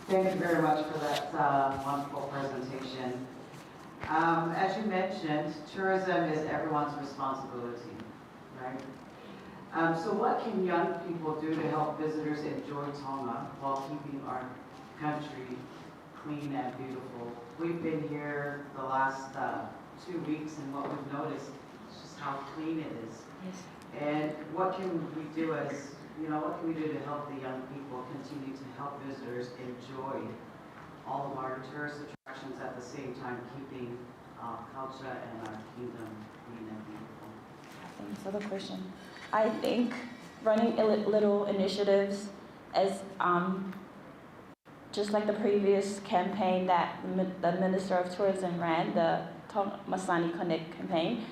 N: Thank you very much for that wonderful presentation. As you mentioned, tourism is everyone's responsibility, right? So what can young people do to help visitors enjoy Tonga while keeping our country clean and beautiful? We've been here the last 2 weeks, and what we've noticed is just how clean it is.
U: Yes.
N: And what can we do what can we do to help the young people continue to help visitors enjoy all of our tourist attractions at the same time keeping our culture and our kingdom clean and beautiful?
U: Thanks for the question. I think running little initiatives as just like the previous campaign that the Minister of Tourism ran, the Masani Connect campaign,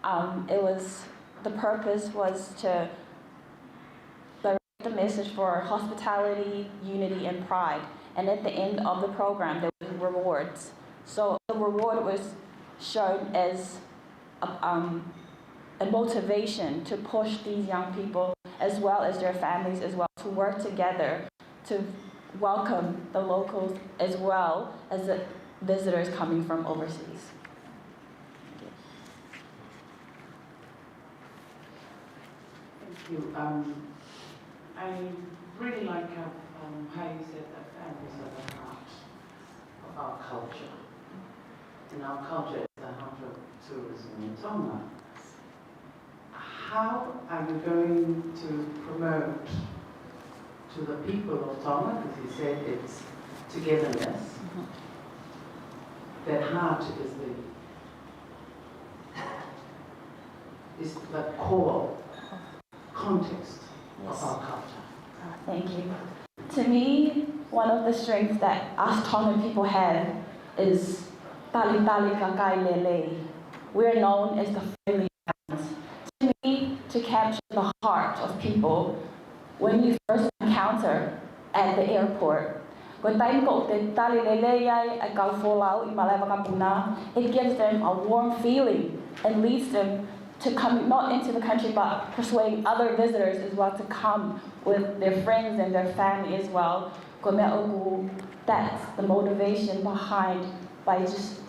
U: the purpose was to direct the message for hospitality, unity, and pride. And at the end of the program, there were rewards. So the reward was shown as a motivation to push these young people, as well as their families as well, to work together to welcome the locals as well as the visitors coming from overseas.
G: Thank you. I really like how you said that families are the heart of our culture. And our culture is the heart of tourism in Tonga. How are you going to promote to the people of Tonga, because you said it's togetherness, that heart is the core context of our culture?
U: Thank you. To me, one of the strengths that us Tongan people have is tali tali kakai lele. We're known as the friendly ones. To me, to capture the heart of people when you first encounter at the airport, it gives them a warm feeling and leads them to come not into the country but persuade other visitors as well to come with their friends and their family as well. That's the motivation behind by just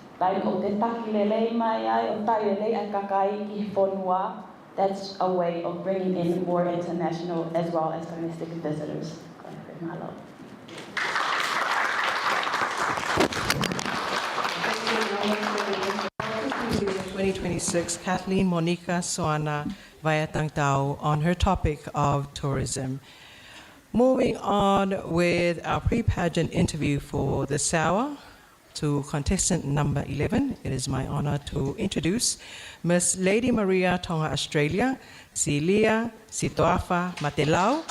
U: that's a way of bringing in more international as well as domestic visitors.
A: 2026, Kathleen Monica Soana Vayatangtao on her topic of tourism. Moving on with our pre-pageant interview for this hour to contestant number 11, it is my honor to introduce Miss Lady Maria Tonga Australia, Silia Sitoafa Matelau.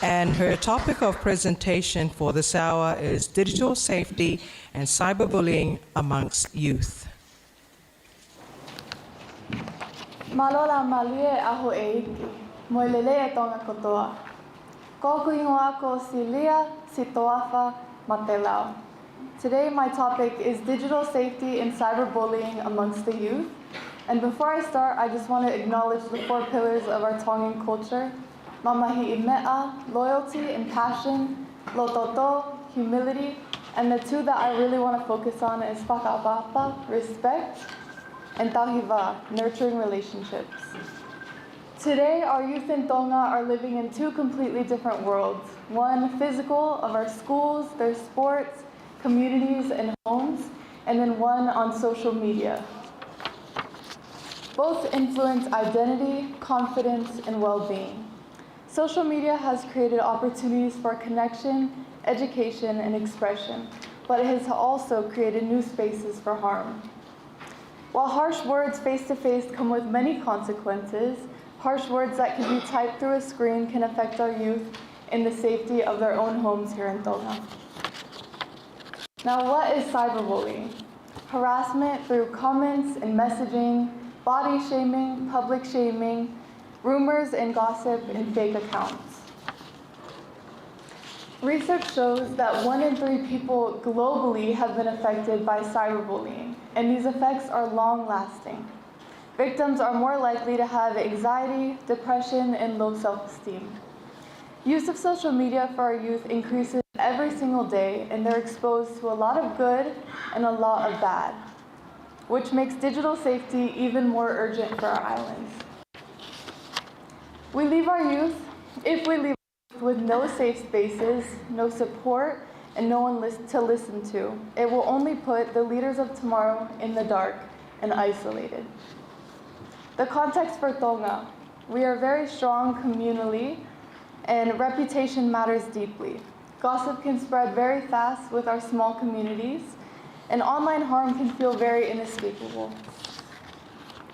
A: And her topic of presentation for this hour is digital safety and cyberbullying amongst youth.
S: Malola malie aho eiki, moilele e tonga kotoa. Ko kuingoa ko Silia Sitoafa Matelau. Today my topic is digital safety and cyberbullying amongst the youth. And before I start, I just want to acknowledge the 4 pillars of our Tongan culture. Mamahi imea, loyalty and passion, lototo, humility, and the 2 that I really want to focus on is whakapapa, respect, and tahiva, nurturing relationships. Today, our youth in Tonga are living in 2 completely different worlds. One physical, of our schools, their sports, communities, and homes, and then one on social media. Both influence identity, confidence, and well-being. Social media has created opportunities for connection, education, and expression, but it has also created new spaces for harm. While harsh words face-to-face come with many consequences, harsh words that can be typed through a screen can affect our youth in the safety of their own homes here in Tonga. Now, what is cyberbullying? Harassment through comments and messaging, body shaming, public shaming, rumors and gossip, and fake accounts. Research shows that 1 in 3 people globally have been affected by cyberbullying, and these effects are long-lasting. Victims are more likely to have anxiety, depression, and low self-esteem. Use of social media for our youth increases every single day, and they're exposed to a lot of good and a lot of bad, which makes digital safety even more urgent for our islands. If we leave our youth with no safe spaces, no support, and no one to listen to, it will only put the leaders of tomorrow in the dark and isolated. The context for Tonga. We are very strong communally, and reputation matters deeply. Gossip can spread very fast with our small communities, and online harm can feel very inescapable.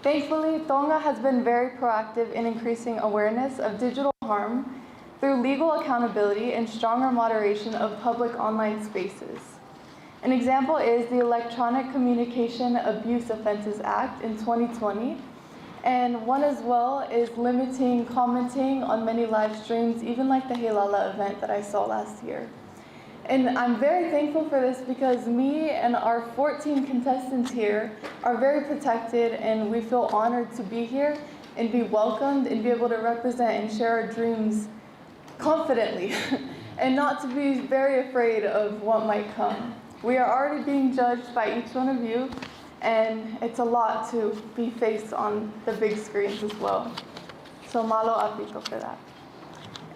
S: Thankfully, Tonga has been very proactive in increasing awareness of digital harm through legal accountability and stronger moderation of public online spaces. An example is the Electronic Communication Abuse Offenses Act in 2020, and one as well is limiting commenting on many live streams, even like the Heilala event that I saw last year. And I'm very thankful for this because me and our 14 contestants here are very protected, and we feel honored to be here and be welcomed and be able to represent and share our dreams confidently and not to be very afraid of what might come. We are already being judged by each one of you, and it's a lot to be faced on the big screens as well. So malo apito for that.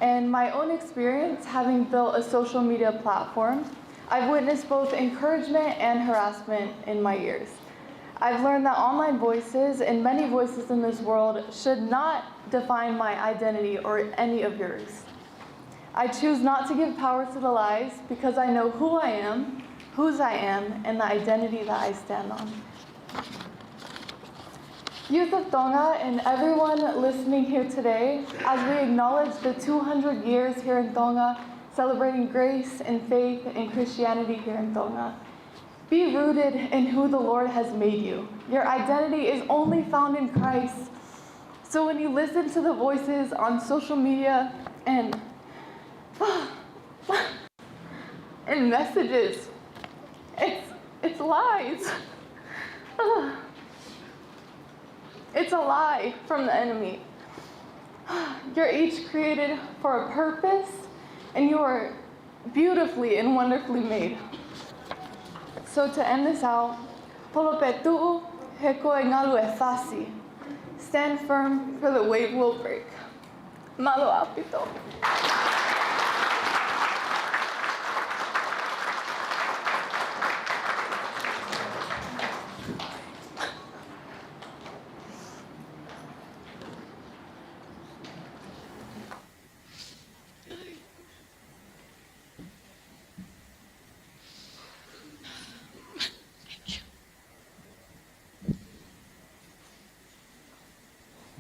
S: And my own experience, having built a social media platform, I've witnessed both encouragement and harassment in my years. I've learned that online voices and many voices in this world should not define my identity or any of yours. I choose not to give power to the lies because I know who I am, whose I am, and the identity that I stand on. Youth of Tonga and everyone listening here today, as we acknowledge the 200 years here in Tonga, celebrating grace and faith and Christianity here in Tonga, be rooted in who the Lord has made you. Your identity is only found in Christ. So when you listen to the voices on social media and messages, it's lies. It's a lie from the enemy. You're each created for a purpose, and you are beautifully and wonderfully made. So to end this out, Polopetu'u heko e ngalu e fasi. Stand firm, for the wave will break. Malo apito.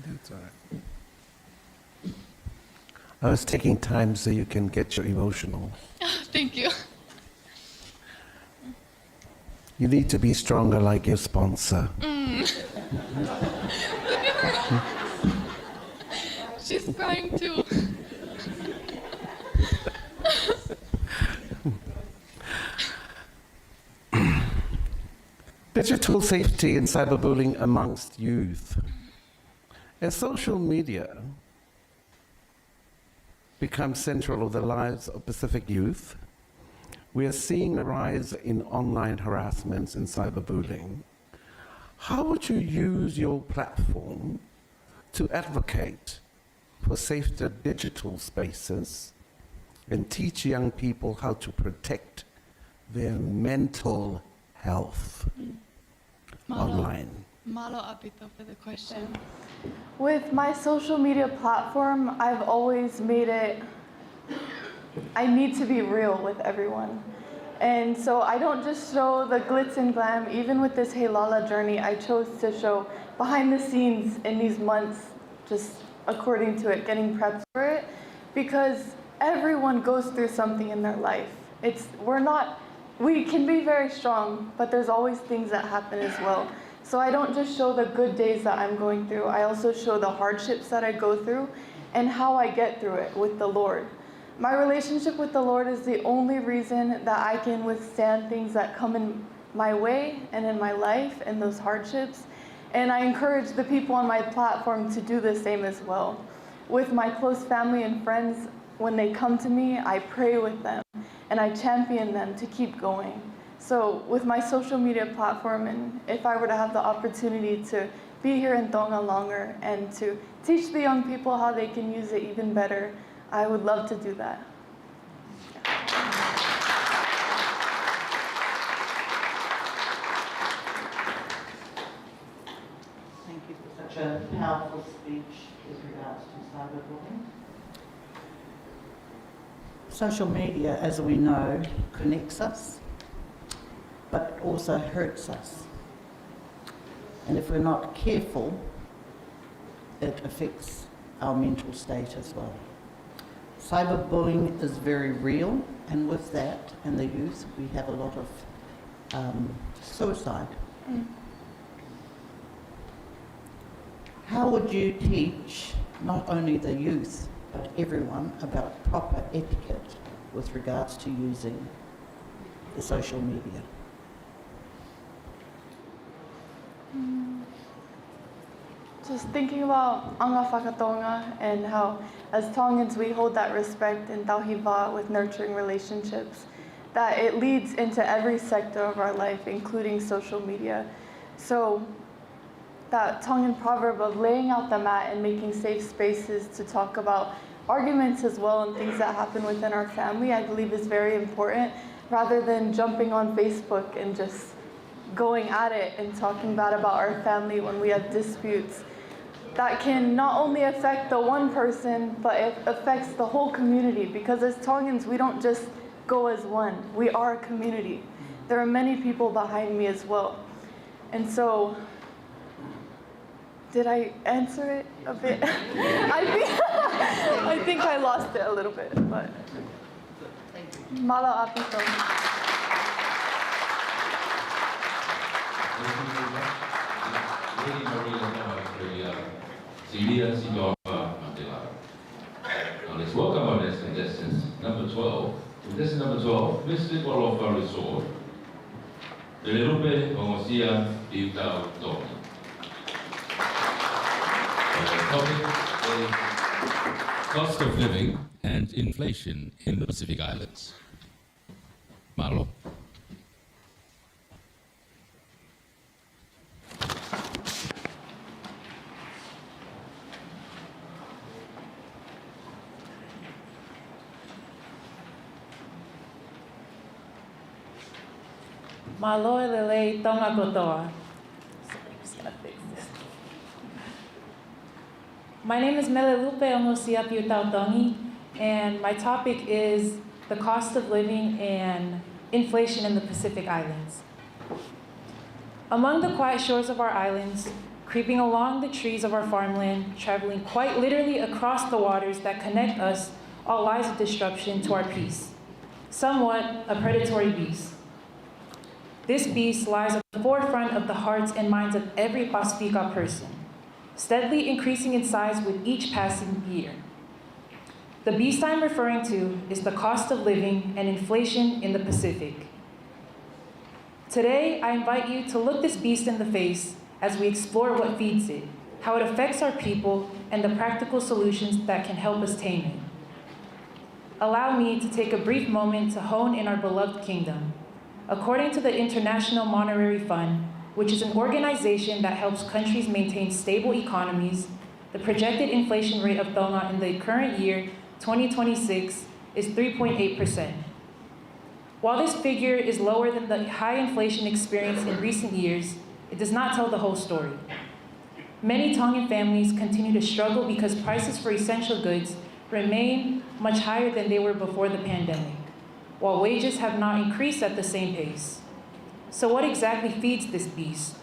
C: That's all right. I was taking time so you can get your emotional.
J: Thank you.
C: You need to be stronger like your sponsor.
J: She's crying too.
C: Digital safety and cyberbullying amongst youth. As social media becomes central of the lives of Pacific youth, we are seeing a rise in online harassments and cyberbullying. How would you use your platform to advocate for safer digital spaces and teach young people how to protect their mental health online?
J: Malo apito for the question.
S: With my social media platform, I've always made it, I need to be real with everyone. And so I don't just show the glitz and glam. Even with this Heilala journey, I chose to show behind the scenes in these months, just according to it, getting prepped for it, because everyone goes through something in their life. We can be very strong, but there's always things that happen as well. So I don't just show the good days that I'm going through, I also show the hardships that I go through and how I get through it with the Lord. My relationship with the Lord is the only reason that I can withstand things that come in my way and in my life and those hardships. And I encourage the people on my platform to do the same as well. With my close family and friends, when they come to me, I pray with them and I champion them to keep going. So with my social media platform, and if I were to have the opportunity to be here in Tonga longer and to teach the young people how they can use it even better, I would love to do that.
G: Thank you for such a powerful speech with regards to cyberbullying. Social media, as we know, connects us, but also hurts us. And if we're not careful, it affects our mental state as well. Cyberbullying is very real, and with that and the youth, we have a lot of suicide. How would you teach not only the youth, but everyone about proper etiquette with regards to using the social media?
R: Just thinking about anga whakatonga and how as Tongans we hold that respect and tauhiwa with nurturing relationships, that it leads into every sector of our life, including social media. So that Tongan proverb of laying out the mat and making safe spaces to talk about arguments as well and things that happen within our family, I believe is very important, rather than jumping on Facebook and just going at it and talking bad about our family when we have disputes. That can not only affect the one person, but it affects the whole community, because as Tongans, we don't just go as one. We are a community. There are many people behind me as well. And so, did I answer it a bit? I think I lost it a little bit, but Mala apito.
K: Lady Maria Celia Sidora Mandela. Now let's welcome our next contestants, number 12. Contestant number 12, Mr. Walofa Resort. Lelupe Ongosia Ivdao Toni. The topic is cost of living and inflation in the Pacific Islands. Malo.
D: Maloe lele tonga kotoa. Sorry, I'm just gonna fix this. My name is Melelupe Ongosia Tautongi, and my topic is the cost of living and inflation in the Pacific Islands. Among the quiet shores of our islands, creeping along the trees of our farmland, traveling quite literally across the waters that connect us, all lies a disruption to our peace, somewhat a predatory beast. This beast lies at the forefront of the hearts and minds of every Pacifica person, steadily increasing in size with each passing year. The beast I'm referring to is the cost of living and inflation in the Pacific. Today, I invite you to look this beast in the face as we explore what feeds it, how it affects our people, and the practical solutions that can help us tame it. Allow me to take a brief moment to hone in our beloved kingdom. According to the International Monetary Fund, which is an organization that helps countries maintain stable economies, the projected inflation rate of Tonga in the current year, 2026, is 3.8%. While this figure is lower than the high inflation experienced in recent years, it does not tell the whole story. Many Tongan families continue to struggle because prices for essential goods remain much higher than they were before the pandemic, while wages have not increased at the same pace. So what exactly feeds this beast?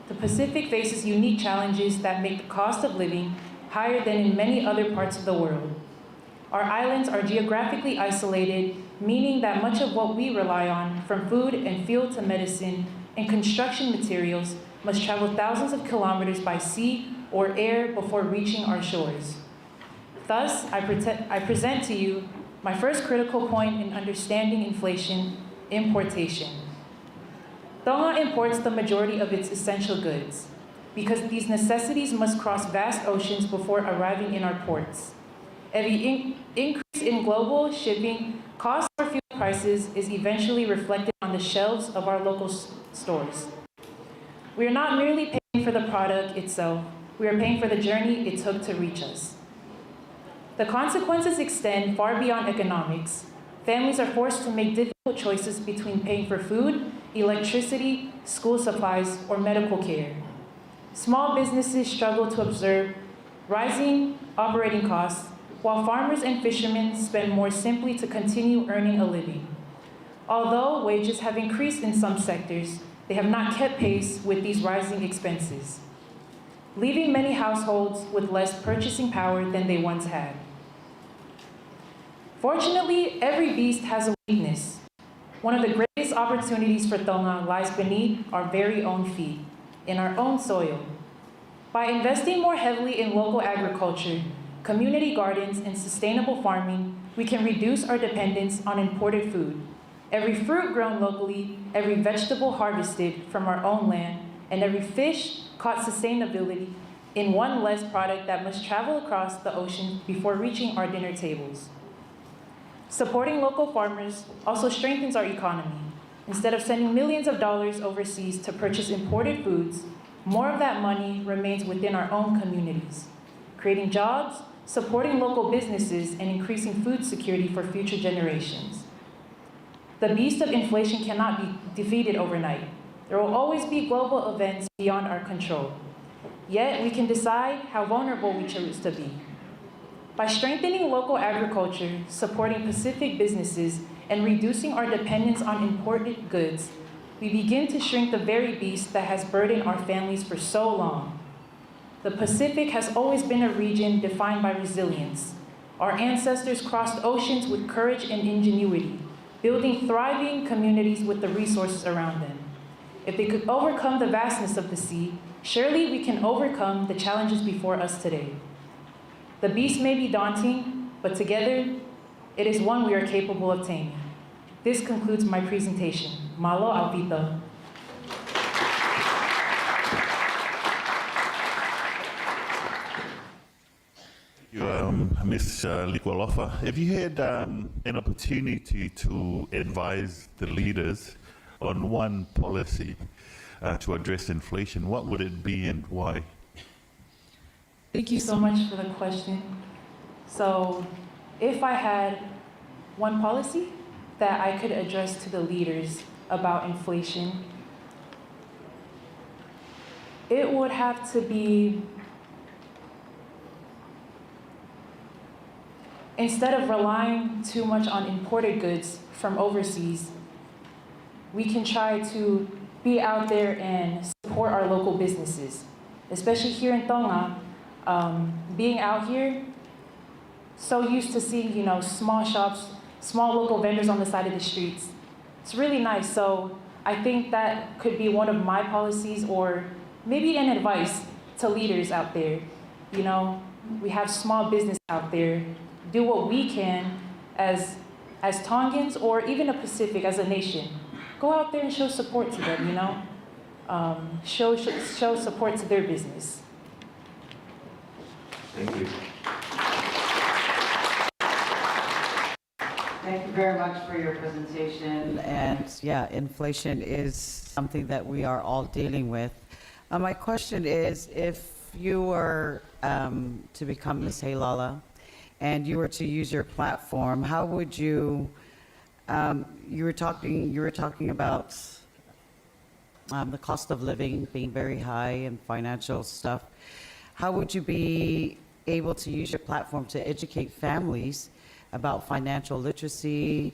D: The Pacific faces unique challenges that make the cost of living higher than in many other parts of the world. Our islands are geographically isolated, meaning that much of what we rely on, from food and fuel to medicine and construction materials, must travel thousands of kilometers by sea or air before reaching our shores. Thus, I present to you my first critical point in understanding inflation: importation. Tonga imports the majority of its essential goods because these necessities must cross vast oceans before arriving in our ports. Every increase in global shipping costs or fuel prices is eventually reflected on the shelves of our local stores. We are not merely paying for the product itself, we are paying for the journey it took to reach us. The consequences extend far beyond economics. Families are forced to make difficult choices between paying for food, electricity, school supplies, or medical care. Small businesses struggle to absorb rising operating costs, while farmers and fishermen spend more simply to continue earning a living. Although wages have increased in some sectors, they have not kept pace with these rising expenses, leaving many households with less purchasing power than they once had. Fortunately, every beast has a weakness. One of the greatest opportunities for Tonga lies beneath our very own feet, in our own soil. By investing more heavily in local agriculture, community gardens, and sustainable farming, we can reduce our dependence on imported food. Every fruit grown locally, every vegetable harvested from our own land, and every fish caught sustainably in one less product that must travel across the ocean before reaching our dinner tables. Supporting local farmers also strengthens our economy. Instead of sending millions of dollars overseas to purchase imported foods, more of that money remains within our own communities, creating jobs, supporting local businesses, and increasing food security for future generations. The beast of inflation cannot be defeated overnight. There will always be global events beyond our control. Yet, we can decide how vulnerable we choose to be. By strengthening local agriculture, supporting Pacific businesses, and reducing our dependence on imported goods, we begin to shrink the very beast that has burdened our families for so long. The Pacific has always been a region defined by resilience. Our ancestors crossed oceans with courage and ingenuity, building thriving communities with the resources around them. If they could overcome the vastness of the sea, surely we can overcome the challenges before us today. The beast may be daunting, but together, it is one we are capable of taming. This concludes my presentation. Malo Alvita.
I: Ms. Likualofa, have you had an opportunity to advise the leaders on one policy to address inflation? What would it be and why?
D: Thank you so much for the question. So, if I had one policy that I could address to the leaders about inflation, it would have to be, instead of relying too much on imported goods from overseas, we can try to be out there and support our local businesses. Especially here in Tonga, being out here, so used to seeing, small shops, small local vendors on the side of the streets. It's really nice. So I think that could be one of my policies, or maybe an advice to leaders out there. We have small business out there. Do what we can as Tongans, or even a Pacific as a nation. Go out there and show support to them, show support to their business.
F: Thank you.
N: Thank you very much for your presentation. And yeah, inflation is something that we are all dealing with. My question is, if you were to become Ms. Heilala and you were to use your platform, how would you, you were talking about the cost of living being very high and financial stuff. How would you be able to use your platform to educate families about financial literacy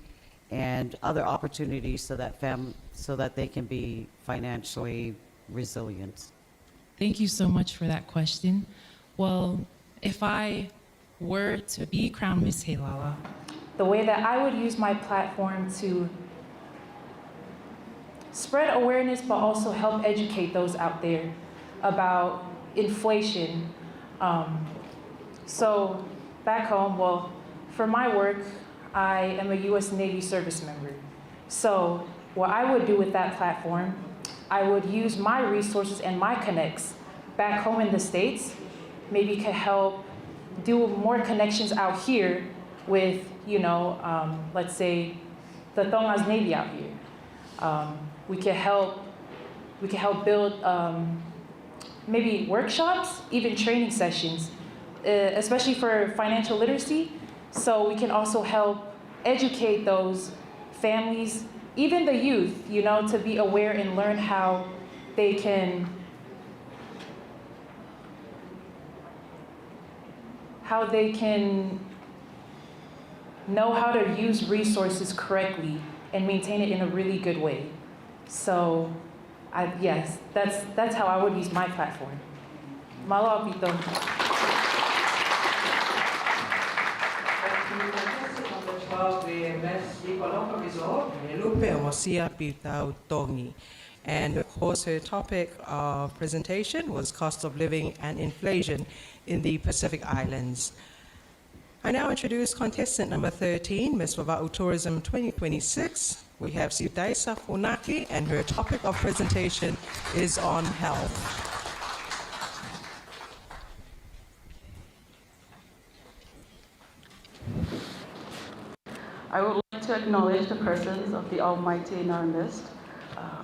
N: and other opportunities so that they can be financially resilient?
L: Thank you so much for that question. Well, if I were to be crowned Miss Heilala,
D: the way that I would use my platform to spread awareness, but also help educate those out there about inflation. So back home, well, for my work, I am a U.S. Navy service member. So what I would do with that platform, I would use my resources and my connects back home in the States, maybe could help do more connections out here with, let's say, the Tonga's Navy out here. We could help build maybe workshops, even training sessions, especially for financial literacy. So we can also help educate those families, even the youth, to be aware and learn how they can know how to use resources correctly and maintain it in a really good way. So, yes, that's how I would use my platform. Malo Apito.
A: And of course, her topic of presentation was cost of living and inflation in the Pacific Islands. I now introduce contestant number 13, Ms. Wava'u Tourism 2026. We have Sidaisa Funaki, and her topic of presentation is on health.
E: I would like to acknowledge the presence of the Almighty in our midst,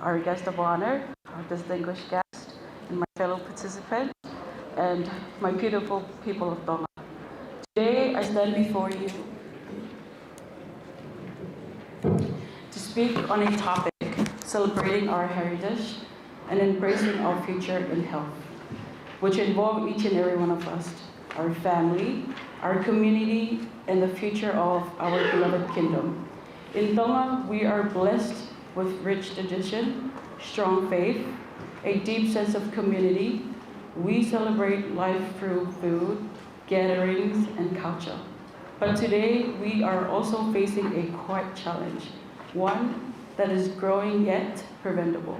E: our guest of honor, our distinguished guest, and my fellow participants, and my beautiful people of Tonga. Today, I stand before you to speak on a topic celebrating our heritage and embracing our future in health, which involve each and every one of us, our family, our community, and the future of our beloved kingdom. In Tonga, we are blessed with rich tradition, strong faith, a deep sense of community. We celebrate life through food, gatherings, and culture. But today, we are also facing a quiet challenge, one that is growing yet preventable.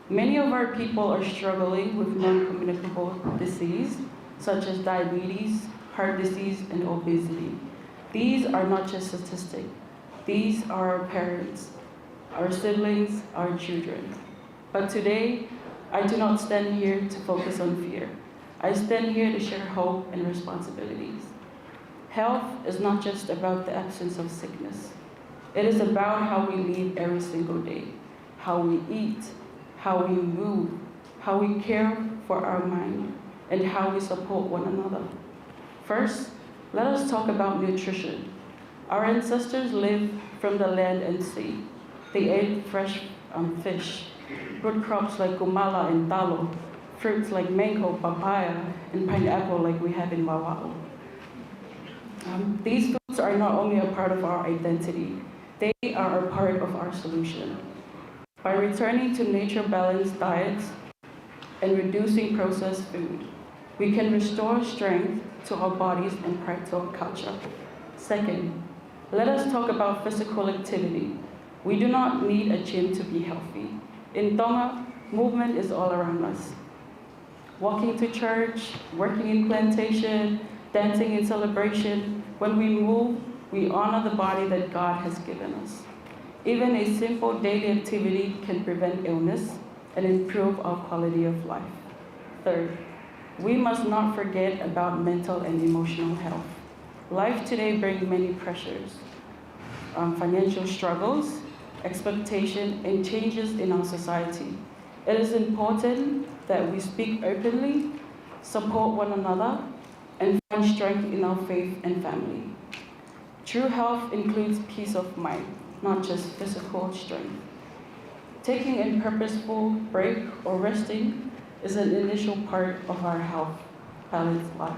E: Many of our people are struggling with non-communicable disease, such as diabetes, heart disease, and obesity. These are not just statistics. These are our parents, our siblings, our children. But today, I do not stand here to focus on fear. I stand here to share hope and responsibilities. Health is not just about the absence of sickness. It is about how we live every single day, how we eat, how we move, how we care for our mind, and how we support one another. First, let us talk about nutrition. Our ancestors lived from the land and sea. They ate fresh fish, root crops like kumala and talo, fruits like mango, papaya, and pineapple like we have in Wawa'u. These foods are not only a part of our identity, they are a part of our solution. By returning to nature-balanced diets and reducing processed food, we can restore strength to our bodies and pride to our culture. Second, let us talk about physical activity. We do not need a gym to be healthy. In Tonga, movement is all around us. Walking to church, working in plantation, dancing in celebration. When we move, we honor the body that God has given us. Even a simple daily activity can prevent illness and improve our quality of life. Third, we must not forget about mental and emotional health. Life today brings many pressures, financial struggles, expectation, and changes in our society. It is important that we speak openly, support one another, and find strength in our faith and family. True health includes peace of mind, not just physical strength. Taking a purposeful break or resting is an initial part of our health balanced life.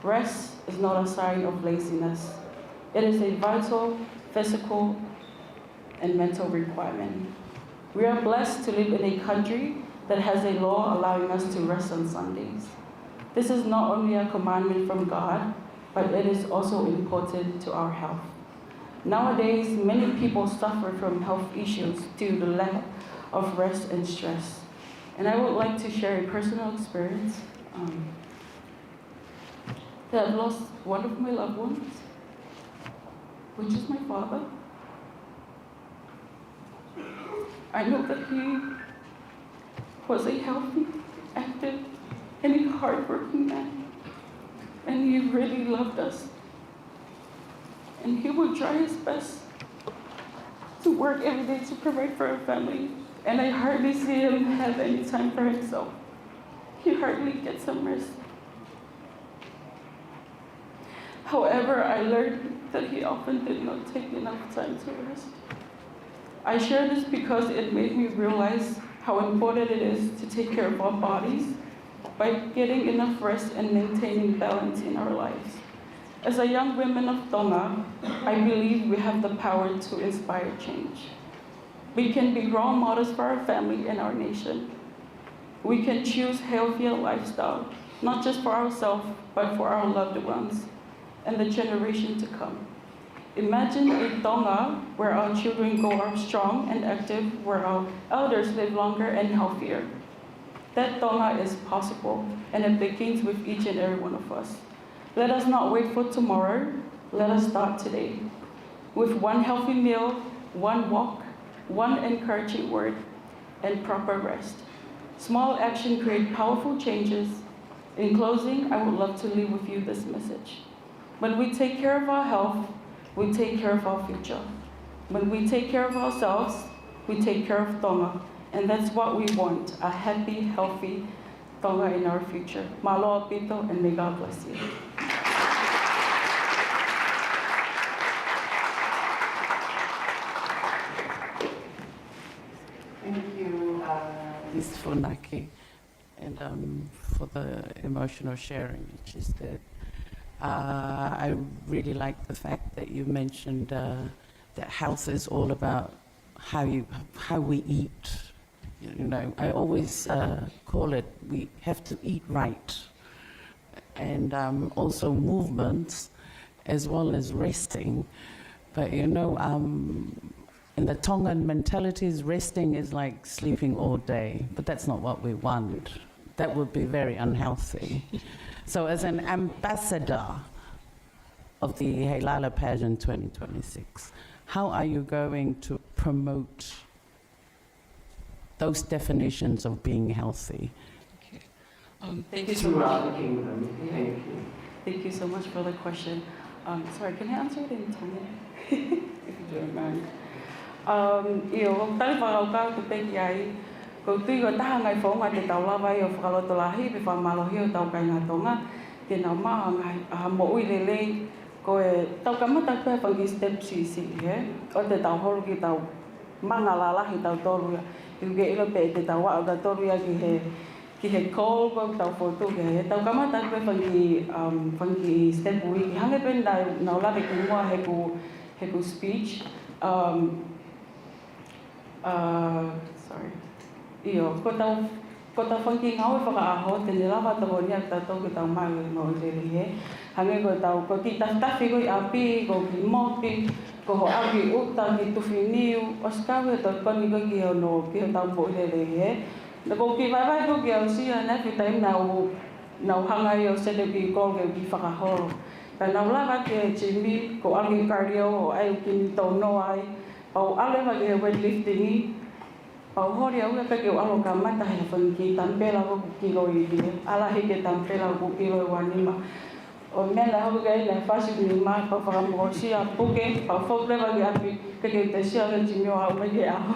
E: Rest is not a sign of laziness. It is a vital, physical, and mental requirement. We are blessed to live in a country that has a law allowing us to rest on Sundays. This is not only a commandment from God, but it is also important to our health. Nowadays, many people suffer from health issues due to the lack of rest and stress. And I would like to share a personal experience that I've lost one of my loved ones, which is my father. I know that he was a healthy, active, and a hardworking man. And he really loved us. And he would try his best to work every day to provide for our family. And I hardly see him have any time for himself. He hardly gets some rest. However, I learned that he often did not take enough time to rest. I share this because it made me realize how important it is to take care of our bodies by getting enough rest and maintaining balance in our lives. As a young woman of Tonga, I believe we have the power to inspire change. We can be role models for our family and our nation. We can choose healthier lifestyle, not just for ourselves, but for our loved ones and the generation to come. Imagine a Tonga where our children grow up strong and active, where our elders live longer and healthier. That Tonga is possible, and it begins with each and every one of us. Let us not wait for tomorrow. Let us start today. With one healthy meal, one walk, one encouraging word, and proper rest. Small action create powerful changes. In closing, I would love to leave with you this message. When we take care of our health, we take care of our future. When we take care of ourselves, we take care of Tonga. And that's what we want, a happy, healthy Tonga in our future. Maloa pito, and may God bless you.
N: Thank you, Ms. Funaki, and for the emotional sharing that she did. I really like the fact that you mentioned that health is all about how we eat. You know, I always call it, we have to eat right, and also movements as well as resting. But you know, in the Tongan mentalities, resting is like sleeping all day, but that's not what we want. That would be very unhealthy. So as an ambassador of the Heilala pageant 2026, how are you going to promote those definitions of being healthy?
E: Thank you so much. Thank you. Thank you so much for the question. Sorry, can I answer it in Tongan? If you don't mind. Iyo, tali whakauka ko te ki ai, ko tui ko taha ngai whaunga te tau lawa i o whakaloto lahi, pe whamalohi o tau kai ngā tonga, te nau maa ngai, mo ui lelei, ko e tau kamata koe whangi step sisi, o te tau horo ki tau manga la lahi tau toru ia, i ke ilo pe te tau wao tau toru ia ki he call ko tau whotu ke he, tau kamata koe whangi step ui, ki hange pen nau lawe ki mua he ku speech, sorry. Iyo, ko tau whanki ngau e whakaaho, te ne lawa tau ni ak tau ki tau mai o mo leli he. Hange ko ki tawhtafi ko i api, ko ki mopi, ko ho api uta ki tuwhi niu, o skawe tau koni ko ki ono ki ho tau po leli he. Na ko ki vai ko ki au sia na ki taim nau hanga i o sele ki koge ki whakahoro. Ka nau lawa ke Jimmy, ko angi cardio o ai ki ni tau no ai, pau ale wa ke weightlifting i, pau hori au ka ke alo ka mata he whanki tampela ko kilo i di, ala he ke tampela ko kilo i wanima. O mena hau ka ina whasi ni maa pau whakamoho sia puke, pau whokle wa ke api, ka ke te sia ka Jimmy o hau mai ke aho.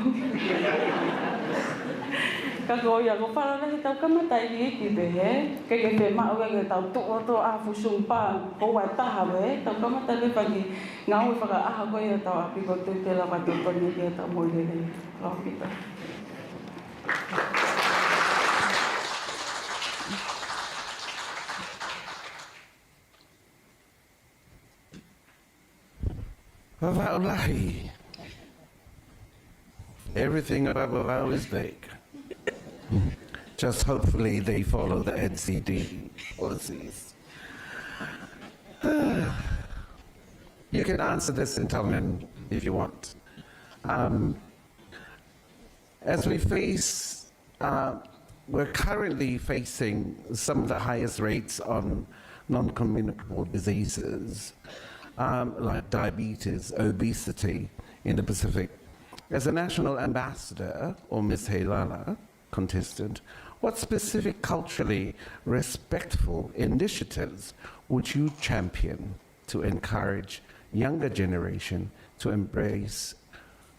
E: Ka ko ia ko whala he tau kamata i ki te he, ke te maa ua ke tau tuoto a fusumpa, ko wai taha we, tau kamata le whangi ngau i whaka aha ko ia tau api ko tu te lawa tu koni ke tau moi le lau pita.
C: Whakaulahi. Everything about Wavau is vague. Just hopefully they follow the NCD policies. You can answer this in Tongan if you want. As we face, we're currently facing some of the highest rates on non-communicable diseases, like diabetes, obesity in the Pacific. As a national ambassador, or Ms. Heilala contestant, what specific culturally respectful initiatives would you champion to encourage younger generation to embrace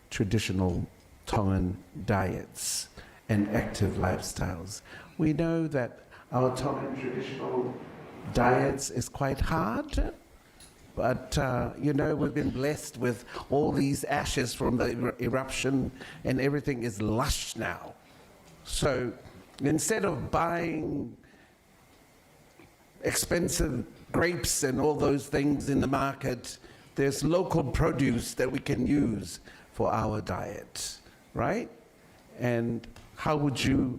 C: traditional Tongan diets and active lifestyles? We know that our Tongan traditional diets is quite hard, but you know, we've been blessed with all these ashes from the eruption and everything is lush now. So instead of buying expensive grapes and all those things in the market, there's local produce that we can use for our diet, right? And how would you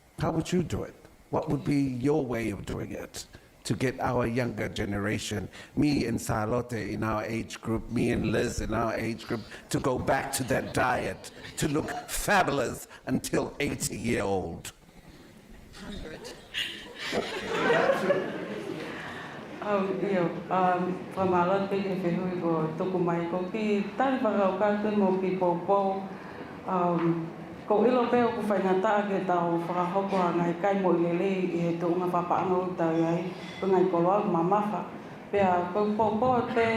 C: do it? What would be your way of doing it to get our younger generation, me and Charlotte in our age group, me and Liz in our age group, to go back to that diet, to look fabulous until 80-year-old?
P: 100.
E: Whamala te ke whenui ko tuku mai ko ki tari whakau kātou mō ki pōpō. Ko ilo peo ku whaingata ke tau whakahoko a ngai kai mo i lele i he tūnga whapaanga o tau iai, ko ngai koloa ku mamafa. Pea ko pōpō te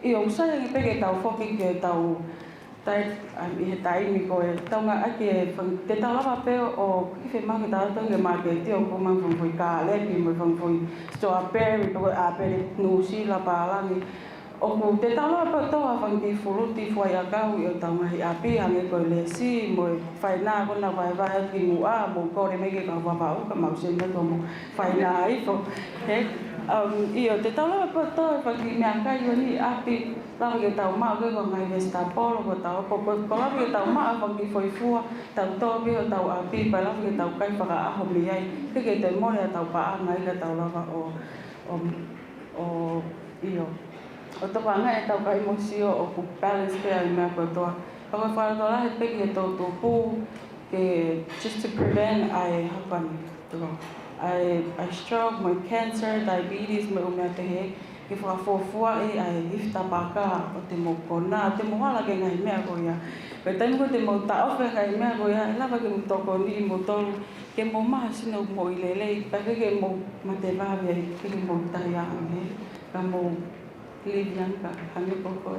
E: i o usai pe ke tau whoki ke tau tai I he taimi ko e taunga ake te tau lava peo o ki whi mahi tau ke mā ke tio ko mang whangwhui ka lepi mo whangwhui strawberry ko a pere nusi la pālangi. O ko te tau lava peo toa whangi furuti whai a kau i o taunga hi api hange ko le si mo whai nā kona whai whai ki mua mo kore meke ka whapau ka mau sena to mo whai nā ifo. I o te tau lava peo toa whangi mea kai o ni api lava ke tau maa ke ko ngai vesta polo ko tau ko lava ke tau maa whangi whaifua tau toa ke o tau api pa lava ke tau kai whaka aho mi ai ke te more a tau paa ngai ka tau lava o iyo. O toka ngai e tau kai mosio o ku balance pea i mea koe toa. Ka koe whātola he peki he tau tō pū ke just to prevent ai hapani. I stroke, my cancer, diabetes, me o mea te he. Ke whakafofua e ai hifta paka o te mo kona, te mo hala ke ngai mea ko ia. Koe taimu ko te mo taofe ngai mea ko ia, e lava ke mo toko ni mo tolu, ke mo maha sino mo i lelei, pa ke mo mate vawe ai, ke mo tahi aange, ka mo live yanka, hange poko e.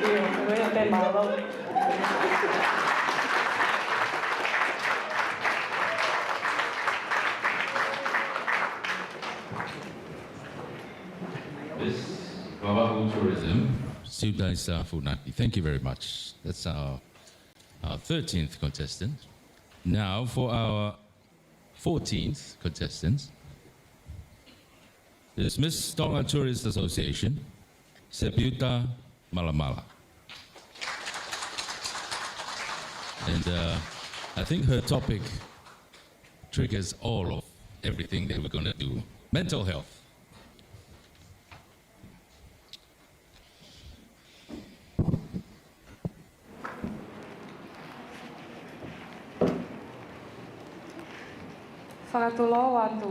E: Iyo, koe o te malo.
K: Wawahu Tourism, Sudaisa Funaki. Thank you very much. That's our 13th contestant. Now for our 14th contestant. There's Miss Tonga Tourist Association, Seputa Malamala. And I think her topic triggers all of everything that we're going to do. Mental health.
B: Whakatulo atu.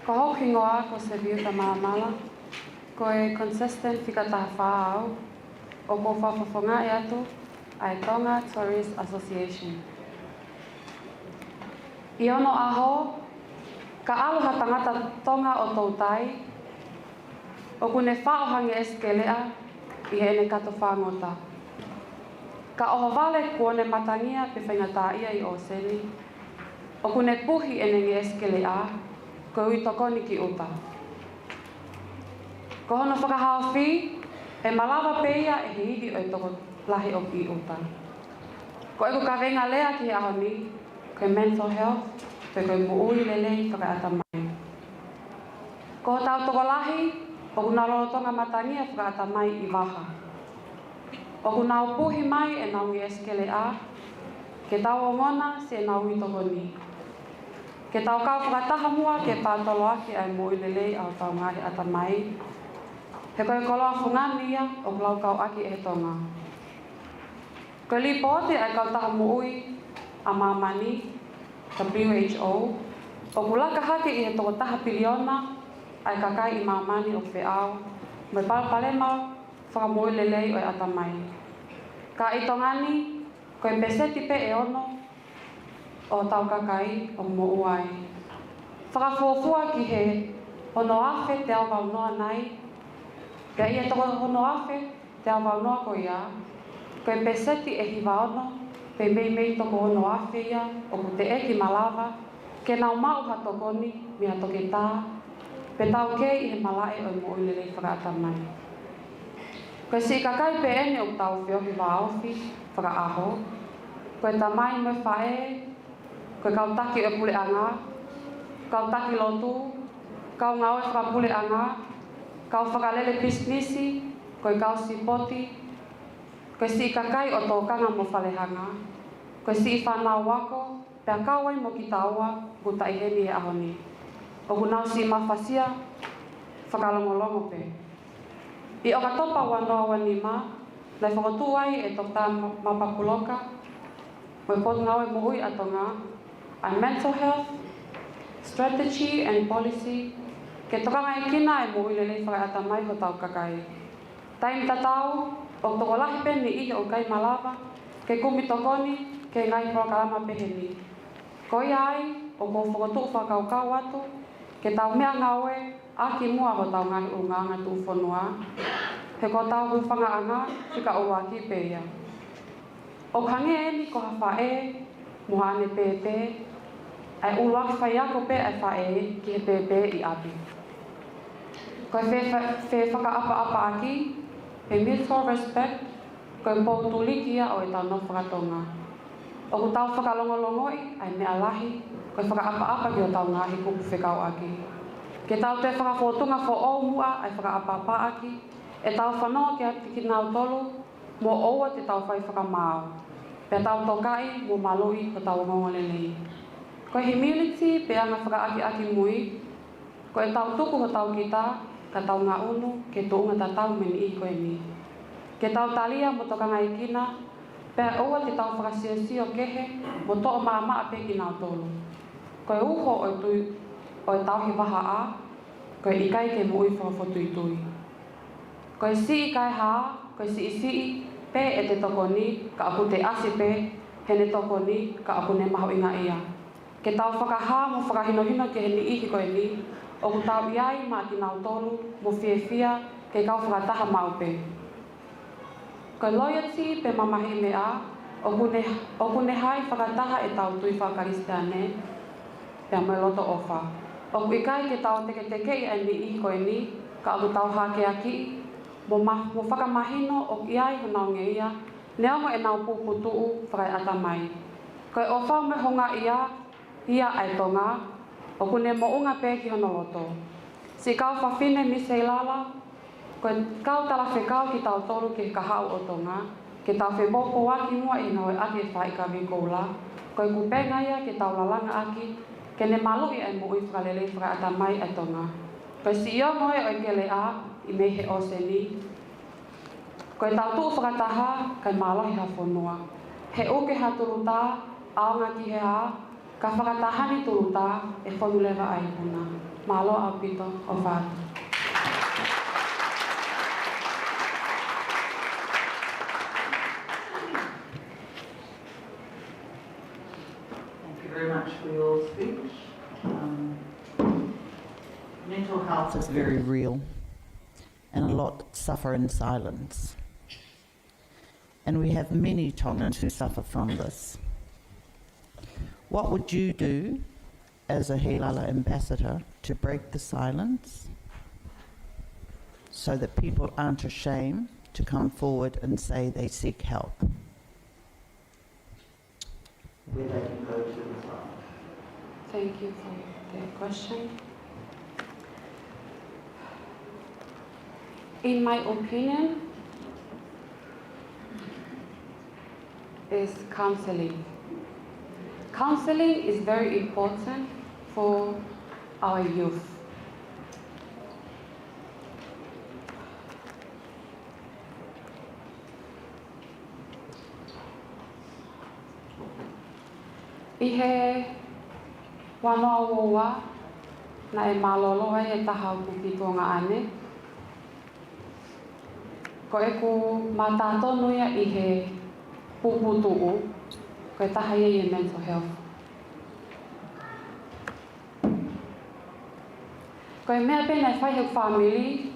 B: Ko hoki ngoa ko Seputa Malamala, ko e consistent whikataha whaau, o ko whawhawhonga e atu, ai Tonga Tourist Association. I ono aho, ka aloha tangata Tonga o tautai, o kune whaohange eskelea, i he ene kato whangota. Ka oho vale kuone matangia pe whaingata ia I o seni, o kune puhi ene nge eskele a, ko ui tokoni ki uta. Ko hono whakahao whi, e malawa peia e hihidi o toko lahi o ki uta. Ko e ko ka venga lea ki aho ni, ko mental health, pe ko muui lelei whakaata mai. Ko tau toko lahi, o kuna rolotonga matangia whakaata mai I waha. O kuna puhi mai e nau nge eskele a, ke tau o ngona se nau I toko ni. Ke tau kau whakataha mua ke pātolo aki ai mo I lelei au tau ngahi ata mai. He koe koloa whungania o klau kau aki e tonga. Koe li pōte ai kau taha muui a mamani, WHO, o kulaka hake I he toko taha piliona ai kakai I mamani o whiau, mai palpalema whakamui lelei o ata mai. Ka I tongani, koe peseti pe e ono, o tau kakai o mo uai. Whakafuafua ki he hono awhe te au waunoa nai. Ka ia toko hono awhe te au waunoa ko ia. Koe peseti e hiwa ono, pe mei toko hono awhe ia, o ku te eki malawa, ke nau mau hatokoni, mi hatoke tā, pe tau kei I he malae o mo uilelei whakaata mai. Koe si kakai pe ene o tau whiohi wa awhi, whakaaho, koe ta mai me whae, koe kau taki e pule anga, kau taki lotu, kau ngau e whakapule anga, kau whakalele bisnisi, koe kau sipoti, koe si kakai o tō kanga mo whalehanga, koe si whanau wako, pea kawai mo ki taua buta i heni e ahoni. O kunau si mafasia whakalongolongo pe. I o katopa wanoa wanima, lai whakatu ai e tokta mapapuloka, mo i pot ngau e mohui atonga, a mental health, strategy and policy, ke tokanga e kina e mohui lelei whakaata mai ho tau kakai. Taim tatau, o tokolahi pe ni ihi o kai malava, ke kumi tokoni, ke ngai prokalama peheni. Koi ai, o ko whakatu whakaukau atu, ke tau mea ngawe, aki mua ho tau ngahi unga ngatu whanua, he ko tau hufanga anga, whika o waki peia. O hange e ni ko hawha e, muha ane pepe, ai uluaki whaiako pe ai whae ki he pepe i api. Koe whe whakaapa-apa aki, he mutual respect, koe pou tulikia o e tau no whakatonga. O ku tau whakalongolongoi, ai mea lahi, koe whakaapa-apa ki o tau ngahi kupu whekau aki. Ke tau te whakawhotunga who o mua ai whakaapa-apa aki, e tau whanoa ki a piki nau tolu, mo oua te tau whai whakamau. Pe tau tokai, mo malui ko tau ngongolelei. Koe humility, pe anga whakaaki-aki mui, koe tau tuku ho tau kita, ka tau ngā unu, ke tuunga ta tau meni i koe ni. Ke tau talia mo toka ngai kina, pe oua te tau whakasio kehe, mo toa maa pe ki nau tolu. Koe uho o e tau he waha a, koe ikai ke mui whakawhotui. Koe si kai haa, koe si pe e te toko ni, ka aku te asi pe, he ne toko ni, ka aku ne maho inga ia. Ke tau whakaha mo whakahino-hino ke he ni ihi koe ni, o ku tau iai maa ki nau tolu, mo fia, ke kau whakataha mau pe. Koe loyalty pe mamahi mea, o kune hai whakataha e tau tui whakaristeane, pia mai loto ofa. O ku ikai ke tau teke i ai ni ihi koe ni, ka aku tau hake aki, mo whakamahino o iai ho nau nge ia, neongo e nau puputuu whakai ata mai. Koe ofa me honga ia ai tonga, o kune mo unga pe ki hono loto. Si kau whawhine Miss Heilala, koe kau tala whekau ki tau tolu ke kahau o tonga, ke tau wheboko waki mua i ngau e ake whai ka wikoula, koe kupenga ia ke tau lalanga aki, ke ne malu i ai mo ui whakalele whakai ata mai ai tonga. Koe si ia moe o i kele a, i mei he o se ni. Koe tau tuu whakataha, kai malohi ha whanua. He uke ha turuta, aonga ki he ha, ka whakatahani turuta, e whanulewa ai huna. Malo au pito o whātu.
G: Thank you very much for your speech. Mental health is very real, and a lot suffer in silence. And we have many Tongans who suffer from this. What would you do as a Heilala ambassador to break the silence so that people aren't ashamed to come forward and say they seek help? Where they can go to as well.
B: Thank you for the question. In my opinion, is counseling. Counseling is very important for our youth. I he wanoa woa na e malolo e tahau ki tonga ane. Ko e ku mātātonu ia i he puputuu, ko e taha ia i mental health. Ko e mea pēnei whai he family,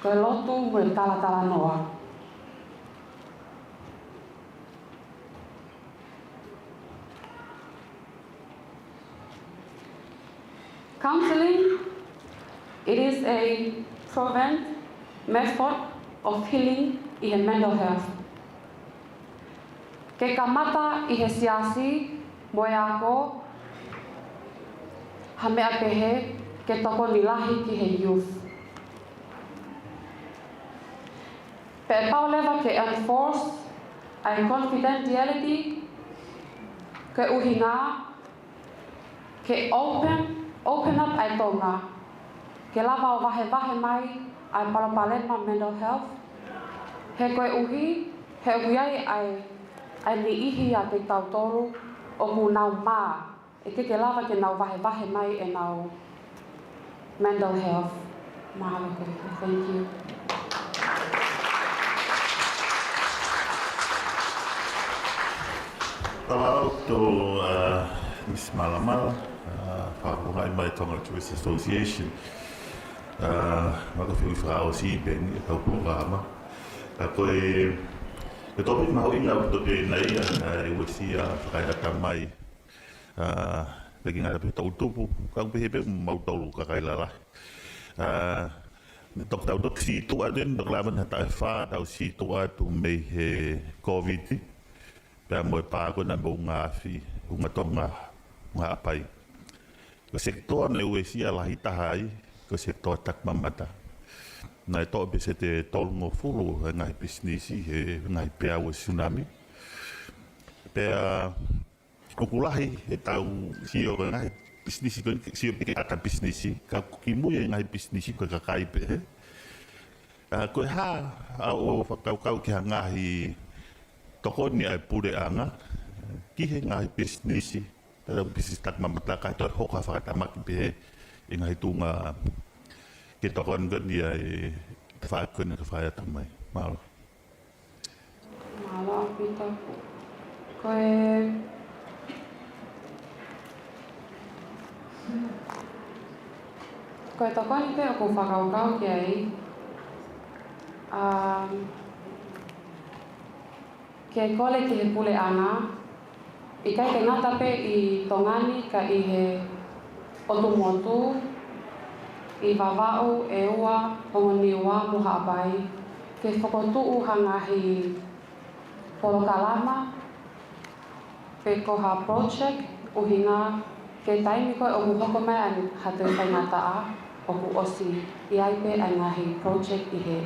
B: ko e lotu mo e talatala noa. Counseling, it is a proven method of healing i he mental health. Ke kamata i he siasi mo e ako, ha mea pehe ke toko ni lahi ki he youth. Pe pau lewa ke enforce ai confidentiality, ke uhinga, ke open up ai tonga, ke lava o vahe mai, ai palapalema mental health, he koe uhi, he uhi ai ni ihi a te tautoru, o ku nau mā, e ke lava ke nau vahe mai e nau mental health. Mahalo koe, thank you.
I: Hello to Miss Malamala, whakuhai mai Tonga Tourist Association. Maka whiu whao si ben e kau pūrama. Koe, e topi maho inga o topi nei e wasi a whakairaka mai. Peki ngā rapi tau tupu, kau pehe pe mau tolu ka Heilala. Tok tau tok si tua den, tok laman hata e wha tau si tua tu mei he COVID. Pea moe pāko na mo ngā whi, unga tonga, ngā apai. Ko sektoa ne ue sia lahi tahai, ko sektoa tak mamata. Nai toa pe se te tolungo furu, ngai bisnisi, ngai pea ue tsunami. Pea, okulahi, e tau sio ka ngai bisnisi, sio peke kaka bisnisi, ka kukimu e ngai bisnisi ko kakai pe. Koe ha, o whakaukau ki ha ngahi, toko ni ai pure anga, ki he ngai bisnisi, tada bisnis tak mamata kai toi hoka whakatamaki pe e ngai tunga ke toko ni ai whaakone ka whaata mai. Mahalo.
B: Mahalo, Pita. Koe toko ni pe o ku whakaukau ki ai, ke kole ki he pule ana, i kai ke ngata pe i tongani ka i he otumotu, i wawau e ua pongoniwa muha abai, ke whakotuu hangahi porokalama, pe koha project uhinga, ke taimi koe o muhoko mai an hatu kai ngata a, o ku osi i ai pe ai ngahi project i he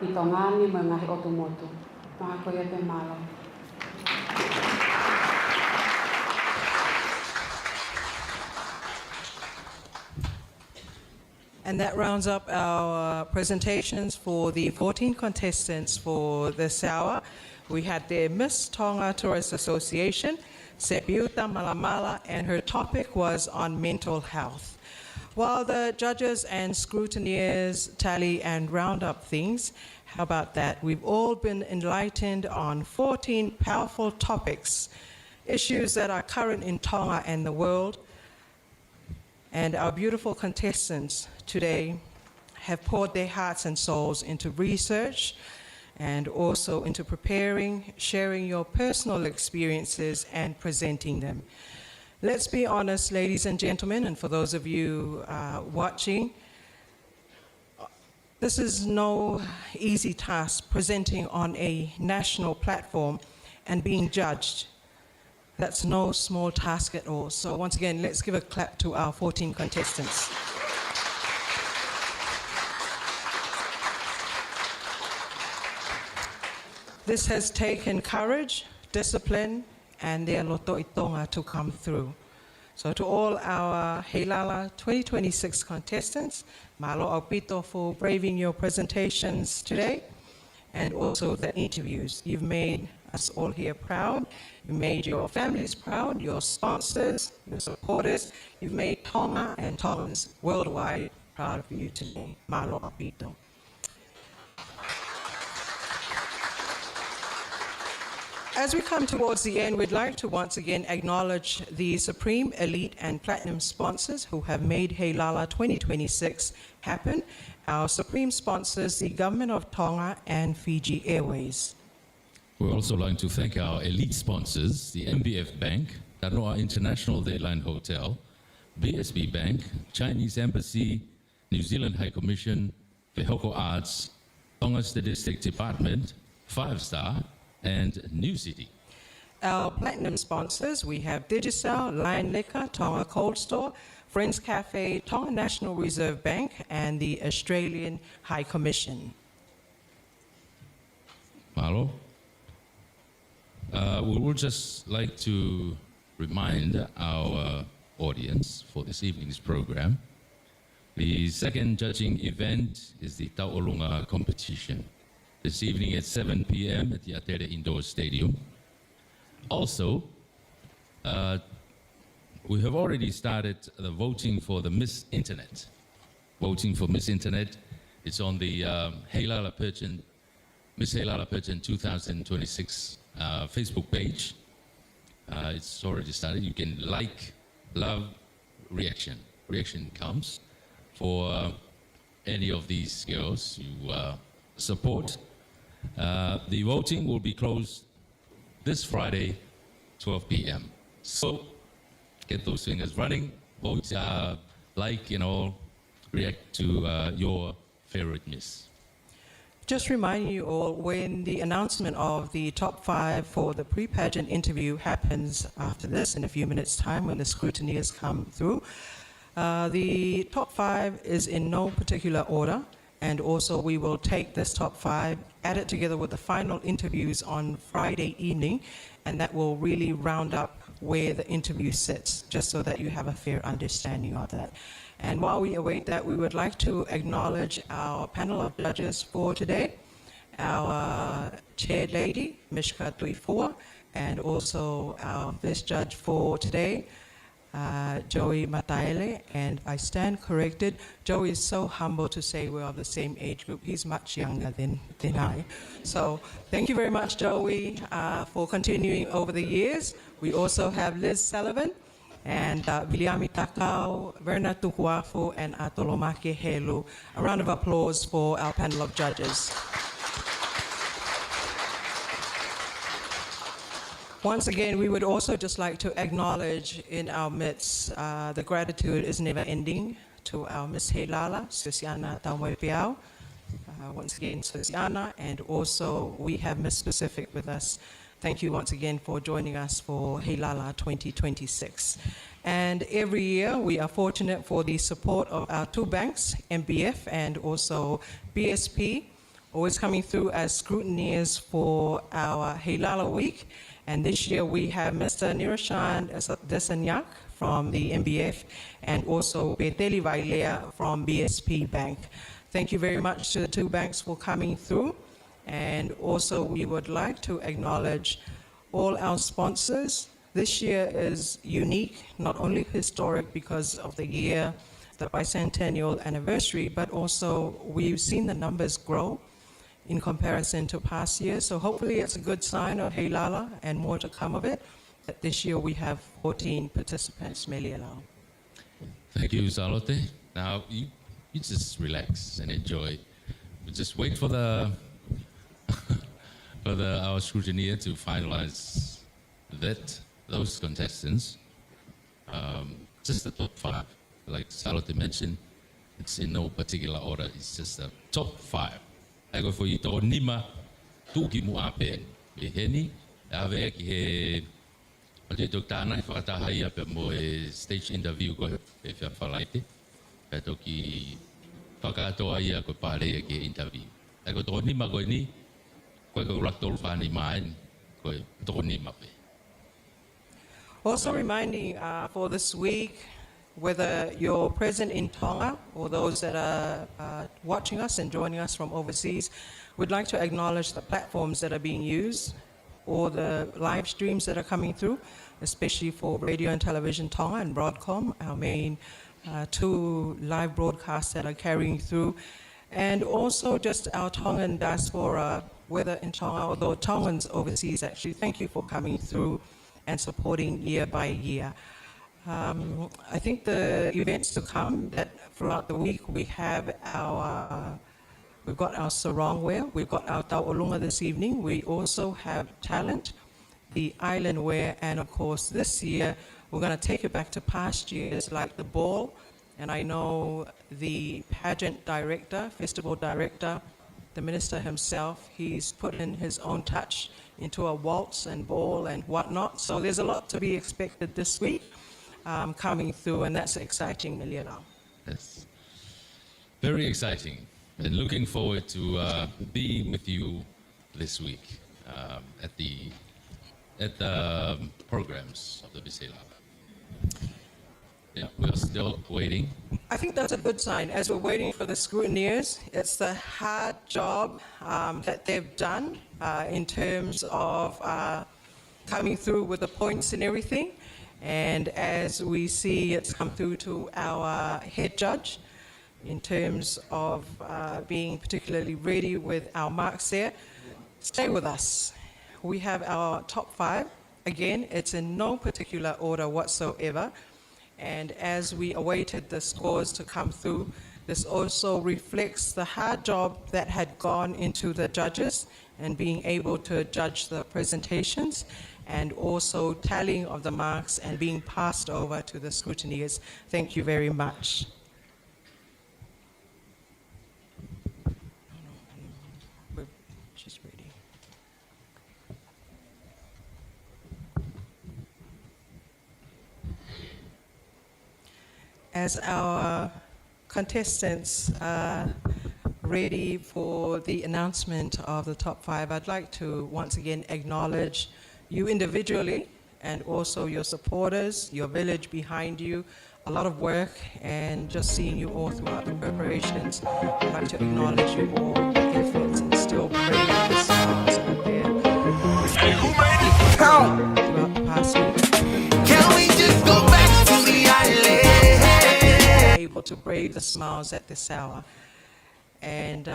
B: i tongani mo ngahi otumotu. Maha koe pe malo.
A: And that rounds up our presentations for the 14 contestants for this hour. We had the Miss Tonga Tourist Association, Sepiuta Malamala, and her topic was on mental health. While the judges and scrutineers tally and round up things, how about that? We've all been enlightened on 14 powerful topics, issues that are current in Tonga and the world. And our beautiful contestants today have poured their hearts and souls into research and also into preparing, sharing your personal experiences and presenting them. Let's be honest, ladies and gentlemen, and for those of you watching, this is no easy task, presenting on a national platform and being judged. That's no small task at all. So once again, let's give a clap to our 14 contestants. This has taken courage, discipline, and their loto i tonga to come through. So to all our Heilala 2026 contestants, malo au pito for braving your presentations today, and also the interviews. You've made us all here proud. You made your families proud, your sponsors, your supporters. You've made Tonga and Tongans worldwide proud of you today. Malo au pito. As we come towards the end, we'd like to once again acknowledge the Supreme, Elite, and Platinum sponsors who have made Heilala 2026 happen. Our Supreme sponsors, the Government of Tonga and Fiji Airways.
K: We'd also like to thank our elite sponsors, the MBF Bank, Tanoa International Dayline Hotel, BSB Bank, Chinese Embassy, New Zealand High Commission, Vehoko Arts, Tonga Statistics Department, 5 Star, and New City.
A: Our platinum sponsors, we have Digicel, Lion Liquor, Tonga Cold Store, Friends Cafe, Tonga National Reserve Bank, and the Australian High Commission.
K: Malo. We would just like to remind our audience for this evening's program. The second judging event is the Ta'olunga competition. This evening at 7 p.m. at the Atere Indoor Stadium. Also, we have already started the voting for the Miss Internet. Voting for Miss Internet. It's on the Heilala Pageant, Miss Heilala Pageant 2026 Facebook page. It's already started. You can like, love, reaction. Reaction counts for any of these girls you support. The voting will be closed this Friday, 12 p.m. So get those fingers running, vote, like, react to your favorite miss.
A: Just reminding you all, when the announcement of the top 5 for the pre-pageant interview happens after this in a few minutes' time when the scrutineers come through, the top 5 is in no particular order, and also we will take this top 5, add it together with the final interviews on Friday evening, and that will really round up where the interview sits, just so that you have a fair understanding of that. And while we await that, we would like to acknowledge our panel of judges for today, our chair lady, Mishka Tuifua, and also our vice judge for today, Joey Mataele, and I stand corrected. Joey is so humble to say we're of the same age group. He's much younger than I. So thank you very much, Joey, for continuing over the years. We also have Liz Sullivan, and Viliami Takao, Verna Tuhuafu, and Atolomake Helu. A round of applause for our panel of judges. Once again, we would also just like to acknowledge in our midst, the gratitude is never ending to our Miss Heilala, Susiana Taumoepiao. Once again, Susiana, and also we have Miss Pacific with us. Thank you once again for joining us for Heilala 2026. And every year we are fortunate for the support of our 2 banks, MBF and also BSP, always coming through as scrutineers for our Heilala week. And this year we have Mr. Nirashan Desanyak from the MBF and also Beteli Vailea from BSP Bank. Thank you very much to the 2 banks for coming through. And also we would like to acknowledge all our sponsors. This year is unique, not only historic because of the year, the bicentennial anniversary, but also we've seen the numbers grow in comparison to past years. So hopefully it's a good sign of Heilala and more to come of it. That this year we have 14 participants, Meliala.
K: Thank you, Salote. Now you just relax and enjoy. We just wait for our scrutineer to finalize those contestants. Just the top 5, like Salote mentioned, it's in no particular order. It's just the top 5. I go for you to nima tuki mu ape beheni ave ki he pati doktana fata haya pe mo stage interview ko e fa falaite e to ki pakato aya ko pare ki interview I go to nima ko ni ko raktor fani main ko to nima pe.
A: Also reminding for this week, whether you're present in Tonga or those that are watching us and joining us from overseas, we'd like to acknowledge the platforms that are being used or the live streams that are coming through, especially for Radio and Television Tonga and Broadcom, our main 2 live broadcasts that are carrying through, and also just our Tongan diaspora, whether in Tonga or the Tongans overseas actually. Thank you for coming through and supporting year by year. I think the events to come that throughout the week we have we've got our sarong wear, we've got our ta'olunga this evening, we also have talent, the island wear, and of course this year we're going to take it back to past years like the ball, and I know the pageant director, festival director, the minister himself, he's put in his own touch into a waltz and ball and whatnot, so there's a lot to be expected this week. Coming through, and that's exciting, Miliana.
K: Yes, very exciting, and looking forward to being with you this week at the programs of the Miss Heilala. Yeah, we're still waiting.
A: I think that's a good sign. As we're waiting for the scrutineers, it's the hard job that they've done in terms of coming through with the points and everything. And as we see it's come through to our head judge in terms of being particularly ready with our marks there, stay with us. We have our top 5. Again, it's in no particular order whatsoever. And as we awaited the scores to come through, this also reflects the hard job that had gone into the judges and being able to judge the presentations and also tallying of the marks and being passed over to the scrutineers. Thank you very much. She's ready. As our contestants are ready for the announcement of the top 5, I'd like to once again acknowledge you individually and also your supporters, your village behind you. A lot of work and just seeing you all throughout the preparations. I'd like to acknowledge you all, the efforts, and still bring the smiles out there. Throughout the past week. Can we just go back to the island? Able to brave the smiles at this hour. And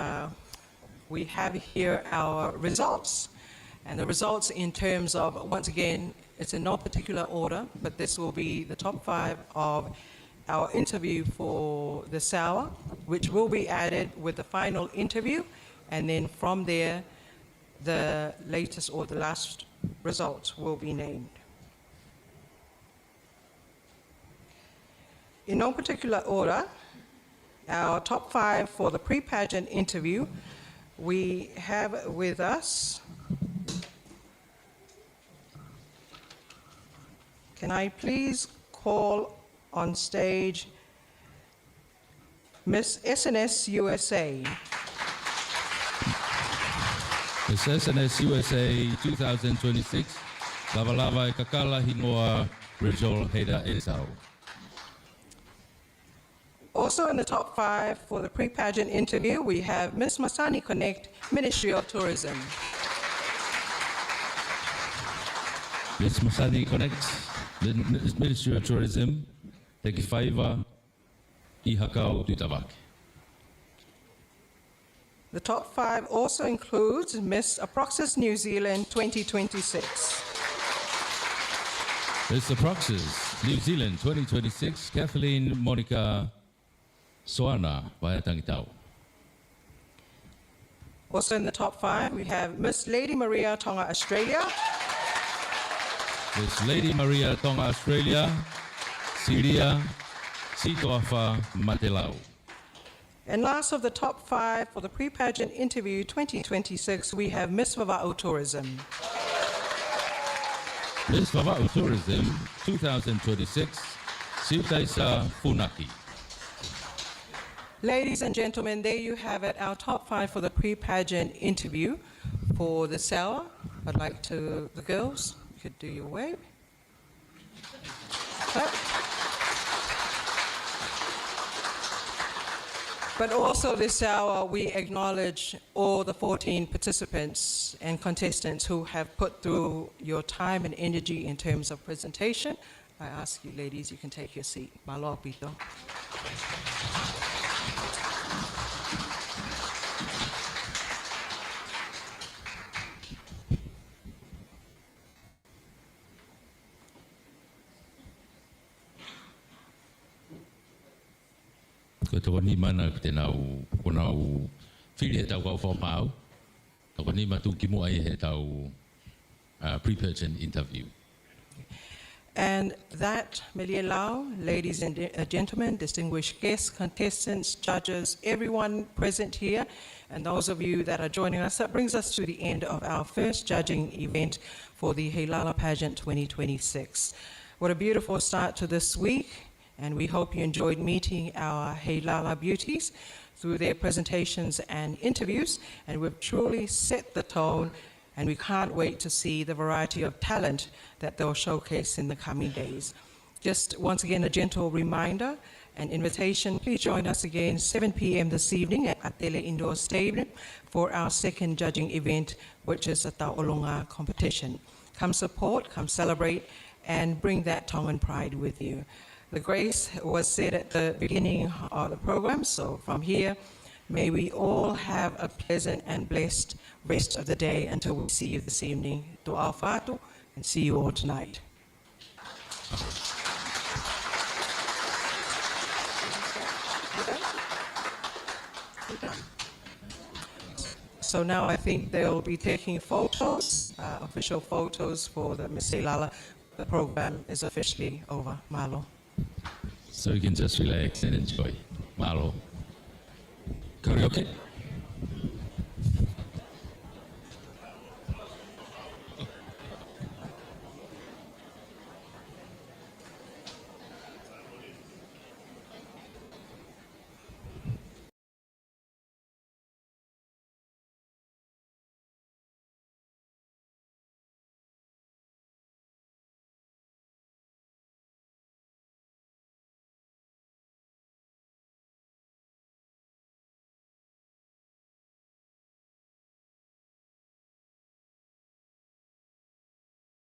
A: we have here our results. And the results in terms of, once again, it's in no particular order, but this will be the top 5 of our interview for this hour, which will be added with the final interview. And then from there, the latest or the last results will be named. In no particular order, our top 5 for the pre-pageant interview, we have with us, can I please call on stage Miss SNS USA.
T: Miss SNS USA 2026, Lava Lava e Kakala Hinoa, Rachel Heda Esau.
A: Also in the top 5 for the pre-pageant interview, we have Miss Masani Connect, Ministry of Tourism.
T: Miss Masani Connect, Ministry of Tourism, Teki Faiva, Ihakau Tutavak.
A: The top 5 also includes Miss Aproxis New Zealand 2026.
T: Miss Aproxis New Zealand 2026, Kathleen Monica Soana Waiatangitau.
A: Also in the top 5, we have Miss Lady Maria Tonga Australia.
T: Miss Lady Maria Tonga Australia, Syria, Sitoafa Matelau.
A: And last of the top 5 for the pre-pageant interview 2026, we have Miss Vava'u Tourism.
T: Miss Vava'u Tourism 2026, Siutaisa Funaki.
A: Ladies and gentlemen, there you have it, our top 5 for the pre-pageant interview for this hour. I'd like to, the girls, you could do your wave. Clap. But also this hour, we acknowledge all the 14 participants and contestants who have put through your time and energy in terms of presentation. I ask you, ladies, you can take your seat. Malo pito.
T: Ko tō ni mana te nau, ko nau whiri he tau kau whopau, tō ni matu ki mua he tau pre-pageant interview.
A: And that, Melielau, ladies and gentlemen, distinguished guests, contestants, judges, everyone present here, and those of you that are joining us, that brings us to the end of our first judging event for the Heilala Pageant 2026. What a beautiful start to this week. And we hope you enjoyed meeting our Heilala beauties. through their presentations and interviews, and we've truly set the tone, and we can't wait to see the variety of talent that they'll showcase in the coming days. Just once again, a gentle reminder and invitation, please join us again 7 p.m. this evening at Atele Indoor Stadium for our second judging event, which is a Ta'olonga competition. Come support, come celebrate, and bring that Tongan pride with you. The grace was said at the beginning of the program, so from here, may we all have a pleasant and blessed rest of the day until we see you this evening. To'a whātu, and see you all tonight. So now I think they'll be taking photos, official photos for the Miss Heilala. The program is officially over. Malo.
K: So you can just relax and enjoy. Malo. Karaoke?